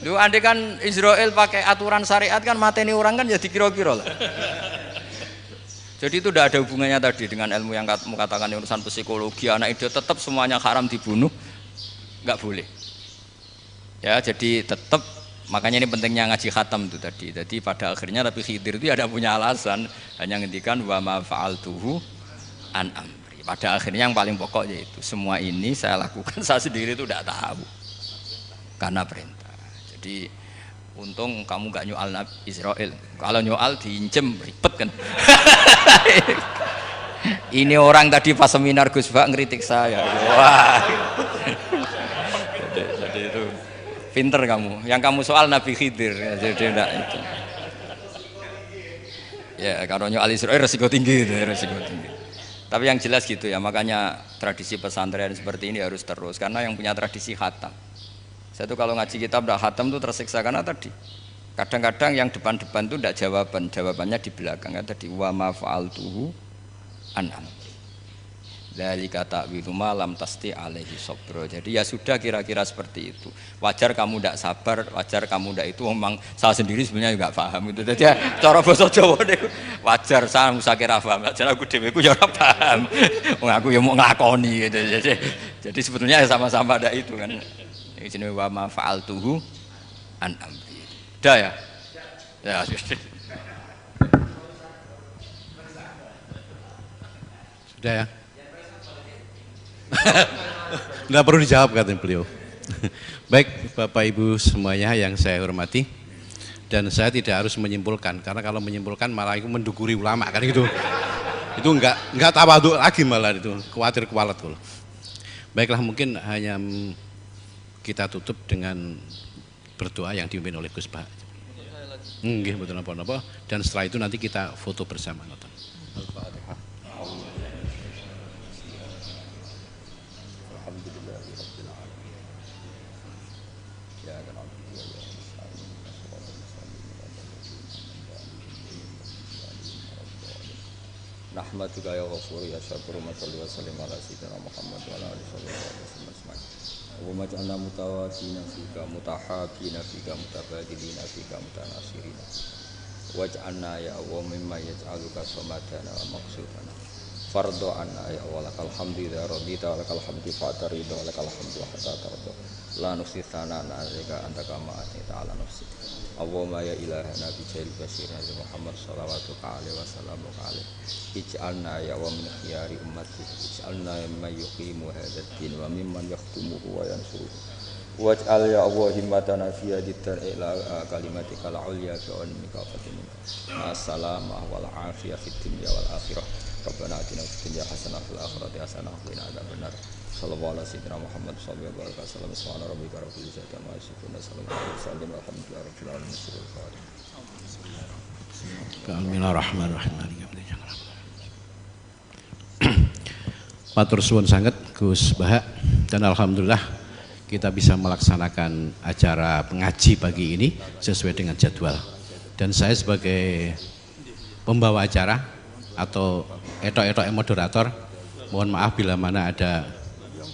Lu andai kan Israel pakai aturan syariat kan mateni orang kan ya dikira-kira lah. Jadi itu tidak ada hubungannya tadi dengan ilmu yang kamu katakan urusan psikologi, anak itu tetap semuanya haram dibunuh, nggak boleh. Ya jadi tetap, makanya ini pentingnya ngaji khatam itu tadi. Jadi pada akhirnya Nabi Khidir itu ada punya alasan, hanya ngendikan wa ma fa'altuhu an amri. Pada akhirnya yang paling pokok yaitu semua ini saya lakukan, saya sendiri itu tidak tahu karena perintah. Jadi untung kamu gak nyoal Israel. Kalau nyoal diincem ribet kan. Ini orang tadi pas seminar Gus Bak ngeritik saya. Wah. Jadi itu pinter kamu. Yang kamu soal Nabi Khidir. Jadi enggak itu. Ya kalau nyoal Israel resiko tinggi itu, resiko tinggi. Tapi yang jelas gitu ya. Makanya tradisi pesantren seperti ini harus terus karena yang punya tradisi khatam. Saya tuh kalau ngaji kitab tidak khatam tuh tersiksa karena tadi kadang-kadang yang depan-depan tuh tidak jawabannya di belakang ya tadi wa ma fa'altuhu an amri dzalika ta'wilu ma lam tasti alaihi sabra. Jadi ya sudah kira-kira seperti itu. Wajar kamu tidak sabar, wajar kamu tidak itu memang saya sendiri sebenarnya juga paham itu. Jadi ya, cara basa Jawa niku wajar saya musakira paham. Jadi aku dhewe ku ya ora paham. Wong aku ya mau nglakoni gitu. Jadi sebetulnya sama-sama ada itu kan. Ini jenis wa ma fa'altuhu an amri. Udah ya? Ya sudah. Sudah ya? Nggak perlu dijawab katanya beliau. Baik Bapak Ibu semuanya yang saya hormati, dan saya tidak harus menyimpulkan karena kalau menyimpulkan malah itu menduguri ulama kan gitu. Itu enggak tawadhu lagi malah itu, khawatir kualat kalau. Baiklah mungkin hanya kita tutup dengan berdoa yang dipimpin oleh Gus Bah. Nggih mboten napa-napa dan setelah itu nanti kita foto bersama nonton. Al-Fatihah. Ya kan Alhamdulillah ya nasta'in Shiratal mustaqim Nahmaduka ya ghafur ya syakur wa salli wa sallim ala sayyidina Muhammad wa ala alihi wa sahbihi ajma'in. Allahumma ij'alna mutawaddina fika mutahabina fika mutabadilina fika mutanasirina. Waj'alna ya Allah mimma yaj'aluka samadana wa maqsudana. Fardhu anna ya Allah lakal hamdu ya radita wa lakal hamdu fa'tarida wa lakal hamdu hatta tarda. La nuhsi tsana'an 'alaika anta kama athnayta 'ala nafsi. Allahumma ya ilahana bi jail basir Nabi Muhammad sallallahu alaihi wasallam ij'alna ya wa min khiyari ummati ij'alna mimman yuqimu hadzal din wa mimman yakhtumuhu wa yansuruhu waj'al ya Allah himmatana fi hadithar ila kalimatikal ulya fi ummika fatin assalamah wal afiyah fid dunya wal akhirah Rabbana atina fid dunya hasanah fil akhirati hasanah wa qina adzabannar sallallahu alaihi wasallam Muhammad sallallahu alaihi wasallam subhana rabbika rabbil izzati amma yasifun salamun alal mursalin walhamdulillahi rabbil alamin. Bismillahirrahmanirrahim. Matur suwun sanget Gus Baha, dan alhamdulillah kita bisa melaksanakan acara pengaji pagi ini sesuai dengan jadwal. Dan saya sebagai pembawa acara atau etok-etok moderator, mohon maaf bila mana ada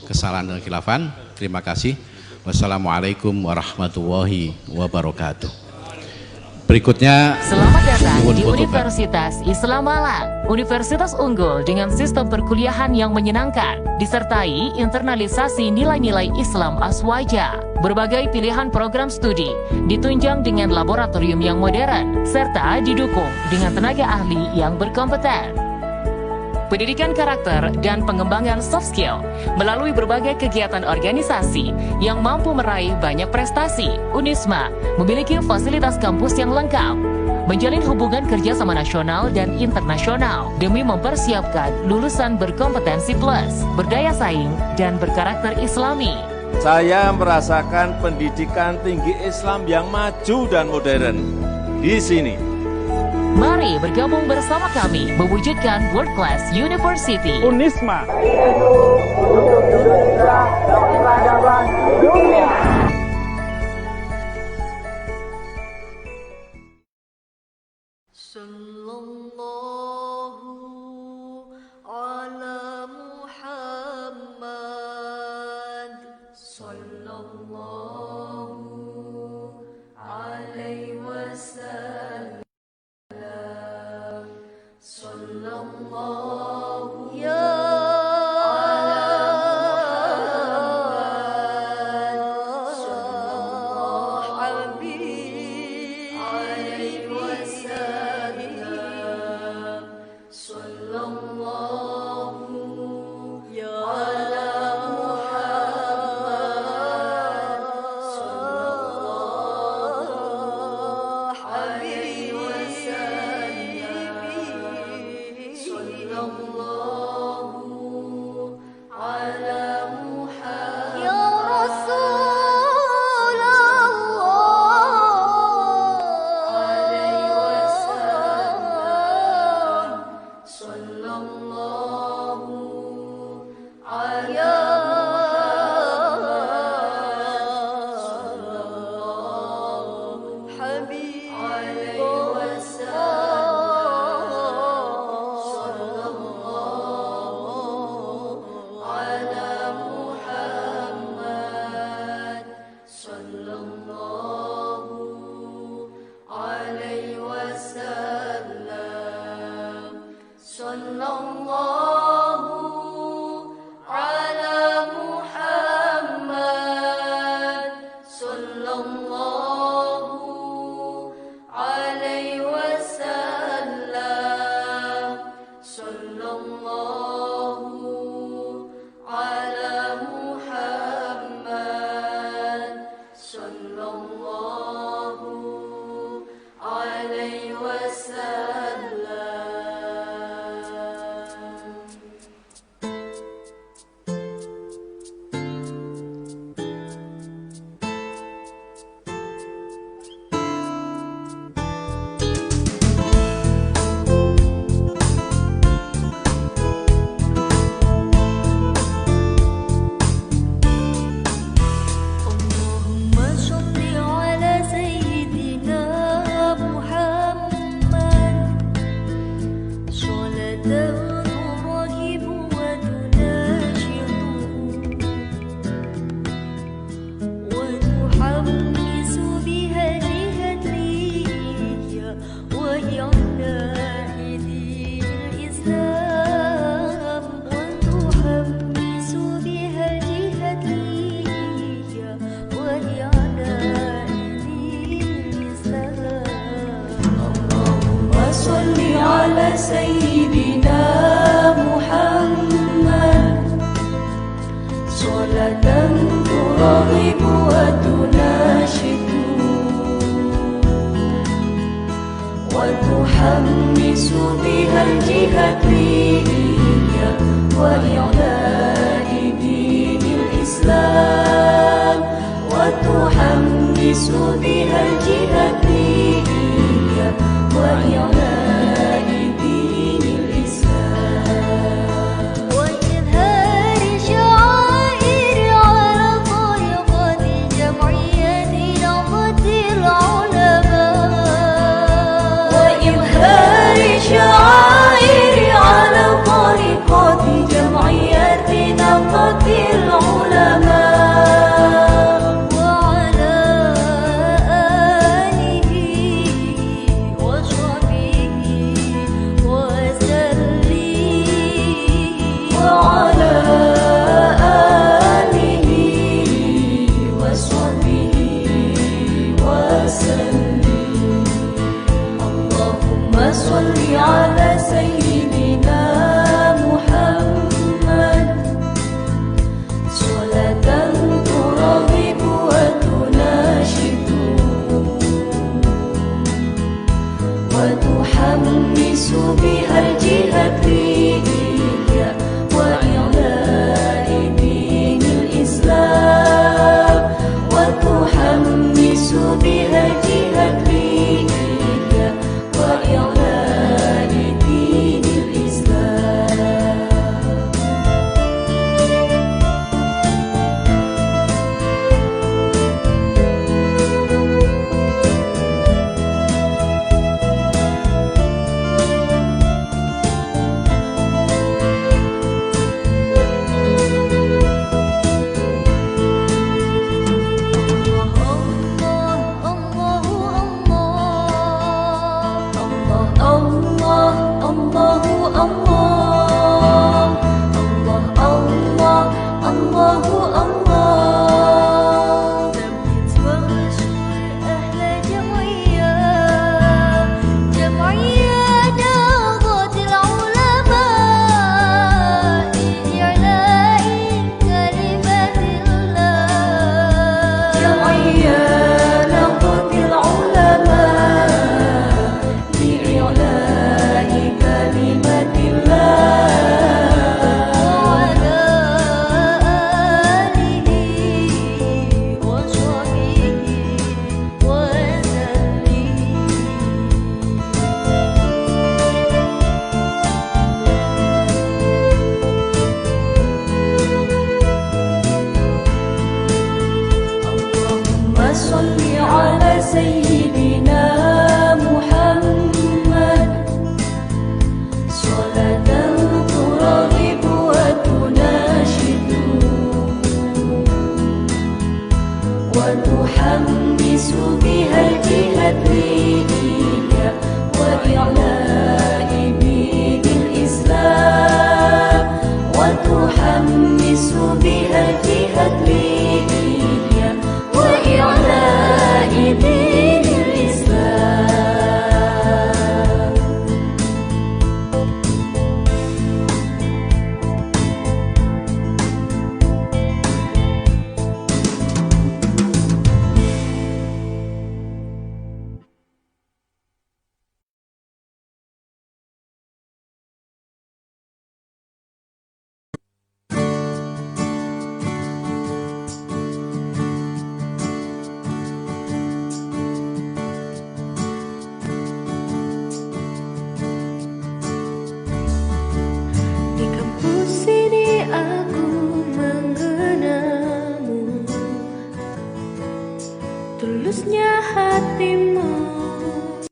kesalahan dan khilafan. Terima kasih. Wassalamualaikum warahmatullahi wabarakatuh. Berikutnya, selamat datang di Universitas Islam Malang, universitas unggul dengan sistem perkuliahan yang menyenangkan, disertai internalisasi nilai-nilai Islam aswaja. Berbagai pilihan program studi ditunjang dengan laboratorium yang modern, serta didukung dengan tenaga ahli yang berkompeten. Pendidikan karakter dan pengembangan soft skill melalui berbagai kegiatan organisasi yang mampu meraih banyak prestasi. Unisma memiliki fasilitas kampus yang lengkap, menjalin hubungan kerjasama nasional dan internasional demi mempersiapkan lulusan berkompetensi plus, berdaya saing, dan berkarakter Islami. Saya merasakan pendidikan tinggi Islam yang maju dan modern di sini. Mari bergabung bersama kami mewujudkan World Class University Unisma. Sallallahu سيدنا محمد صلاة ترغب وتناشد وتحمس بها الجهادية وإعلاء دين الإسلام وتحمس بها الجهادية وإعلاء دين الإسلام وإظهار شعائر على طريقة جمعية نهضة العلماء وإظهار شعائر على طريقة جمعية نهضة العلماء صل على سيدنا محمد صلاة ترغب وتناشد وتحمس بها الجهادية وإعلاء دين الإسلام وتحمس بها الجهادية وإعلاء دين الإسلام صل على سيدنا محمد صلاة ترغب وتناشد وتحمس بها الجهادية وإعلاء دين الإسلام وتحمس بها الجهادية وإعلاء دين الإسلام tulusnya hatimu